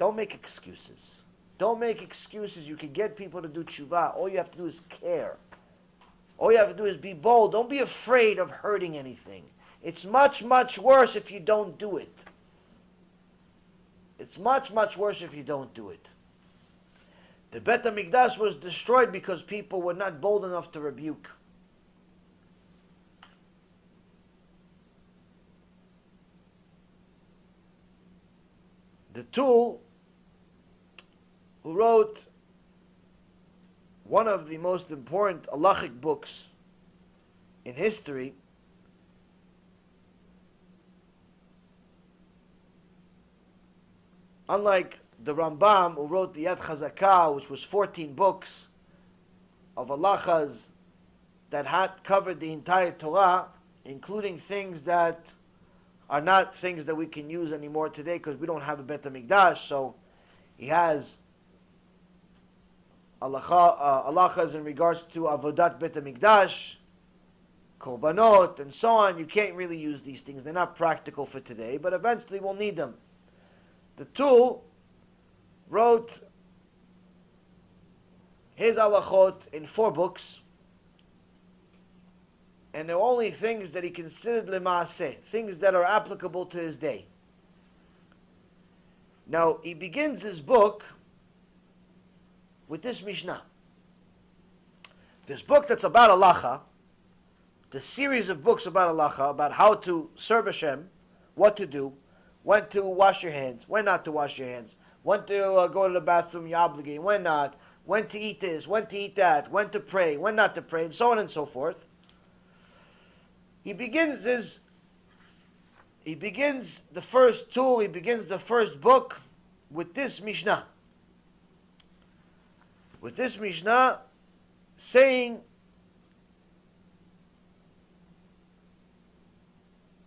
don't make excuses. Don't make excuses. You can get people to do tshuva. All you have to do is care. All you have to do is be bold. Don't be afraid of hurting anything. It's much, much worse if you don't do it. It's much, much worse if you don't do it. The Bet HaMikdash was destroyed because people were not bold enough to rebuke. The Tool, who wrote one of the most important halachic books in history, unlike the Rambam, who wrote the Yad Chazakah, which was 14 books of halachas that had covered the entire Torah, including things that are not things that we can use anymore today because we don't have a Bet HaMikdash. So he has halachas in regards to avodat Bet HaMikdash, korbanot, and so on. You can't really use these things. They're not practical for today, but eventually we'll need them. The Tool wrote his halachot in 4 books, and they're only things that he considered lemaaseh, things that are applicable to his day. Now, he begins his book with this Mishnah. This book that's about halacha, the series of books about halacha, about how to serve Hashem, what to do, when to wash your hands, when not to wash your hands, when to go to the bathroom, you're obligated, when not, when to eat this, when to eat that, when to pray, when not to pray, and so on and so forth. He begins the first tool, he begins the first book with this Mishnah. With this Mishnah saying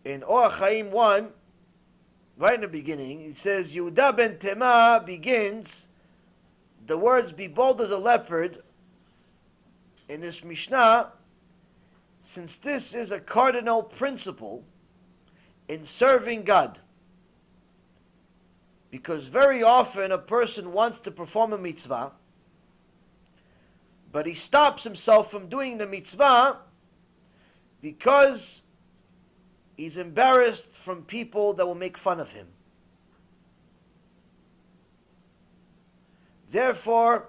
in Orach Chaim 1, right in the beginning, it says, Yehuda ben Taima begins, the words, be bold as a leopard, in this Mishnah, since this is a cardinal principle in serving God. Because very often a person wants to perform a mitzvah, but he stops himself from doing the mitzvah because he's embarrassed from people that will make fun of him. Therefore,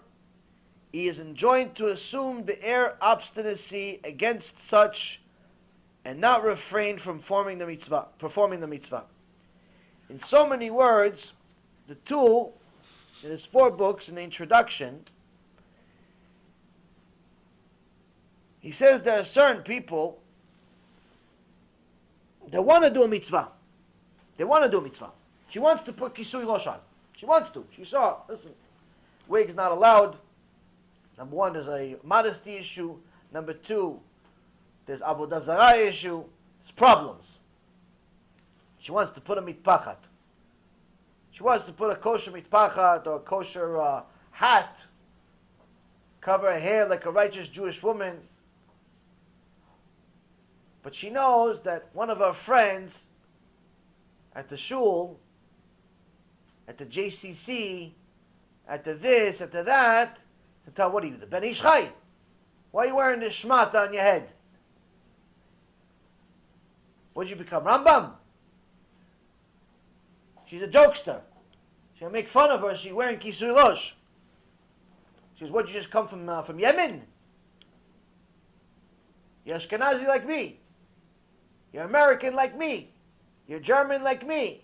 he is enjoined to assume the air obstinacy against such and not refrain from performing the mitzvah. In so many words, the Tool, in his 4 books, in the introduction, he says there are certain people that want to do a mitzvah. They want to do a mitzvah. She wants to put kisui rosh on. She wants to. She saw, listen, wig's not allowed. Number 1, there's a modesty issue. Number 2, there's avodah zarah issue. There's problems. She wants to put a mitpachat. She wants to put a kosher mitpachat or a kosher hat. Cover her hair like a righteous Jewish woman. But she knows that one of her friends at the shul, at the JCC, at the this, at the that, to tell, what are you, the Ben Ish Chai? Why are you wearing this shmata on your head? What did you become, Rambam? She's a jokester. She'll make fun of her. She's wearing kisui rosh. She says, what, did you just come from Yemen? You're Ashkenazi like me. You're American like me. You're German like me.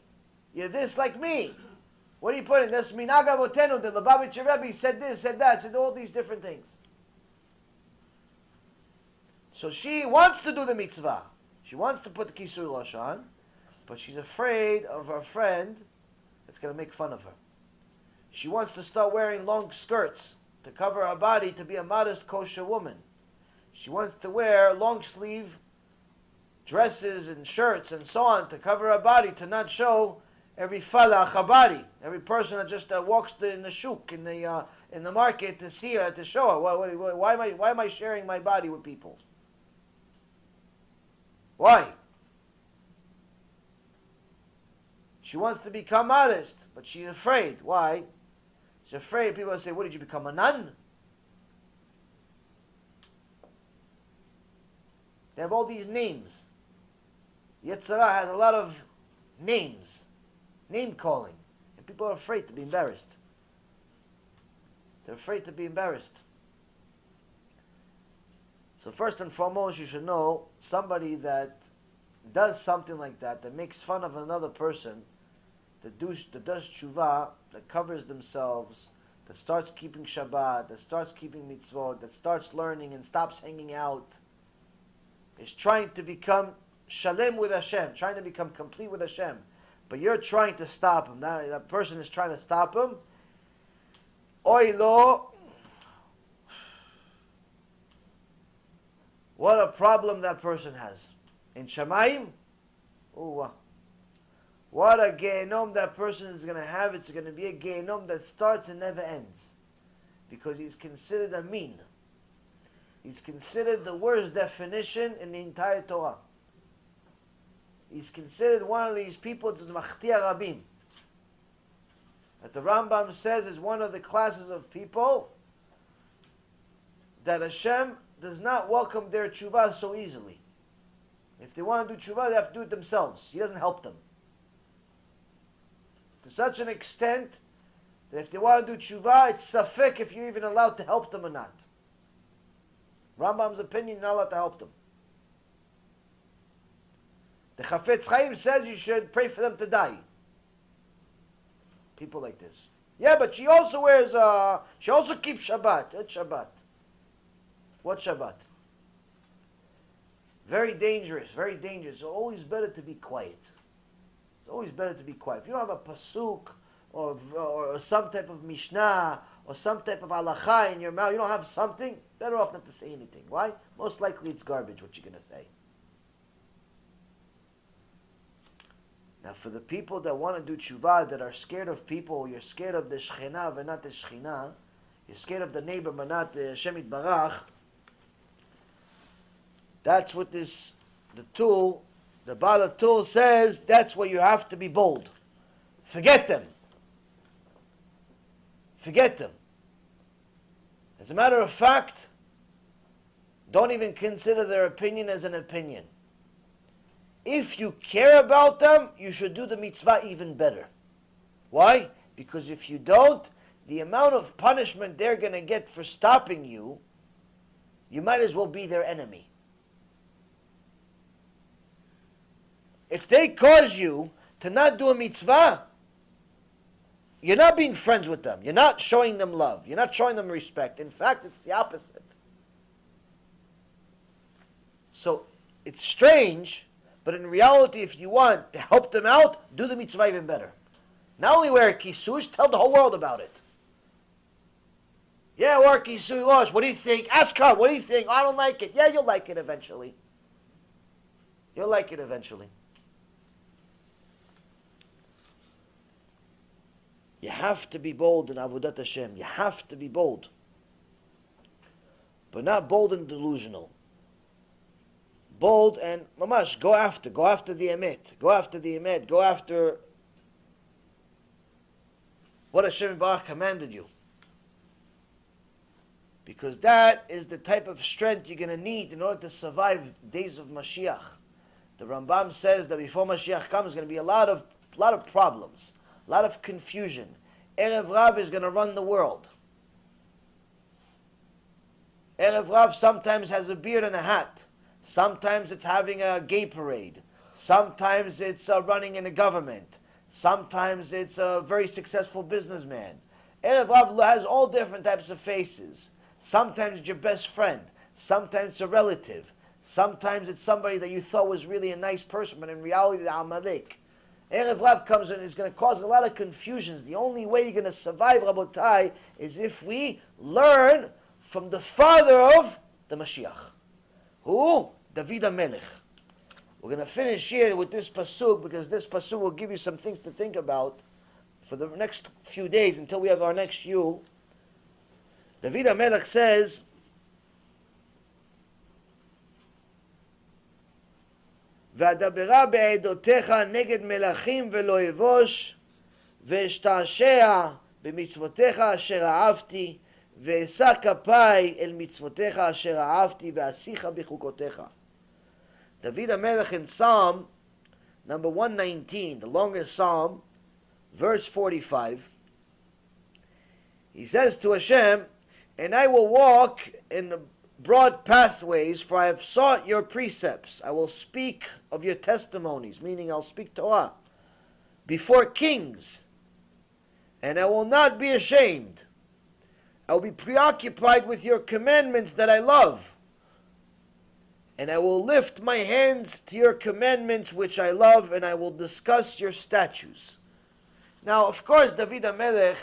You're this like me. What are you putting? This minaga votenu, the Lubavitcher Rebbe said this, said that, said all these different things. So she wants to do the mitzvah. She wants to put the kisui rosh on, but she's afraid of her friend that's going to make fun of her. She wants to start wearing long skirts to cover her body to be a modest kosher woman. She wants to wear long sleeve dresses and shirts and so on to cover her body, to not show every falach her body, every person that just walks in the shuk, in the market, to see her, to show her. Why am I sharing my body with people? Why? She wants to become modest, but she's afraid. Why? She's afraid people will say, what, did you become a nun? They have all these names. Yetzirah has a lot of names, name calling, and people are afraid to be embarrassed. They're afraid to be embarrassed. So first and foremost, you should know somebody that does something like that, that makes fun of another person, that does tshuva, that covers themselves, that starts keeping Shabbat, that starts keeping mitzvot, that starts learning and stops hanging out, is trying to become shalem with Hashem, trying to become complete with Hashem. But you're trying to stop him. That person is trying to stop him. Oy lo. What a problem that person has. In Shamayim, what a gehenom that person is going to have. It's going to be a gehenom that starts and never ends. Because he's considered a mean. He's considered the worst definition in the entire Torah. He's considered one of these people, it's Machtia Rabim. That the Rambam says is one of the classes of people that Hashem does not welcome their tshuva so easily. If they want to do tshuva, they have to do it themselves. He doesn't help them. To such an extent that if they want to do tshuva, it's safek if you're even allowed to help them or not. Rambam's opinion, you're not allowed to help them. The Chafetz Chaim says you should pray for them to die. People like this. Yeah, but she also wears, she also keeps Shabbat. It's Shabbat. What Shabbat? Very dangerous, very dangerous. It's always better to be quiet. It's always better to be quiet. If you don't have a pasuk or some type of Mishnah or some type of halacha in your mouth, you don't have something, better off not to say anything. Why? Most likely it's garbage what you're going to say. Now for the people that want to do tshuva, that are scared of people, you're scared of the shechina but not the shechina, you're scared of the neighbor but not the Hashem Yitbarach, that's what the Baal Tool says, that's where you have to be bold. Forget them. Forget them. As a matter of fact, don't even consider their opinion as an opinion. If you care about them, you should do the mitzvah even better. Why? Because if you don't, the amount of punishment they're going to get for stopping you, you might as well be their enemy. If they cause you to not do a mitzvah, you're not being friends with them. You're not showing them love. You're not showing them respect. In fact, it's the opposite. So, it's strange, but in reality, if you want to help them out, do the mitzvah even better. Not only wear a kisush, tell the whole world about it. Yeah, wear a kisush. What do you think? Ask her, what do you think? I don't like it. Yeah, you'll like it eventually. You'll like it eventually. You have to be bold in Avodat Hashem. You have to be bold. But not bold and delusional. Bold and mamash, go after the emet. Go after the emet. Go after what Hashem Baruch commanded you. Because that is the type of strength you're going to need in order to survive the days of Mashiach. The Rambam says that before Mashiach comes, there's going to be a lot of problems. A lot of confusion. Erev Rav is going to run the world. Erev Rav sometimes has a beard and a hat. Sometimes it's having a gay parade. Sometimes it's running in the government. Sometimes it's a very successful businessman. Erev Rav has all different types of faces. Sometimes it's your best friend. Sometimes it's a relative. Sometimes it's somebody that you thought was really a nice person, but in reality, the Amalek. Erev Rav comes in and is going to cause a lot of confusions. The only way you're going to survive, Rabotai, is if we learn from the father of the Mashiach. Who? David HaMelech. We're going to finish here with this pasuk, because this pasuk will give you some things to think about for the next few days until we have our next shiur. David HaMelech says, ואדברה בעדותיך נגד מלכים ולא אבוש, ואשתעשע במצוותיך אשר אהבתי, ואשא כפיי אל מצוותיך אשר אהבתי, ואשיך בחוקותיך. David HaMelech in Psalm number 119, the longest psalm, verse 45, he says to Hashem, and I will walk in the broad pathways, for I have sought your precepts. I will speak of your testimonies, meaning I'll speak Torah, before kings, and I will not be ashamed. I will be preoccupied with your commandments that I love, and I will lift my hands to your commandments which I love, and I will discuss your statutes. Now, of course, David HaMelech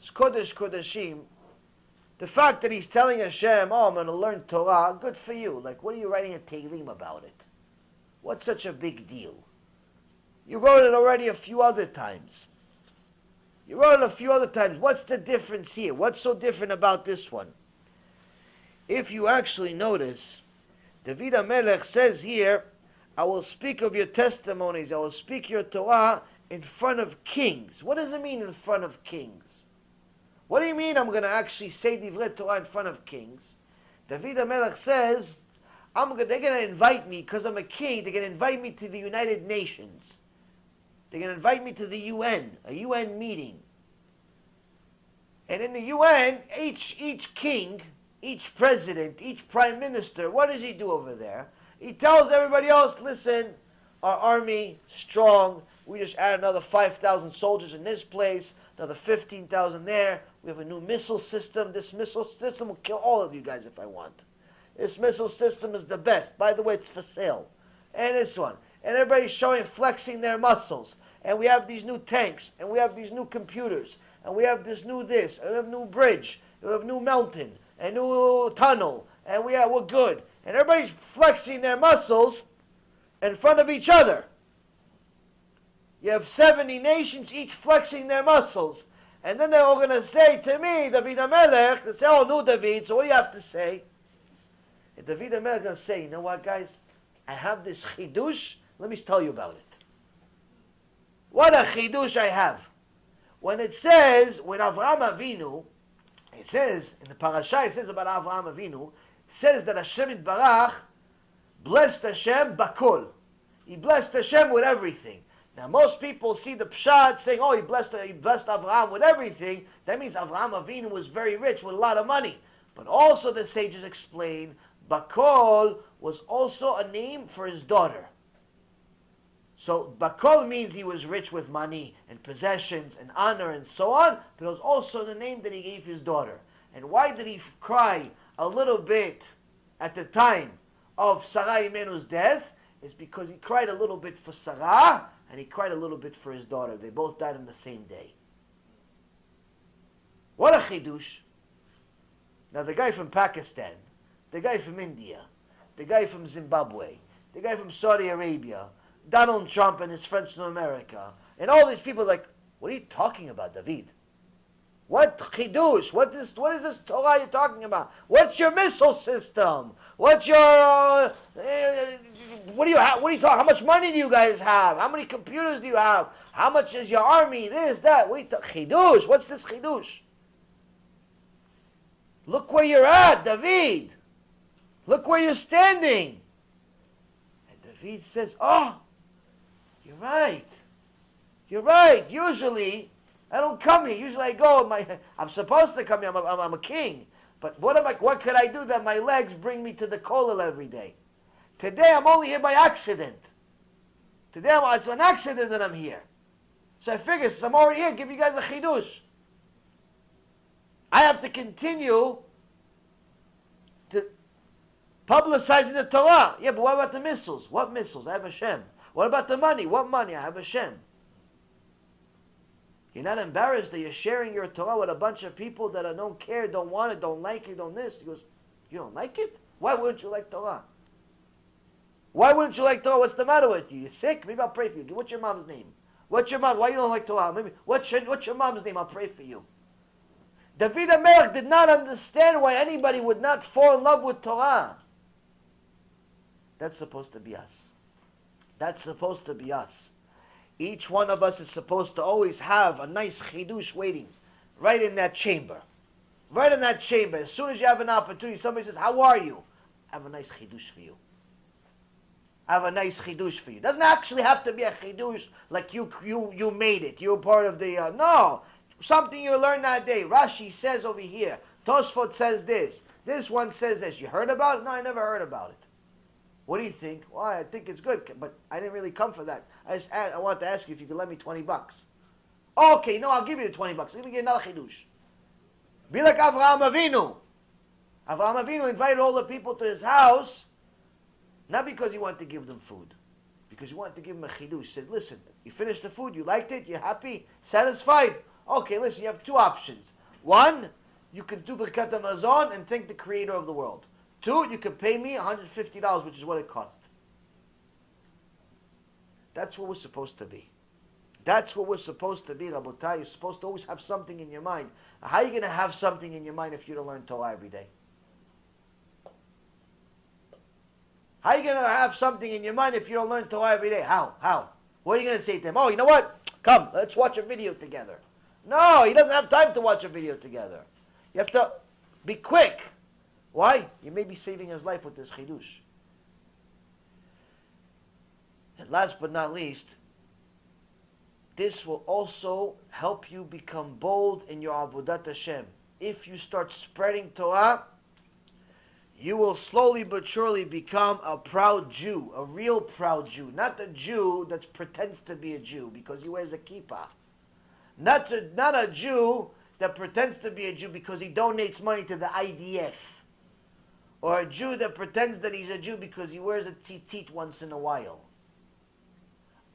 is Kodesh Kodeshim. The fact that he's telling Hashem, oh, I'm going to learn Torah, good for you. Like, what are you writing a Tehillim about it? What's such a big deal? You wrote it already a few other times. What's the difference here? What's so different about this one? If you actually notice, David HaMelech says here, I will speak of your testimonies, I will speak your Torah in front of kings. What does it mean in front of kings? What do you mean I'm going to actually say Divrei Torah in front of kings? David HaMelech says, they're going to invite me, because I'm a king, they're going to invite me to the United Nations. They're going to invite me to the UN, a UN meeting. And in the UN, each king, each president, each prime minister, what does he do over there? He tells everybody else, listen, our army, strong, we just add another 5,000 soldiers in this place, another 15,000 there. We have a new missile system. This missile system will kill all of you guys if I want. This missile system is the best. By the way, it's for sale. And this one. And everybody's showing, flexing their muscles. And we have these new tanks. And we have these new computers. And we have this new this. And we have new bridge. We have new mountain. And new tunnel. And we're good. And everybody's flexing their muscles in front of each other. You have 70 nations, each flexing their muscles. And then they're all going to say to me, David HaMelech, they say, oh, no, David, so what do you have to say? And David HaMelech is going to say, you know what, guys? I have this chidush. Let me tell you about it. What a chidush I have. When it says, when Avraham Avinu, it says, in the parasha, it says about Avraham Avinu, it says that Hashem Yitbarach blessed Hashem bakol. He blessed Hashem with everything. Now, most people see the pshat saying, oh, he blessed Avraham with everything. That means Avraham Avinu was very rich with a lot of money. But also the sages explain, Bakol was also a name for his daughter. So, Bakol means he was rich with money and possessions and honor and so on, but it was also the name that he gave his daughter. And why did he cry a little bit at the time of Sarah Imenu's death? It's because he cried a little bit for Sarah, and he cried a little bit for his daughter. They both died on the same day. What a chidush. Now the guy from Pakistan, the guy from India, the guy from Zimbabwe, the guy from Saudi Arabia, Donald Trump and his friends from America, and all these people are like, what are you talking about, David? What chidush? What is this Torah you're talking about? What's your missile system? What's your what do you have? What do you talk? How much money do you guys have? How many computers do you have? How much is your army? This, that. What chidush? What's this chidush? Look where you're at, David. Look where you're standing. And David says, "Oh, you're right. You're right. Usually." I don't come here. Usually I go. I'm supposed to come here. I'm a king. But what could I do that my legs bring me to the kollel every day? Today I'm only here by accident. Today it's an accident that I'm here. So I figure since I'm already here, give you guys a chidush. I have to continue to publicizing the Torah. Yeah, but what about the missiles? What missiles? I have Hashem. What about the money? What money? I have Hashem. You're not embarrassed that you're sharing your Torah with a bunch of people that don't care, don't want it, don't like it, don't this. He goes, you don't like it? Why wouldn't you like Torah? Why wouldn't you like Torah? What's the matter with you? You're sick? Maybe I'll pray for you. What's your mom's name? What's your mom? Why you don't like Torah? Maybe what's your mom's name? I'll pray for you. David HaMelech did not understand why anybody would not fall in love with Torah. That's supposed to be us. That's supposed to be us. Each one of us is supposed to always have a nice chidush waiting right in that chamber. Right in that chamber. As soon as you have an opportunity, somebody says, how are you? I have a nice chidush for you. I have a nice chidush for you. It doesn't actually have to be a chidush like you made it. You're part of the... no. Something you learned that day. Rashi says over here. Tosfot says this. This one says this. You heard about it? No, I never heard about it. What do you think? Well, I think it's good, but I didn't really come for that. I wanted to ask you if you could lend me $20. Okay, no, I'll give you the $20. Let me get another chidush. Be like Avraham Avinu. Avraham Avinu invited all the people to his house, not because he wanted to give them food, because he wanted to give them a chidush. He said, listen, you finished the food, you liked it, you're happy, satisfied? Okay, listen, you have two options. One, you can do Birkat HaMazon and thank the creator of the world. Two, you can pay me $150, which is what it cost. That's what we're supposed to be. That's what we're supposed to be, Rabotai. You're supposed to always have something in your mind. How are you going to have something in your mind if you don't learn Torah every day? How are you going to have something in your mind if you don't learn Torah every day? How? What are you going to say to him? Oh, you know what? Come, let's watch a video together. No, he doesn't have time to watch a video together. You have to be quick. Why? You may be saving his life with this chidush. And last but not least, this will also help you become bold in your avodat Hashem. If you start spreading Torah, you will slowly but surely become a proud Jew, a real proud Jew. Not the Jew that pretends to be a Jew because he wears a kippah. Not a Jew that pretends to be a Jew because he donates money to the IDF. Or a Jew that pretends that he's a Jew because he wears a tzitzit once in a while.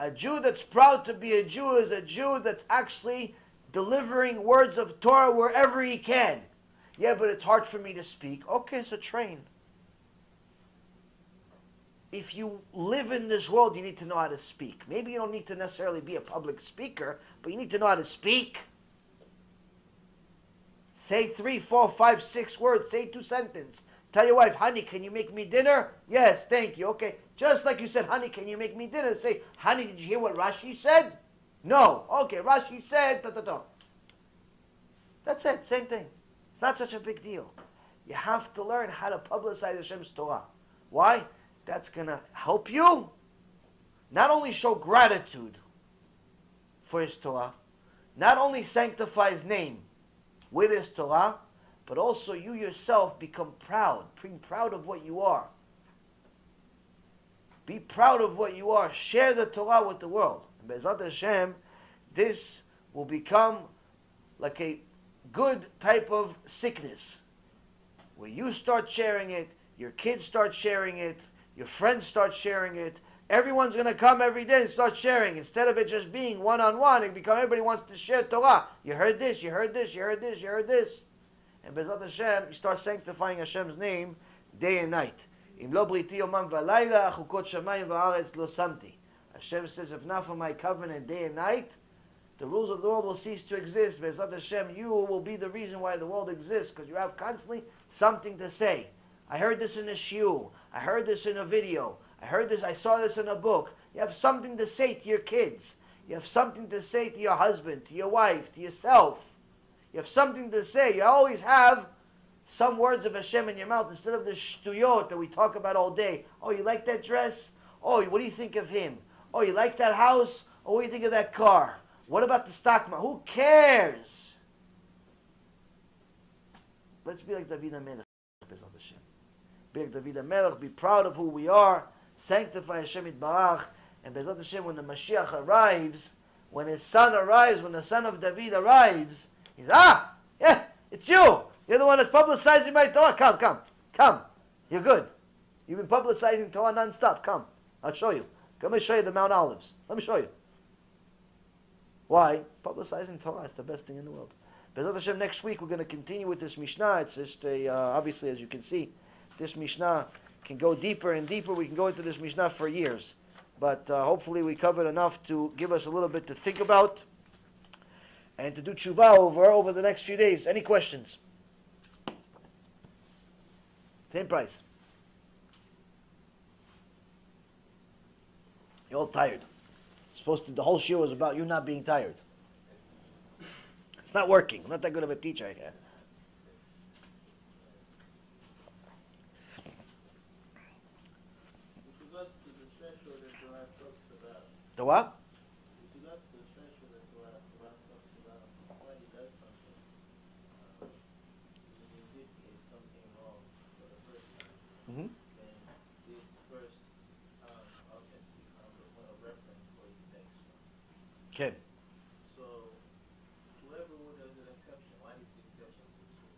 A Jew that's proud to be a Jew is a Jew that's actually delivering words of Torah wherever he can. Yeah, but it's hard for me to speak. Okay, so train. If you live in this world, you need to know how to speak. Maybe you don't need to necessarily be a public speaker, but you need to know how to speak. Say 3, 4, 5, 6 words. Say 2 sentences. Tell your wife, honey, can you make me dinner? Yes, thank you. Okay. Just like you said, honey, can you make me dinner? Say, honey, did you hear what Rashi said? No. Okay, Rashi said, That's it. Same thing. It's not such a big deal. You have to learn how to publicize Hashem's Torah. Why? That's going to help you not only show gratitude for His Torah, not only sanctify His name with His Torah, but also you yourself become proud. Be proud of what you are. Be proud of what you are. Share the Torah with the world. And Be'ezrat Hashem, this will become like a good type of sickness. Where you start sharing it, your kids start sharing it, your friends start sharing it. Everyone's going to come every day and start sharing. Instead of it just being one-on-one, it become everybody wants to share Torah. You heard this, you heard this, you heard this, you heard this. And Be'ezrat Hashem, you start sanctifying Hashem's name day and night. Im lo briti yomam v'layla, chukot shamayim v'aretz lo samti. Hashem says, if not for my covenant day and night, the rules of the world will cease to exist. Be'ezrat Hashem, you will be the reason why the world exists, because you have constantly something to say. I heard this in a shiur. I heard this in a video. I heard this, I saw this in a book. You have something to say to your kids. You have something to say to your husband, to your wife, to yourself. You have something to say. You always have some words of Hashem in your mouth instead of the shtuyot that we talk about all day. Oh, you like that dress? Oh, what do you think of him? Oh, you like that house? Oh, what do you think of that car? What about the stock market? Who cares? Let's be like David HaMelech. Be like David HaMelech. Be proud of who we are. Sanctify Hashem Yitbarach. And Be'ezrat Hashem, when the Mashiach arrives, when his son arrives, when the son of David arrives, he's, yeah, it's you. You're the one that's publicizing my Torah. Come. You're good. You've been publicizing Torah non-stop. Come. I'll show you. Let me show you the Mount Olives. Let me show you. Why? Publicizing Torah is the best thing in the world. Be'ezrat Hashem, next week we're going to continue with this Mishnah. It's just obviously, as you can see, this Mishnah can go deeper and deeper. We can go into this Mishnah for years. But hopefully we covered enough to give us a little bit to think about and to do tshuva over the next few days. Any questions? Same price. You're all tired. It's supposed to, the whole shiur was about you not being tired. It's not working. I'm not that good of a teacher here. With regards to the threshold that Torah talks about, The what? with regards to the threshold that Torah talks about, before he does something, in this case, something wrong for the first time, Mm-hmm. then this first often to become a point of reference for his next one. Okay. So, whoever rule there's an exception, why is the exception to this rule?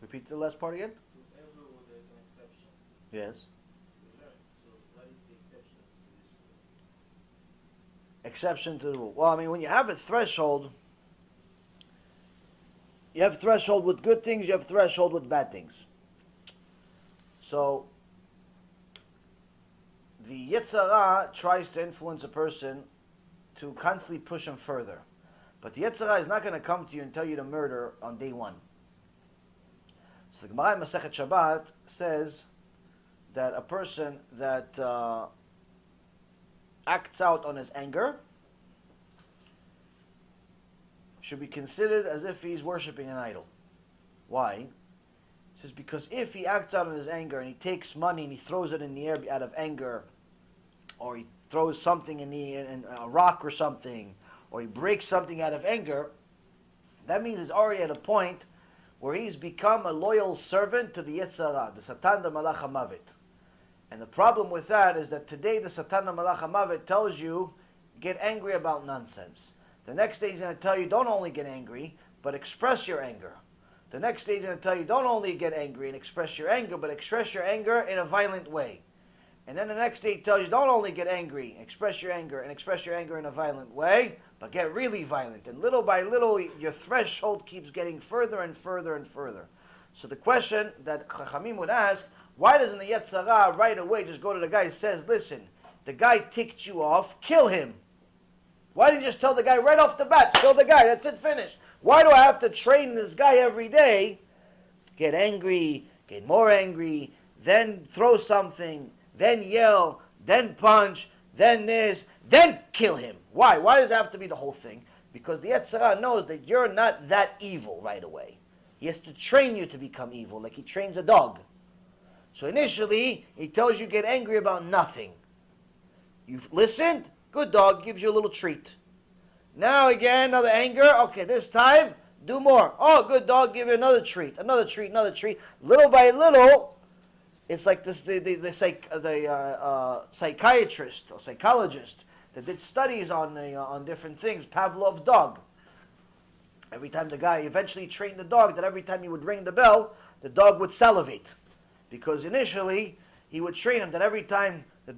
Repeat the last part again. Whoever rule there's an exception, Yes. we learn. So, what is the exception to this rule? Exception to the rule. Well, I mean, when you have a threshold, you have threshold with good things, you have threshold with bad things. So, the Yetzer Hara tries to influence a person to constantly push him further. But the Yetzer Hara is not going to come to you and tell you to murder on day one. So the Gemara in Masechet Shabbat says that a person that acts out on his anger should be considered as if he's worshiping an idol. Why? It says because if he acts out on his anger and he takes money and he throws it in the air out of anger, or he throws something in a rock or something, or he breaks something out of anger, that means he's already at a point where he's become a loyal servant to the Yetzer Hara, the Satan, the Malach HaMavet. And the problem with that is that today the Satan, the Malach HaMavet tells you, get angry about nonsense. The next day he's going to tell you, don't only get angry, but express your anger. The next day he's going to tell you, don't only get angry and express your anger, but express your anger in a violent way. And then the next day he tells you, don't only get angry, express your anger, and express your anger in a violent way, but get really violent. And little by little, your threshold keeps getting further and further and further. So the question that Chachamim would ask, why doesn't the Yetzer Hara right away just go to the guy and says, listen, the guy ticked you off, kill him. Why didn't you just tell the guy right off the bat, kill the guy, that's it, finish. Why do I have to train this guy every day? Get angry, get more angry, then throw something, then yell, then punch, then this, then kill him. Why? Why does it have to be the whole thing? Because the Yetzer Hara knows that you're not that evil right away. He has to train you to become evil, like he trains a dog. So initially, he tells you get angry about nothing. You've listened, good dog, gives you a little treat. Now again, another anger, okay, this time, do more. Oh, good dog, give you another treat, another treat, another treat. Little by little, it's like this, the psychiatrist or psychologist that did studies on different things, Pavlov's dog. Every time the guy eventually trained the dog that every time he would ring the bell, the dog would salivate. Because initially, he would train him that every time the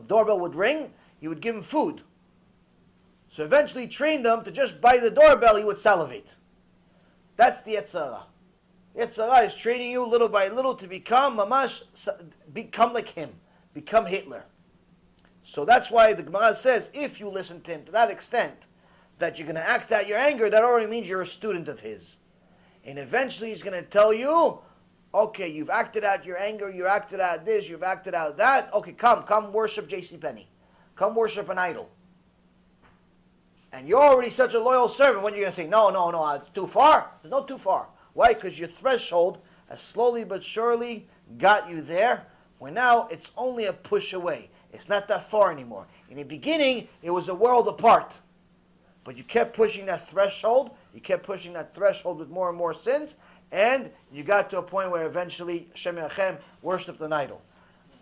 doorbell would ring, he would give him food. So eventually he trained him to just by the doorbell, he would salivate. That's the Yetzer Hara. Yetzer Hara is training you little by little to become mamash, become like him, become Hitler. So that's why the Gemara says, if you listen to him to that extent, that you're going to act out your anger, that already means you're a student of his. And eventually he's going to tell you, okay, you've acted out your anger, you acted out this, you've acted out that. Okay, come worship JCPenney. Come worship an idol. And you're already such a loyal servant. When you're going to say, no, it's too far? There's no too far. Why? Because your threshold has slowly but surely got you there, where now it's only a push away. It's not that far anymore. In the beginning, it was a world apart. But you kept pushing that threshold. You kept pushing that threshold with more and more sins. And you got to a point where eventually Hashem worshipped an idol.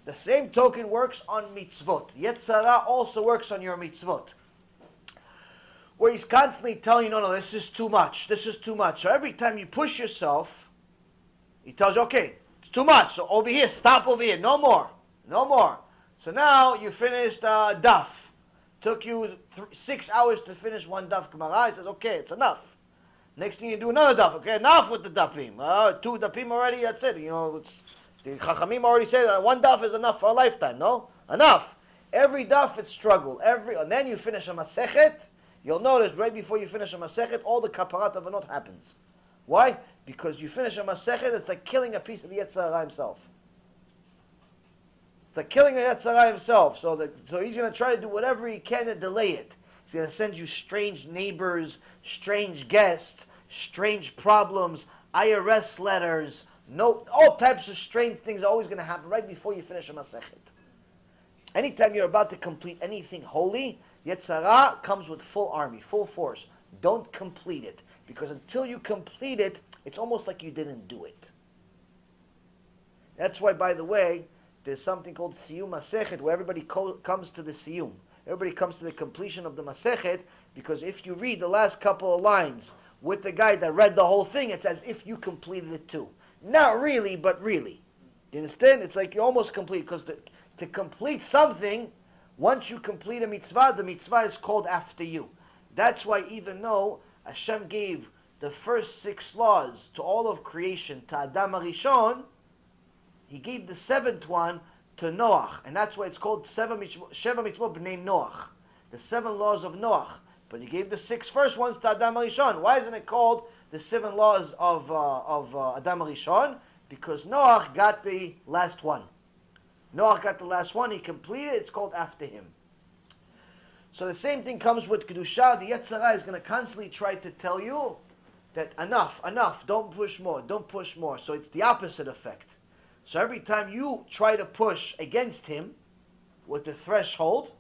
The same token works on mitzvot. Yetzer Hara also works on your mitzvot. Where he's constantly telling you, no, this is too much. This is too much. So every time you push yourself, he tells you, okay, it's too much. So over here, stop over here. No more. No more. So now you finished daf. Took you 6 hours to finish one daf Gemara. He says, okay, it's enough. Next thing you do another daf. Okay, enough with the dafim. 2 dafim already, that's it. You know, the Chachamim already said one daf is enough for a lifetime. No? Enough. Every daf is struggle. And then you finish a masechet. You'll notice right before you finish a masechet, all the kaparat avanot happens. Why? Because you finish a masechet, it's like killing a piece of the Yetzer Hara himself. It's like killing a Yetzirah himself. So he's going to try to do whatever he can to delay it. He's going to send you strange neighbors, strange guests, strange problems, IRS letters, all types of strange things are always going to happen right before you finish a Masechet. Anytime you're about to complete anything holy, Yetzirah comes with full army, full force. Don't complete it. Because until you complete it, it's almost like you didn't do it. That's why, by the way, there's something called Siyum Masechet, where everybody comes to the Siyum. Everybody comes to the completion of the Masechet, because if you read the last couple of lines with the guy that read the whole thing, it's as if you completed it too. Not really, but really. You understand? It's like you almost complete, because to complete something, once you complete a mitzvah, the mitzvah is called after you. That's why even though Hashem gave the first 6 laws to all of creation, to Adam HaRishon, He gave the 7th one to Noach. And that's why it's called Sheva Mitzvot B'nei Noach. The 7 laws of Noach. But He gave the 6 first ones to Adam HaRishon. Why isn't it called the 7 laws of Adam HaRishon? Because Noach got the last one. Noach got the last one. He completed it. It's called after him. So the same thing comes with Kedusha. The Yetzirah is going to constantly try to tell you that enough, don't push more, don't push more. So it's the opposite effect. So every time you try to push against him with the threshold,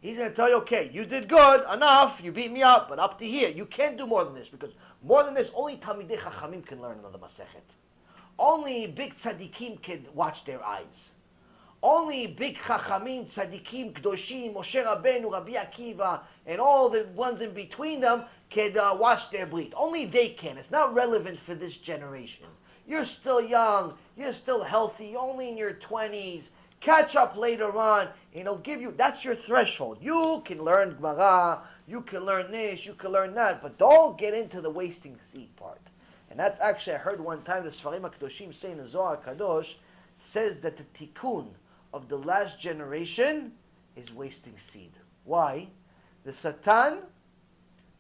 he's going to tell you, okay, you did good, enough, you beat me up, but up to here. You can't do more than this, because more than this, only Talmidei Chachamim can learn another Masechet. Only big tzaddikim can watch their eyes. Only big Chachamim, Tzadikim, Kdoshim, Moshe Rabbeinu, Rabbi Akiva, and all the ones in between them can wash their bleed. Only they can. It's not relevant for this generation. You're still young. You're still healthy. You're only in your 20s. Catch up later on, and it'll give you, that's your threshold. You can learn Gemara, you can learn this, you can learn that, but don't get into the wasting seed part. And that's actually, I heard one time the Sfarim HaKadoshim say in the Zohar Kadosh, says that the tikkun of the last generation is wasting seed. Why? The Satan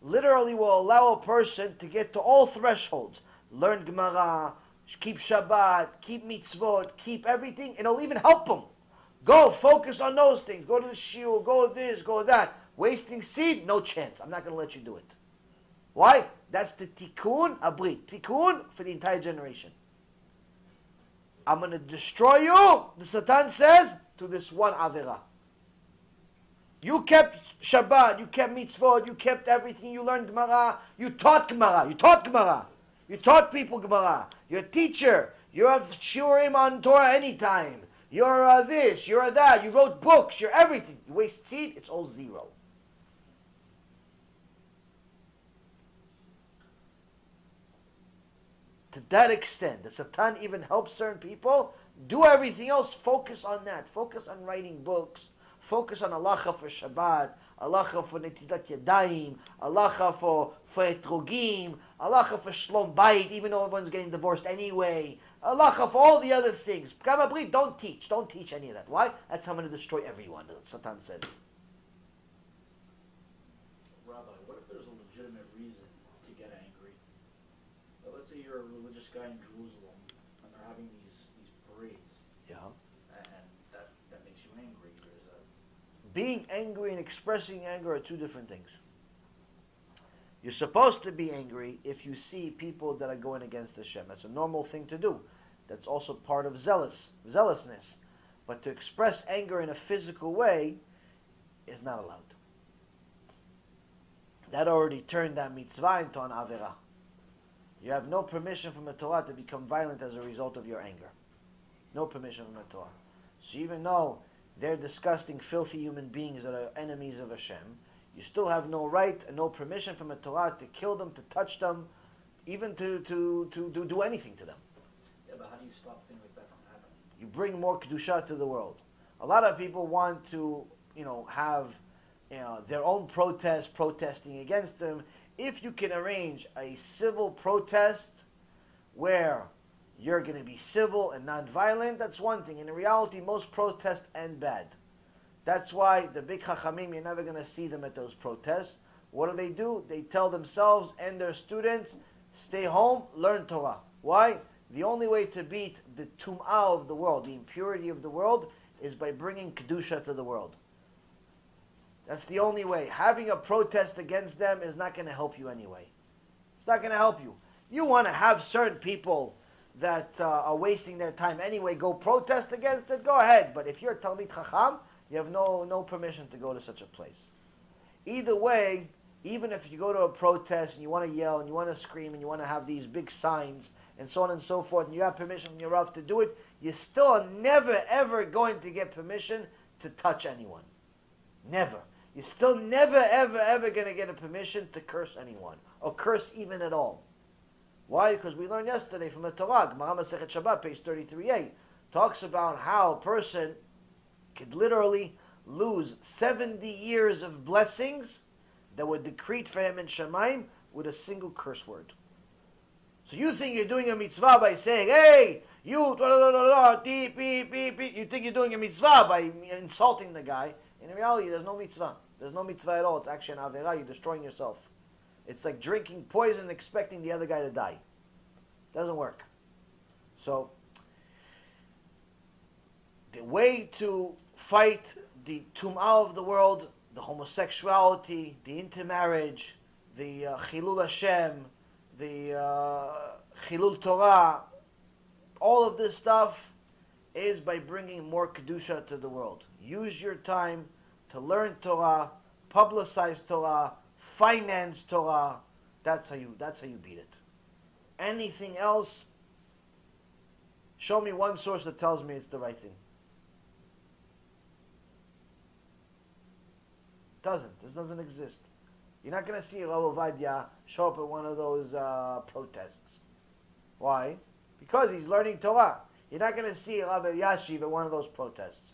literally will allow a person to get to all thresholds. Learn Gemara, keep Shabbat, keep mitzvot, keep everything, and it'll even help them. Go, focus on those things. Go to the shiur, go this, go that. Wasting seed, no chance. I'm not going to let you do it. Why? That's the tikkun abrit. Tikkun for the entire generation. I'm going to destroy you, the Satan says, to this one avera. You kept Shabbat, you kept mitzvot, you kept everything, you learned Gemara, you taught Gemara, you taught people Gemara, you're a teacher, you have shiurim on Torah anytime, you're this, you're that, you wrote books, you're everything. You waste seed, it's all zero. To that extent, the Satan even helps certain people do everything else. Focus on that. Focus on writing books. Focus on halacha for Shabbat, halacha for netilat yadayim, halacha for etrogim, halacha for shlom bayit, even though everyone's getting divorced anyway. Halacha for all the other things. Don't teach any of that. Why? That's how I'm going to destroy everyone, the Satan says. Rabbi, what if there's a legitimate reason to get angry? Let's say you're a religious guy in Jerusalem, and they're having these parades. Yeah. And that makes you angry. Being angry and expressing anger are two different things. You're supposed to be angry if you see people that are going against Hashem. That's a normal thing to do. That's also part of zealousness. But to express anger in a physical way is not allowed. That already turned that mitzvah into an avera. You have no permission from the Torah to become violent as a result of your anger. No permission from the Torah. So even though they're disgusting, filthy human beings that are enemies of Hashem, you still have no right and no permission from the Torah to kill them, to touch them, even to do anything to them. Yeah, but how do you stop things like that from happening? You bring more kedusha to the world. A lot of people want to, have, their own protesting against them. If you can arrange a civil protest where you're going to be civil and non-violent, that's one thing. In reality, most protests end bad. That's why the big chachamim, you're never going to see them at those protests. What do? They tell themselves and their students, stay home, learn Torah. Why? The only way to beat the tum'ah of the world, the impurity of the world, is by bringing Kedusha to the world. That's the only way. Having a protest against them is not going to help you anyway. It's not going to help you. You want to have certain people that are wasting their time anyway, go protest against it, go ahead. But if you're a Talmid Chacham, you have no permission to go to such a place. Either way, even if you go to a protest and you want to yell and you want to scream and you want to have these big signs and so on and so forth, and you have permission from your Rav to do it, you still are never ever going to get permission to touch anyone. Never. You're still never ever going to get a permission to curse anyone or curse even at all. Why? Because we learned yesterday from the Torah, Gemara Masechet Shabbat, page 33a, talks about how a person could literally lose 70 years of blessings that were decreed for him in Shemaim with a single curse word. So you think you're doing a mitzvah by saying, hey, you, beep, beep, beep, beep. You think you're doing a mitzvah by insulting the guy. In reality, there's no mitzvah. There's no mitzvah at all. It's actually an averah. You're destroying yourself. It's like drinking poison and expecting the other guy to die. Doesn't work. So, the way to fight the tum'ah of the world, the homosexuality, the intermarriage, the chilul Hashem, the chilul Torah, all of this stuff is by bringing more kedusha to the world. Use your time to learn Torah, publicize Torah, finance Torah. That's how you beat it. Anything else, show me one source that tells me it's the right thing. This doesn't exist. You're not going to see Rav Ovadia show up at one of those protests. Why? Because he's learning Torah. You're not going to see Rav Yashiv at one of those protests.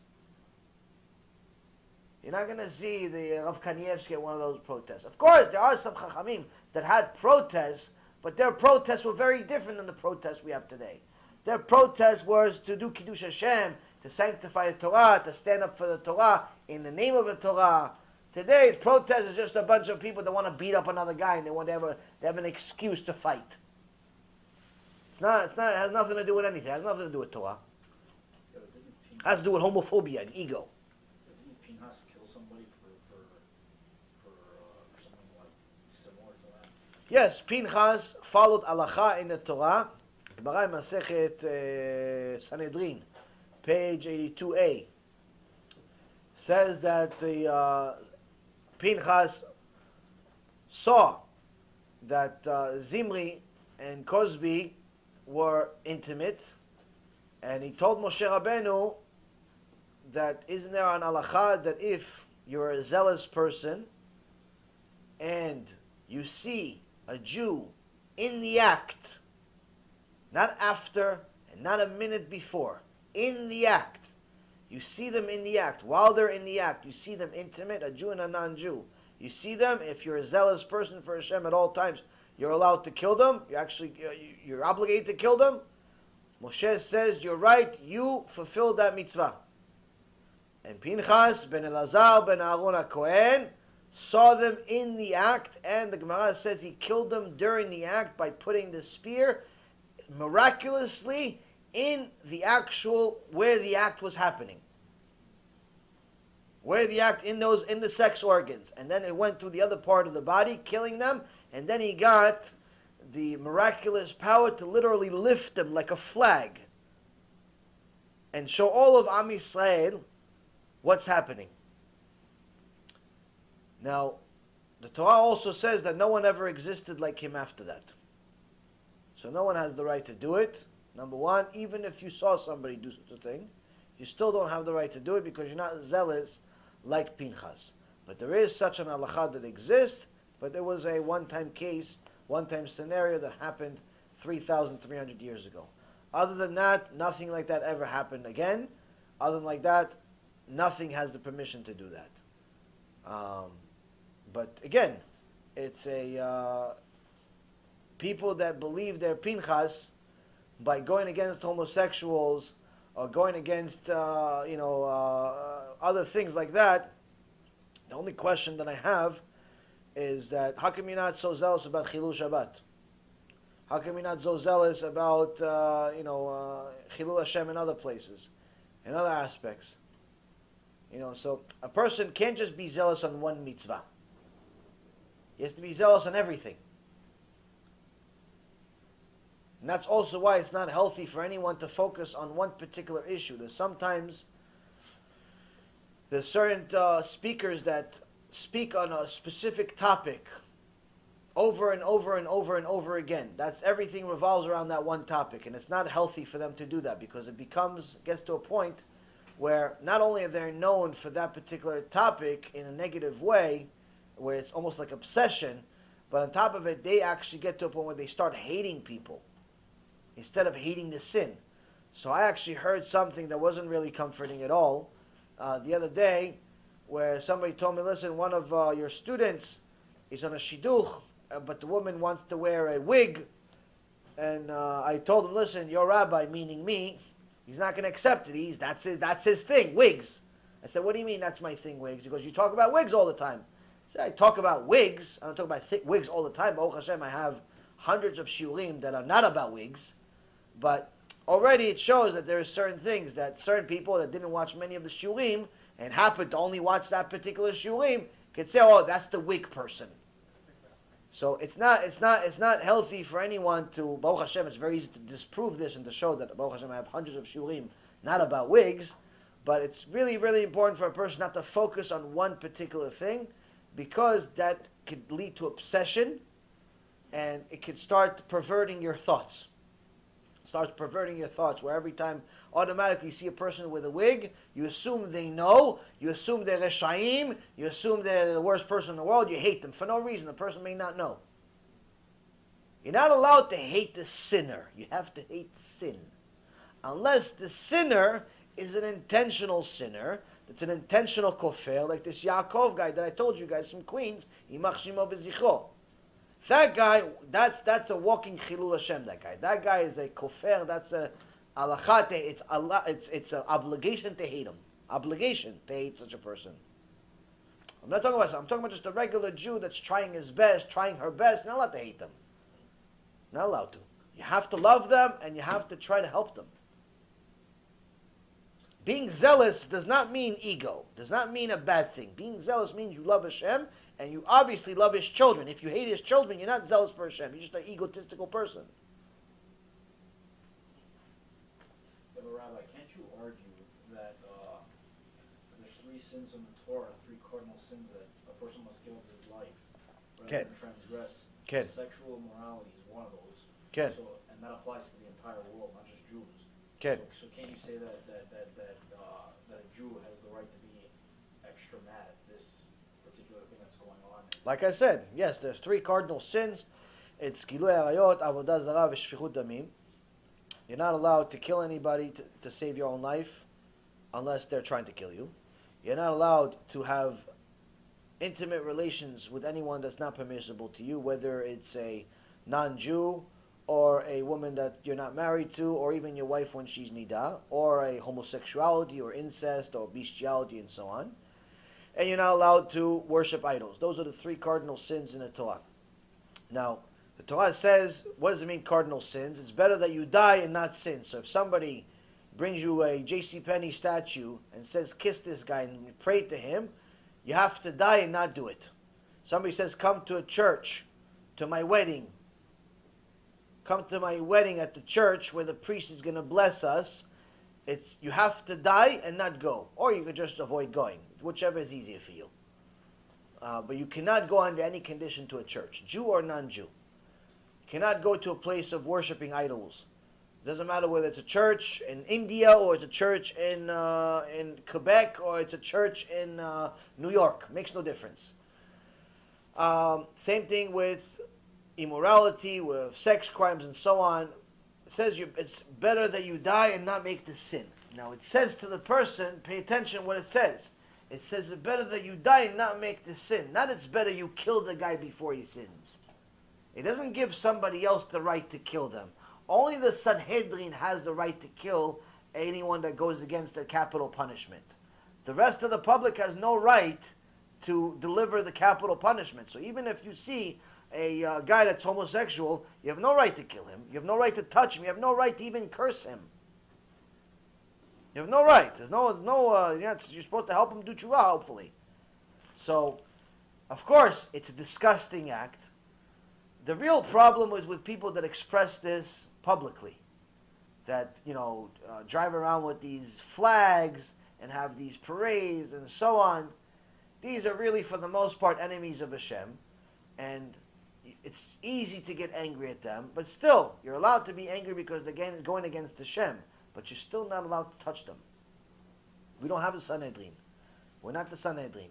You're not going to see the Rav Kanievsky at one of those protests. Of course, there are some Chachamim that had protests, but their protests were very different than the protests we have today. Their protest was to do Kiddush Hashem, to sanctify the Torah, to stand up for the Torah in the name of the Torah. Today's protest is just a bunch of people that want to beat up another guy and they have an excuse to fight. It has nothing to do with anything. It has nothing to do with Torah. It has to do with homophobia and ego. Didn't Pinchas kill somebody for something like similar to that? Yes, Pinchas followed halacha in the Torah. Gemara Masechet Sanhedrin, page 82a, says that the Pinchas saw that Zimri and Cosby were intimate, and he told Moshe Rabbeinu that isn't there an halacha that if you're a zealous person and you see a Jew in the act, not after and not a minute before, in the act, you see them in the act, while they're in the act, you see them intimate, a Jew and a non-Jew. You see them, if you're a zealous person for Hashem at all times, you're allowed to kill them. You're obligated to kill them. Moshe says, you're right, you fulfilled that mitzvah. And Pinchas ben Elazar ben Aaron HaKohen saw them in the act, and the Gemara says he killed them during the act by putting the spear miraculously in the actual, where the act was happening. Where the act, in the sex organs. And then it went to the other part of the body, killing them, and then he got the miraculous power to literally lift them like a flag and show all of Am Yisrael what's happening. Now, the Torah also says that no one ever existed like him after that. So no one has the right to do it. Number one, even if you saw somebody do such a thing, you still don't have the right to do it because you're not zealous like Pinchas. But there is such an halacha that exists, but there was a one-time case, one-time scenario that happened 3,300 years ago. Other than that, nothing like that ever happened again. Other than like that, nothing has the permission to do that. But again, it's people that believe they're Pinchas by going against homosexuals or going against other things like that. The only question that I have is that how come you're not so zealous about Chilul Shabbat? How come you're not so zealous about Chilul Hashem in other places, in other aspects? So a person can't just be zealous on one mitzvah. He has to be zealous on everything. And that's also why it's not healthy for anyone to focus on one particular issue. There's certain speakers that speak on a specific topic over and over and over and over again. Everything revolves around that one topic, and it's not healthy for them to do that, because it gets to a point where not only are they known for that particular topic in a negative way, where it's almost like obsession, but on top of it, they actually get to a point where they start hating people instead of hating the sin. So I actually heard something that wasn't really comforting at all the other day, where somebody told me, listen, one of your students is on a shidduch, but the woman wants to wear a wig, and I told him, listen, your rabbi, meaning me, he's not going to accept it. That's his thing, wigs. I said, what do you mean that's my thing, wigs? He goes, you talk about wigs all the time. I said, I talk about wigs. I don't talk about wigs all the time. Baruch Hashem, I have hundreds of shiurim that are not about wigs. But already it shows that there are certain things that certain people that didn't watch many of the shiurim and happened to only watch that particular shiurim can say, oh, that's the wig person. So it's not healthy for anyone to, Baruch Hashem, it's very easy to disprove this and to show that, Baruch Hashem, I have hundreds of shiurim not about wigs, but it's really, really important for a person not to focus on one particular thing, because that could lead to obsession, and it could start perverting your thoughts. Starts perverting your thoughts, where every time automatically you see a person with a wig, you assume they know, you assume they're reshaim, you assume they're the worst person in the world, you hate them for no reason. The person may not know. You're not allowed to hate the sinner. You have to hate sin. Unless the sinner is an intentional sinner, it's an intentional kofel, like this Yaakov guy that I told you guys from Queens, Yimach Shimo v'zichro. That guy, that's a walking chilul Hashem. That guy is a kofel. That's a alachat. It's an obligation to hate him. Obligation to hate such a person. I'm not talking about. I'm talking about just a regular Jew that's trying his best, trying her best. You're not allowed to hate them. Not allowed to. You have to love them, and you have to try to help them. Being zealous does not mean ego. Does not mean a bad thing. Being zealous means you love Hashem, and you obviously love His children. If you hate His children, you're not zealous for Hashem. You're just an egotistical person. Yeah, but Rabbi, can't you argue that there's 3 sins in the Torah, 3 cardinal sins that a person must give up his life rather than transgress? Sexual immorality is one of those. And that applies to the entire world, not just Jews. So can't you say that a Jew has the right to be extra mad at this particular thing that's going on? Like I said, yes, there's 3 cardinal sins. It's gilui arayot, avodah zarah, v'shfichut damim. You're not allowed to kill anybody to save your own life unless they're trying to kill you. You're not allowed to have intimate relations with anyone that's not permissible to you, whether it's a non-Jew or a woman that you're not married to, or even your wife when she's nida, or a homosexuality or incest or bestiality and so on. And you're not allowed to worship idols. Those are the 3 cardinal sins in the Torah. Now, the Torah says, what does it mean, cardinal sins? It's better that you die and not sin. So if somebody brings you a JCPenney statue and says, kiss this guy and pray to him, you have to die and not do it. Somebody says, come to a church, to my wedding. Come to my wedding at the church where the priest is going to bless us. You have to die and not go. Or you could just avoid going, whichever is easier for you. But you cannot go under any condition to a church, Jew or non-Jew. You cannot go to a place of worshiping idols. It doesn't matter whether it's a church in India or it's a church in Quebec or it's a church in New York. Makes no difference. Same thing with immorality, with sex crimes and so on. It says it's better that you die and not make the sin. Now it says to the person, pay attention what it says. It says it's better that you die and not make the sin. Not it's better you kill the guy before he sins. It doesn't give somebody else the right to kill them. Only the Sanhedrin has the right to kill anyone that goes against the capital punishment. The rest of the public has no right to deliver the capital punishment. So even if you see a guy that's homosexual, you have no right to kill him. You have no right to touch him. You have no right to even curse him. You have no right. There's you're supposed to help him do tshuva, hopefully. So, of course, it's a disgusting act. The real problem is with people that express this publicly. That, drive around with these flags and have these parades and so on. These are really, for the most part, enemies of Hashem. And it's easy to get angry at them. But still, you're allowed to be angry because they're going against Hashem. But you're still not allowed to touch them. We don't have a Sanhedrin. We're not the Sanhedrin.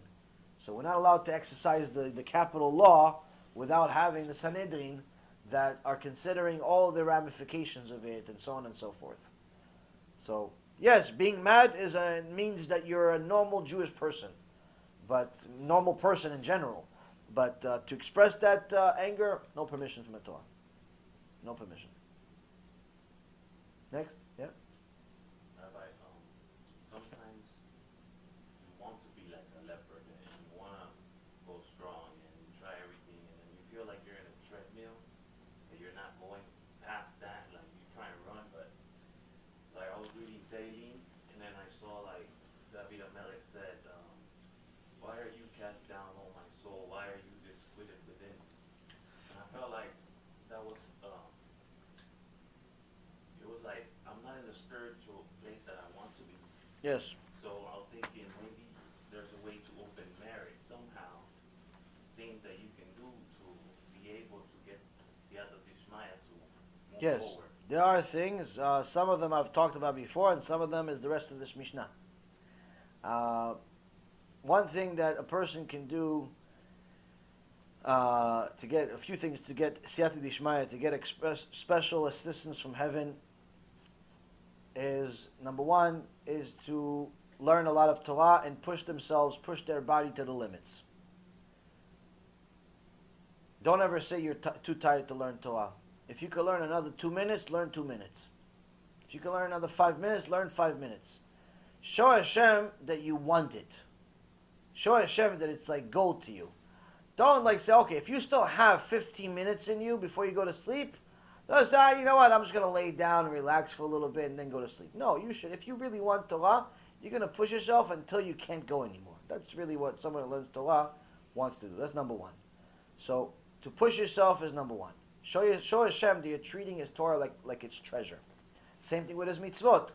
So we're not allowed to exercise the capital law without having the Sanhedrin that are considering all the ramifications of it and so on and so forth. So, yes, being mad means that you're a normal Jewish person. But normal person in general. But to express that anger, no permission from the Torah. No permission. Next, yeah. Rabbi, sometimes you want to be like a leopard and you want to go strong and try everything, and then you feel like you're in a treadmill, and you're not going past that, like you're trying to run, but like I was reading daily, and then I saw like David Amelech said, why are you cast down, O my soul? Why are you disquieted within? And I felt like that was, it was like, I'm not in the spiritual place that I want to be. Yes. So I was thinking maybe there's a way to open merit somehow, things that you can do to be able to get siyata dishmaya to move Yes. forward. There are things, some of them I've talked about before, and some of them is the rest of this Mishnah. One thing that a person can do to get a few things to get siyata dishmaya, to get special assistance from heaven, is number one is to learn a lot of Torah and push their body to the limits. Don't ever say you're too tired to learn Torah. If you could learn another 2 minutes, learn 2 minutes. If you could learn another 5 minutes, learn 5 minutes. Show Hashem that you want it. Show Hashem that it's like gold to you. Don't say, okay, if you still have 15 minutes in you before you go to sleep, don't say, you know what, I'm just going to lay down and relax for a little bit and then go to sleep. No, you should. If you really want Torah, you're going to push yourself until you can't go anymore. That's really what someone who learns Torah wants to do. That's number one. So, to push yourself is number one. Show Hashem that you're treating His Torah like it's treasure. Same thing with His mitzvot.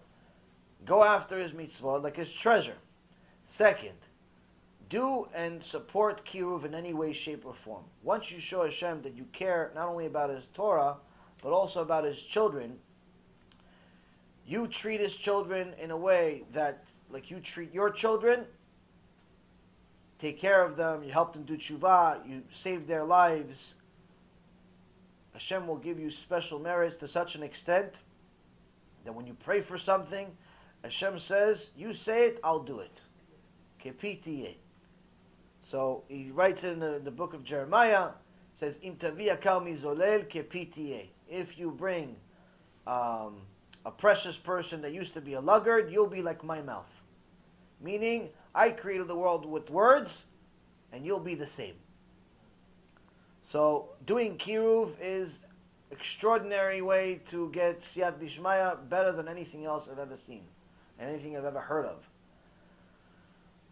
Go after His mitzvot like His treasure. Second, do and support KIRUV in any way, shape, or form. Once you show Hashem that you care not only about His Torah, but also about His children, you treat His children in a way that, like you treat your children, take care of them, you help them do tshuva, you save their lives, Hashem will give you special merits to such an extent that when you pray for something, Hashem says, you say it, I'll do it. KPTA. So he writes in the book of Jeremiah, says, Im tavi akal mizolel KPTA. If you bring a precious person that used to be a luggard, you'll be like my mouth. Meaning, I created the world with words, and you'll be the same. So, doing KIRUV is extraordinary way to get siyat dishmaya, better than anything else I've ever seen, and anything I've ever heard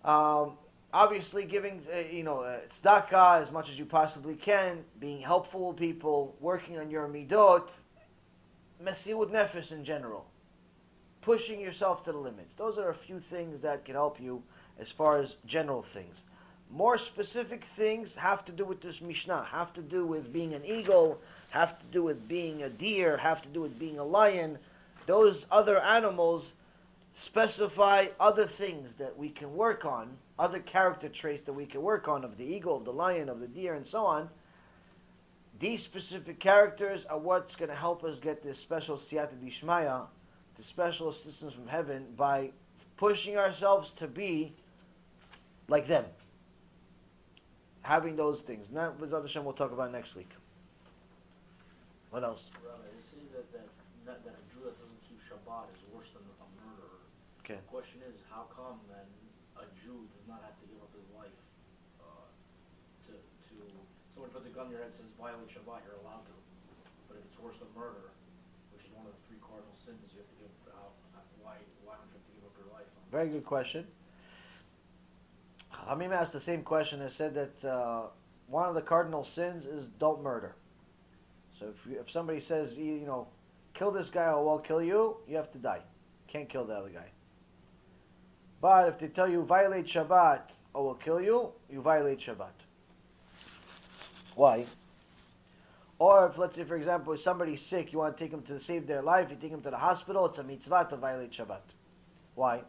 of. Obviously, giving tzedakah as much as you possibly can, being helpful with people, working on your midot, mesirut nefesh in general, pushing yourself to the limits. Those are a few things that can help you as far as general things. More specific things have to do with this Mishnah, have to do with being an eagle, have to do with being a deer, have to do with being a lion. Those other animals specify other things that we can work on, other character traits that we can work on of the eagle, of the lion, of the deer, and so on. These specific characters are what's going to help us get this special siyata dishmaya, the special assistance from heaven, by pushing ourselves to be like them. Having those things. Now, B'ezrat Hashem, we'll talk about next week. What else? Rabbi, they say that a Jew that doesn't keep Shabbat is worse than a murderer. Okay. The question is, how come then a Jew does not have to give up his life to someone puts a gun in your head and says violate Shabbat, you're allowed to. But if it's worse than murder, which is one of the 3 cardinal sins, you have to give out. Why don't you have to give up her life. Very good question. Hamim asked the same question and said that one of the cardinal sins is don't murder. So if somebody says, kill this guy or we'll kill you, you have to die. Can't kill the other guy. But if they tell you violate Shabbat or we'll kill you, you violate Shabbat. Why? Or if, let's say, for example, if somebody's sick, you want to take him to save their life, you take him to the hospital, it's a mitzvah to violate Shabbat. Why?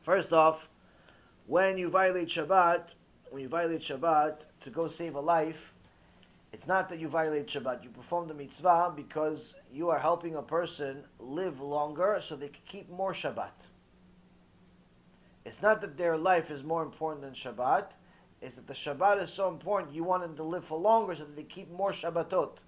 First off, when you violate Shabbat, to go save a life, it's not that you violate Shabbat. You perform the mitzvah because you are helping a person live longer so they can keep more Shabbat. It's not that their life is more important than Shabbat. It's that the Shabbat is so important, you want them to live for longer so that they keep more Shabbatot.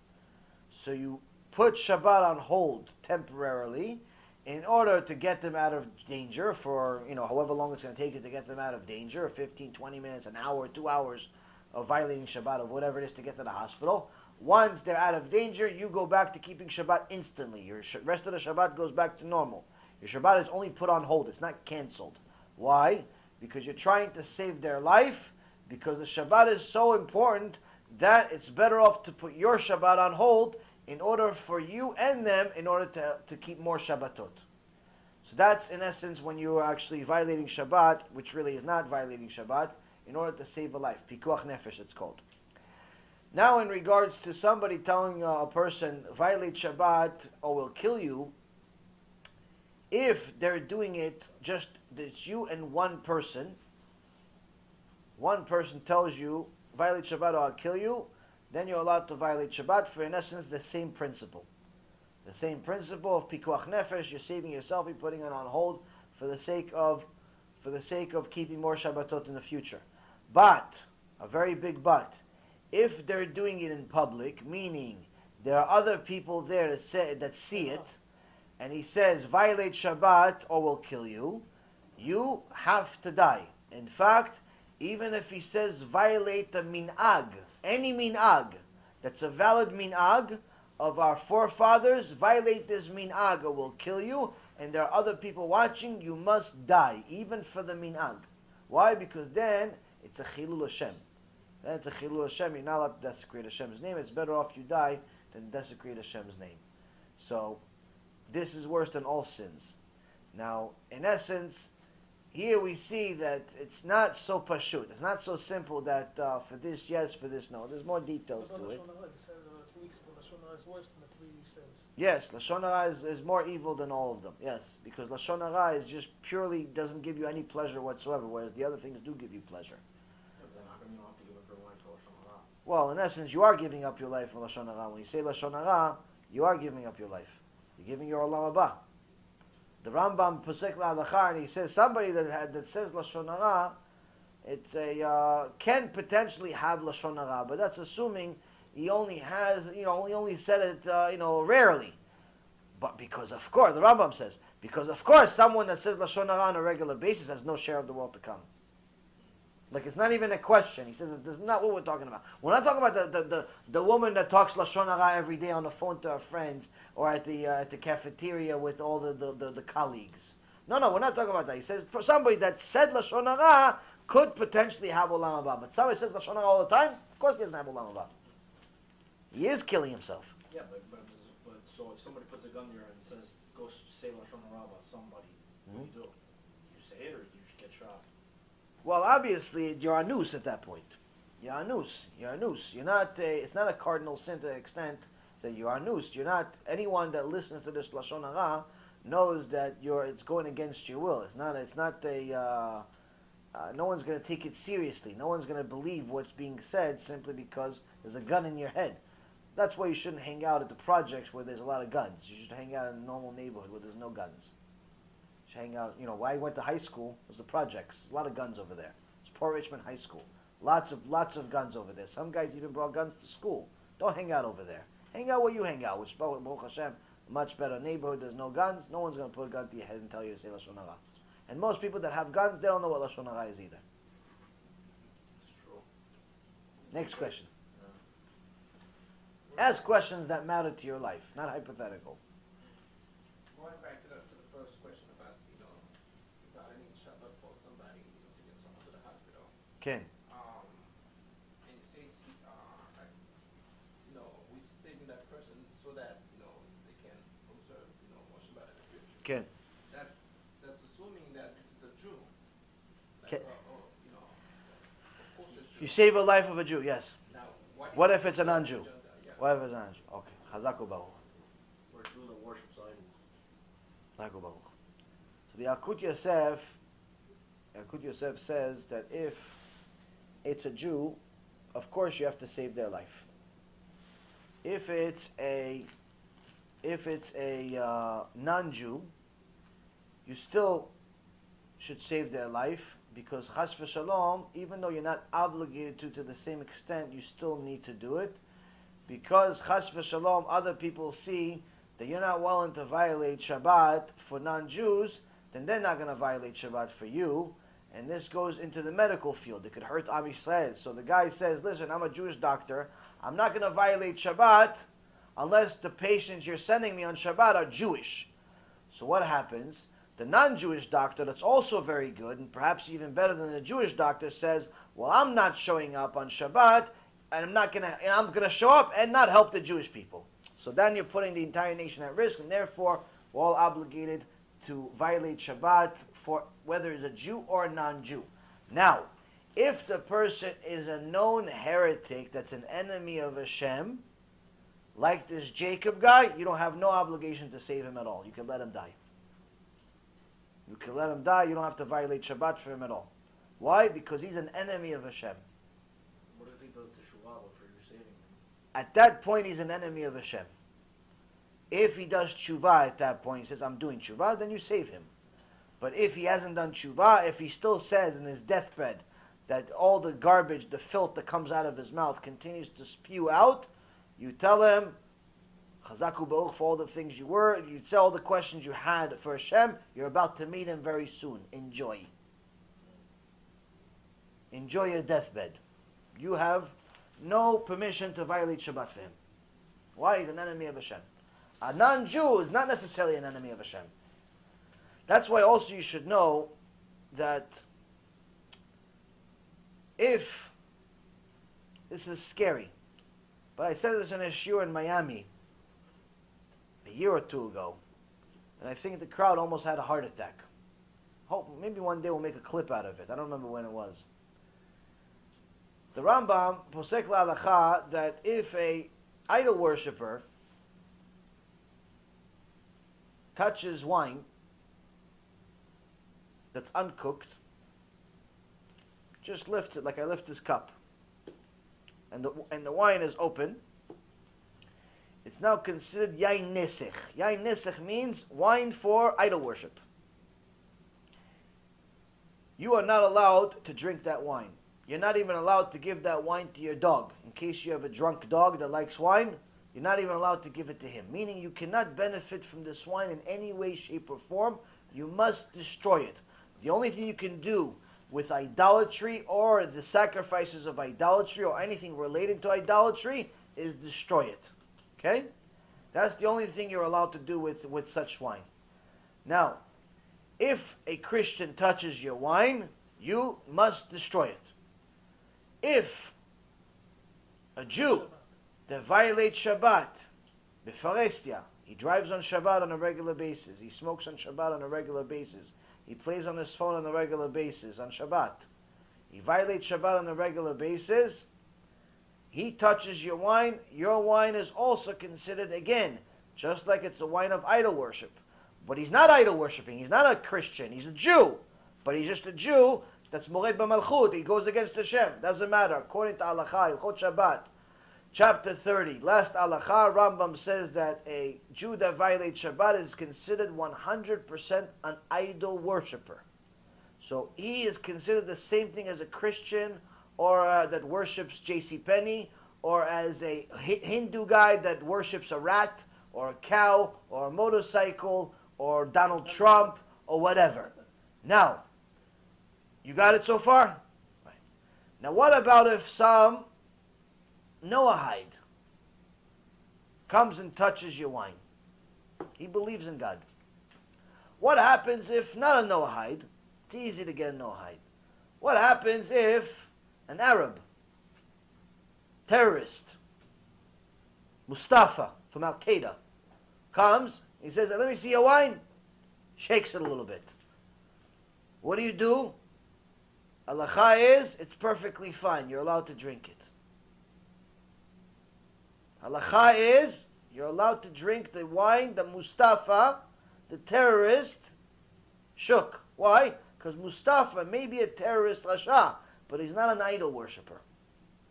So you put Shabbat on hold temporarily in order to get them out of danger for, however long it's going to take you to get them out of danger, 15, 20 minutes, an hour, 2 hours of violating Shabbat or whatever it is to get to the hospital. Once they're out of danger, you go back to keeping Shabbat instantly. Your rest of the Shabbat goes back to normal. Your Shabbat is only put on hold. It's not canceled. Why? Because you're trying to save their life, because the Shabbat is so important that it's better off to put your Shabbat on hold in order for you and them, in order to keep more Shabbatot. So that's, in essence, when you are actually violating Shabbat, which really is not violating Shabbat, in order to save a life. Pikuach nefesh, it's called. Now, in regards to somebody telling a person, violate Shabbat or we'll kill you, if they're doing it just, it's you and one person tells you, violate Shabbat or I'll kill you, then you're allowed to violate Shabbat for, in essence, the same principle. The same principle of pikuach nefesh, you're saving yourself, you're putting it on hold for the sake of keeping more Shabbatot in the future. But, a very big but, if they're doing it in public, meaning there are other people there that see it, and he says, violate Shabbat or we'll kill you, you have to die. In fact, even if he says violate the min'ag, any min'ag, that's a valid min'ag of our forefathers, violate this min'ag or we'll kill you, and there are other people watching, you must die, even for the min'ag. Why? Because then it's a chilul Hashem. Then it's a chilul Hashem, you're not allowed to desecrate Hashem's name, it's better off you die than desecrate Hashem's name. So, this is worse than all sins. Now, in essence, here we see that it's not so pashut. It's not so simple that for this yes, for this no. There's more details to it. Yes, Lashon Hara is more evil than all of them. Yes, because Lashon Hara is just purely doesn't give you any pleasure whatsoever, whereas the other things do give you pleasure. Well, in essence, you are giving up your life for Lashon Hara. When you say Lashon Hara, you are giving up your life. You're giving your Olam Haba. The Rambam Posek LaHalacha, and he says somebody that says Lashon Hara, it's can potentially have Lashon Hara, but that's assuming he only has, he only said it, rarely. But because of course, the Rambam says, because of course someone that says Lashon Hara on a regular basis has no share of the world to come. Like, it's not even a question. He says, this is not what we're talking about. We're not talking about the woman that talks Lashon Hara every day on the phone to her friends or at the cafeteria with all the colleagues. No, we're not talking about that. He says, somebody that said Lashon Hara could potentially have Olam Haba. But somebody says Lashon Hara all the time, of course he doesn't have Olam Haba. He is killing himself. Yeah, but so if somebody puts a gun to your head and says, go say Lashon Hara about somebody, what do? You say it or you just get shot? Well, obviously, you're a noose at that point. You're a noose. You're not. It's not a cardinal sin to the extent that you are noosed. You're not. Anyone that listens to this Lashon Hara knows that it's going against your will. It's not a. No one's going to take it seriously. No one's going to believe what's being said simply because there's a gun in your head. That's why you shouldn't hang out at the projects where there's a lot of guns. You should hang out in a normal neighborhood where there's no guns. Hang out, why I went to high school was the projects. There's a lot of guns over there. It's Port Richmond High School. Lots of guns over there. Some guys even brought guns to school. Don't hang out over there. Hang out where you hang out, which is Baruch Hashem, a much better neighborhood. There's no guns. No one's going to put a gun to your head and tell you to say Lashon Hara. And most people that have guns, they don't know what Lashon Hara is either. That's true. Next question. Ask questions that matter to your life, not hypothetical. Going back to the Ken. And you say it's, like, it's, we're saving that person so that, they can observe, more Shabbat in the future. Ken. That's assuming that this is a Jew. Like, Ken. A kosher Jew. You save a life of a Jew, yes. Now, What if it's a non-Jew? Yeah. What if it's a non-Jew? Okay. Chazaku Baruch. Or a Jew that worships idols. Chazaku Baruch. So the Yalkut Yosef says that if it's a Jew, of course you have to save their life. If it's a non-Jew, you still should save their life, because chas v'shalom, even though you're not obligated to the same extent, you still need to do it, because chas v'shalom, other people see that you're not willing to violate Shabbat for non-Jews, then they're not going to violate Shabbat for you. And this goes into the medical field. It could hurt Am Yisrael. So the guy says, listen, I'm a Jewish doctor. I'm not going to violate Shabbat unless the patients you're sending me on Shabbat are Jewish. So what happens? The non-Jewish doctor, that's also very good, and perhaps even better than the Jewish doctor, says, well, I'm not showing up on Shabbat, and I'm going to show up and not help the Jewish people. So then you're putting the entire nation at risk, and therefore we're all obligated to violate Shabbat for whether it's a Jew or a non-Jew. Now, if the person is a known heretic that's an enemy of Hashem, like this Jacob guy, you don't have no obligation to save him at all. You can let him die. You can let him die. You don't have to violate Shabbat for him at all. Why? Because he's an enemy of Hashem. What if he does teshuvah for you saving him? At that point, he's an enemy of Hashem. If he does tshuva at that point, he says, I'm doing tshuva, then you save him. But if he hasn't done tshuva, if he still says in his deathbed that all the garbage, the filth that comes out of his mouth continues to spew out, you tell him, Chazaku Baruch for all the things you were, you say all the questions you had for Hashem, you're about to meet him very soon. Enjoy. Enjoy your deathbed. You have no permission to violate Shabbat for him. Why? He's an enemy of Hashem. A non-Jew is not necessarily an enemy of Hashem. That's why also you should know that if, this is scary, but I said this in a shiur in Miami a year or two ago, and I think the crowd almost had a heart attack. Hope maybe one day we'll make a clip out of it. I don't remember when it was. The Rambam posek la'alacha that if a idol worshiper touches wine that's uncooked, just lifts it like I lift this cup, and the wine is open, it's now considered yain nesech. Yain nesech means wine for idol worship. You are not allowed to drink that wine. You're not even allowed to give that wine to your dog. In case you have a drunk dog that likes wine, you're not even allowed to give it to him. Meaning you cannot benefit from this wine in any way, shape, or form. You must destroy it. The only thing you can do with idolatry or the sacrifices of idolatry or anything related to idolatry is destroy it. Okay? That's the only thing you're allowed to do with such wine. Now, if a Christian touches your wine, you must destroy it. If a Jew that violates Shabbat, befarestia, he drives on Shabbat on a regular basis, he smokes on Shabbat on a regular basis, he plays on his phone on a regular basis on Shabbat, he violates Shabbat on a regular basis, he touches your wine is also considered, again, just like it's a wine of idol worship. But he's not idol worshipping, he's not a Christian, he's a Jew. But he's just a Jew that's mored b'malchut, he goes against Hashem. Doesn't matter. According to Halacha, Hilchot Shabbat, chapter 30, last Halacha, Rambam says that a Jew that violates Shabbat is considered 100% an idol worshipper. So he is considered the same thing as a Christian or that worships J.C. Penney, or as a Hindu guy that worships a rat or a cow or a motorcycle or Donald Trump or whatever. Now, you got it so far? Right. Now what about if some Noahide comes and touches your wine? He believes in God. What happens if not a Noahide? It's easy to get a Noahide. What happens if an Arab, terrorist, Mustafa from Al-Qaeda, comes, he says, let me see your wine, shakes it a little bit. What do? Halacha is, it's perfectly fine, you're allowed to drink it. Halacha is, you're allowed to drink the wine that Mustafa, the terrorist, shook. Why? Because Mustafa may be a terrorist Rasha, but he's not an idol worshiper,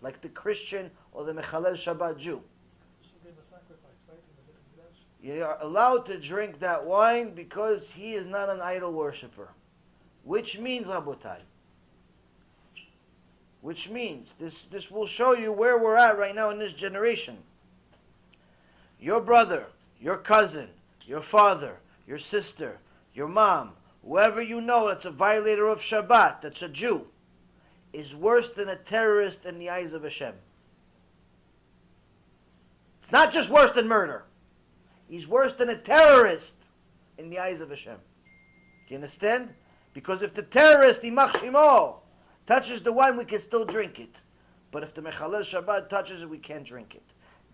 like the Christian or the Mechalel Shabbat Jew. You are allowed to drink that wine because he is not an idol worshiper. Which means, Rabotai, which means, this will show you where we're at right now in this generation. Your brother, your cousin, your father, your sister, your mom, whoever you know that's a violator of Shabbat, that's a Jew, is worse than a terrorist in the eyes of Hashem. It's not just worse than murder. He's worse than a terrorist in the eyes of Hashem. Do you understand? Because if the terrorist, Imach Shimo, touches the wine, we can still drink it. But if the Mechalel Shabbat touches it, we can't drink it.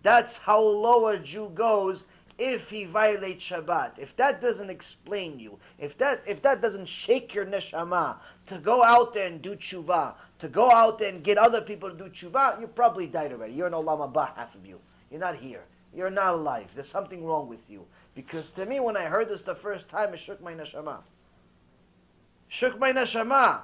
That's how low a Jew goes if he violates Shabbat. If that doesn't explain you, if that doesn't shake your neshama to go out there and do tshuva, to go out there and get other people to do tshuva, you probably died already. You're in Olam Haba, half of you. You're not here. You're not alive. There's something wrong with you. Because to me, when I heard this the first time, it shook my neshama. Shook my neshama.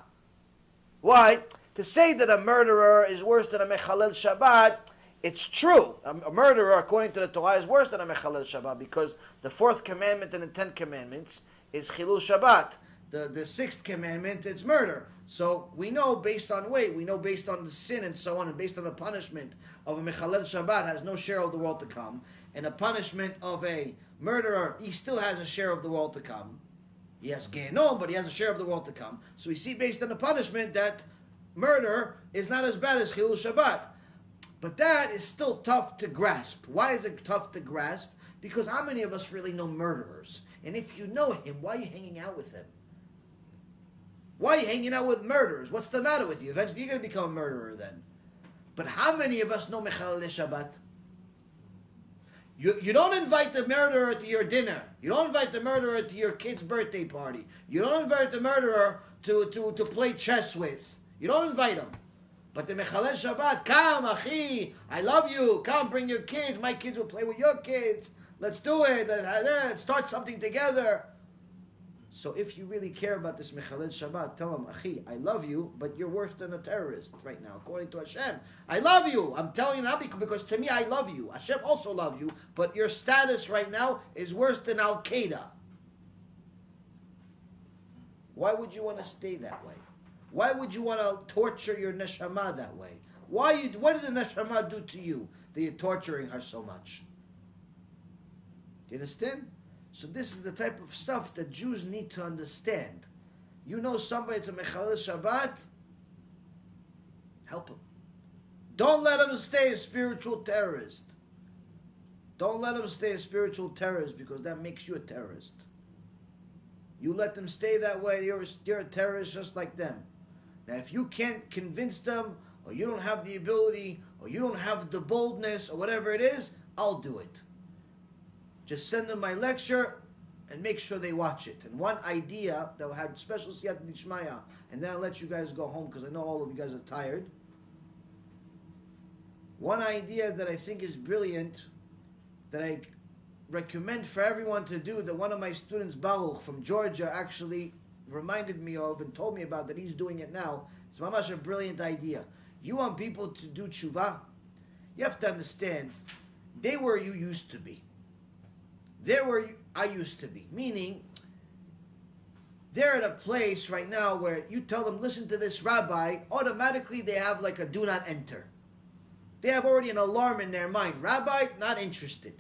Why? To say that a murderer is worse than a mechalel Shabbat, it's true. A murderer, according to the Torah, is worse than a mechalel Shabbat because the 4th commandment and the 10 commandments is chilul Shabbat. The 6th commandment, it's murder. So we know based on weight, we know based on the sin and so on, and based on the punishment of a mechalel Shabbat has no share of the world to come, and the punishment of a murderer, he still has a share of the world to come. He has Gehenom, but he has a share of the world to come. So we see based on the punishment that murder is not as bad as chilul Shabbat. But that is still tough to grasp. Why is it tough to grasp? Because how many of us really know murderers? And if you know him, why are you hanging out with him? Why are you hanging out with murderers? What's the matter with you? Eventually you're going to become a murderer then. But how many of us know Mechalel Shabbat? You don't invite the murderer to your dinner. You don't invite the murderer to your kid's birthday party. You don't invite the murderer to play chess with. You don't invite him. But the Mechalel Shabbat, come, achi, I love you. Come, bring your kids. My kids will play with your kids. Let's do it. Let's start something together. So if you really care about this Mechalel Shabbat, tell him, achi, I love you, but you're worse than a terrorist right now, according to Hashem. I love you. I'm telling you now because to me, I love you. Hashem also loves you, but your status right now is worse than Al-Qaeda. Why would you want to stay that way? Why would you want to torture your neshama that way? What did the neshama do to you that you're torturing her so much? Do you understand? So this is the type of stuff that Jews need to understand. You know somebody that's a Mechalel Shabbat, help him. Don't let him stay a spiritual terrorist. Don't let him stay a spiritual terrorist because that makes you a terrorist. You let them stay that way, you're a terrorist just like them. Now, if you can't convince them, or you don't have the ability, or you don't have the boldness, or whatever it is, I'll do it. Just send them my lecture, and make sure they watch it. And one idea that had special siyat nishmaya, and then I'll let you guys go home, because I know all of you guys are tired. One idea that I think is brilliant, that I recommend for everyone to do, that one of my students, Baruch, from Georgia, actually reminded me of and told me about, that he's doing it now. It's mamash a brilliant idea. You want people to do tshuva? You have to understand, they where you used to be. They're where I used to be. Meaning, they're at a place right now where you tell them, listen to this rabbi, automatically they have like a do not enter. They have already an alarm in their mind. Rabbi, not interested.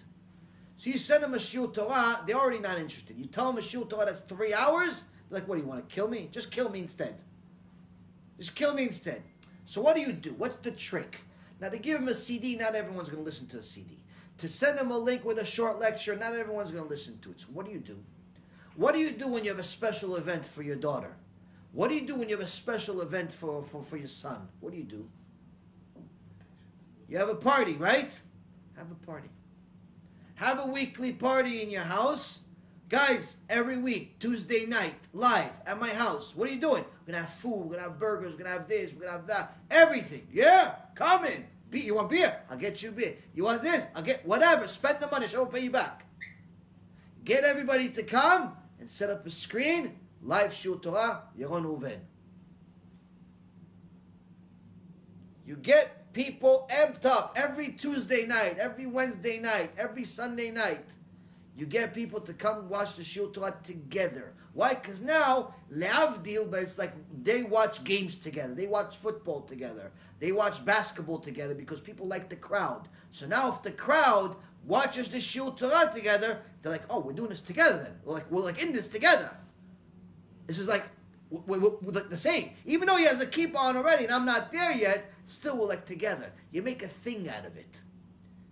So you send them a shiur Torah, they're already not interested. You tell them a shiur Torah that's 3 hours, like, what do you want to kill me? Just kill me instead. Just kill me instead. So what do? What's the trick? Now, to give them a CD, not everyone's going to listen to a CD. To send them a link with a short lecture, not everyone's going to listen to it. So what do? What do you do when you have a special event for your daughter? What do you do when you have a special event for your son? What do you do? You have a party, right? Have a party. Have a weekly party in your house. Guys, every week, Tuesday night, live at my house. What are you doing? We're going to have food, we're going to have burgers, we're going to have this, we're going to have that. Everything. Yeah, come in. You want beer? I'll get you beer. You want this? I'll get whatever. Spend the money, so I won't pay you back. Get everybody to come and set up a screen. Live shiur Torah, Yaron Reuven. You get people amped up every Tuesday night, every Wednesday night, every Sunday night. You get people to come watch the shiur Torah together. Why? Because now, leavdil, but it's like they watch games together. They watch football together. They watch basketball together because people like the crowd. So now if the crowd watches the shiur Torah together, they're like, oh, we're doing this together then. We're like in this together. This is like, we're like the same. Even though he has a kippah on already and I'm not there yet, still we're like together. You make a thing out of it.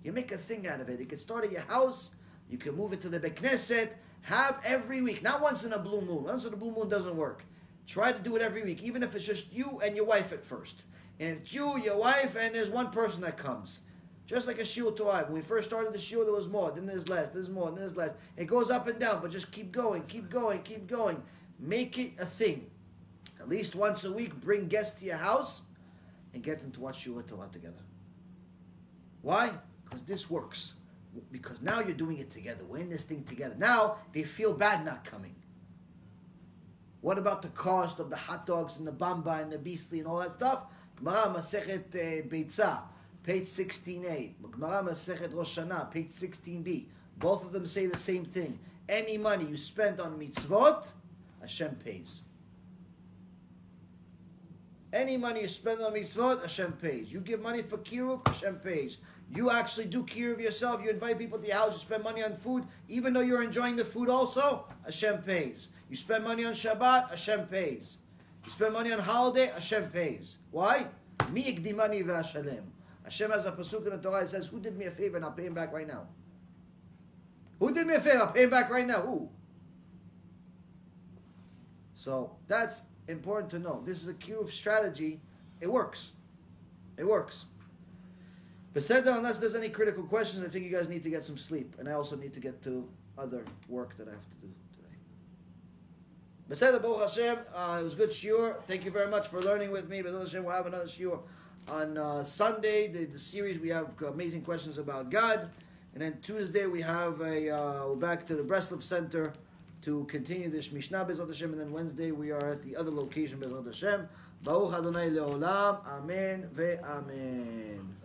You make a thing out of it. You can start at your house. You can move it to the Beit Knesset. Have every week, not once in a blue moon. Once in a blue moon doesn't work. Try to do it every week, even if it's just you and your wife at first. And it's you, your wife, and there's one person that comes. Just like a shiur Torah. When we first started the shiur, there was more. Then there's less. There's more. Then there's less. It goes up and down, but just keep going, keep going, keep going. Make it a thing. At least once a week, bring guests to your house and get them to watch shiur Torah together. Why? Because this works. Because now you're doing it together. We're in this thing together. Now they feel bad not coming. What about the cost of the hot dogs and the bamba and the beastly and all that stuff? Gemara Masechet Beitzah, page 16a. Gemara Masechet Rosh Hashanah, page 16b. Both of them say the same thing. Any money you spend on mitzvot, Hashem pays. Any money you spend on mitzvot, Hashem pays. You give money for KIRUV, Hashem pays. You actually do KIRUV yourself. You invite people to your house. You spend money on food. Even though you're enjoying the food also, Hashem pays. You spend money on Shabbat, Hashem pays. You spend money on holiday, Hashem pays. Why? Mi ikdimani v'ashalem. Hashem has a pasuk in the Torah that says, who did me a favor and I'll pay him back right now? Who did me a favor? I'll pay him back right now. Who? So that's important to know. This is a KIRUV strategy. It works. It works. Beseder, unless there's any critical questions, I think you guys need to get some sleep. And I also need to get to other work that I have to do today. Beseder, Baruch Hashem, it was good shiur. Thank you very much for learning with me. Baruch Hashem, we'll have another shiur on Sunday. The series, we have amazing questions about God. And then Tuesday, we have we're back to the Breslov Center to continue this Mishnah, Bezrat Hashem. And then Wednesday, we are at the other location, Bezrat Hashem. Baruch Adonai Leolam. Amen ve Amen.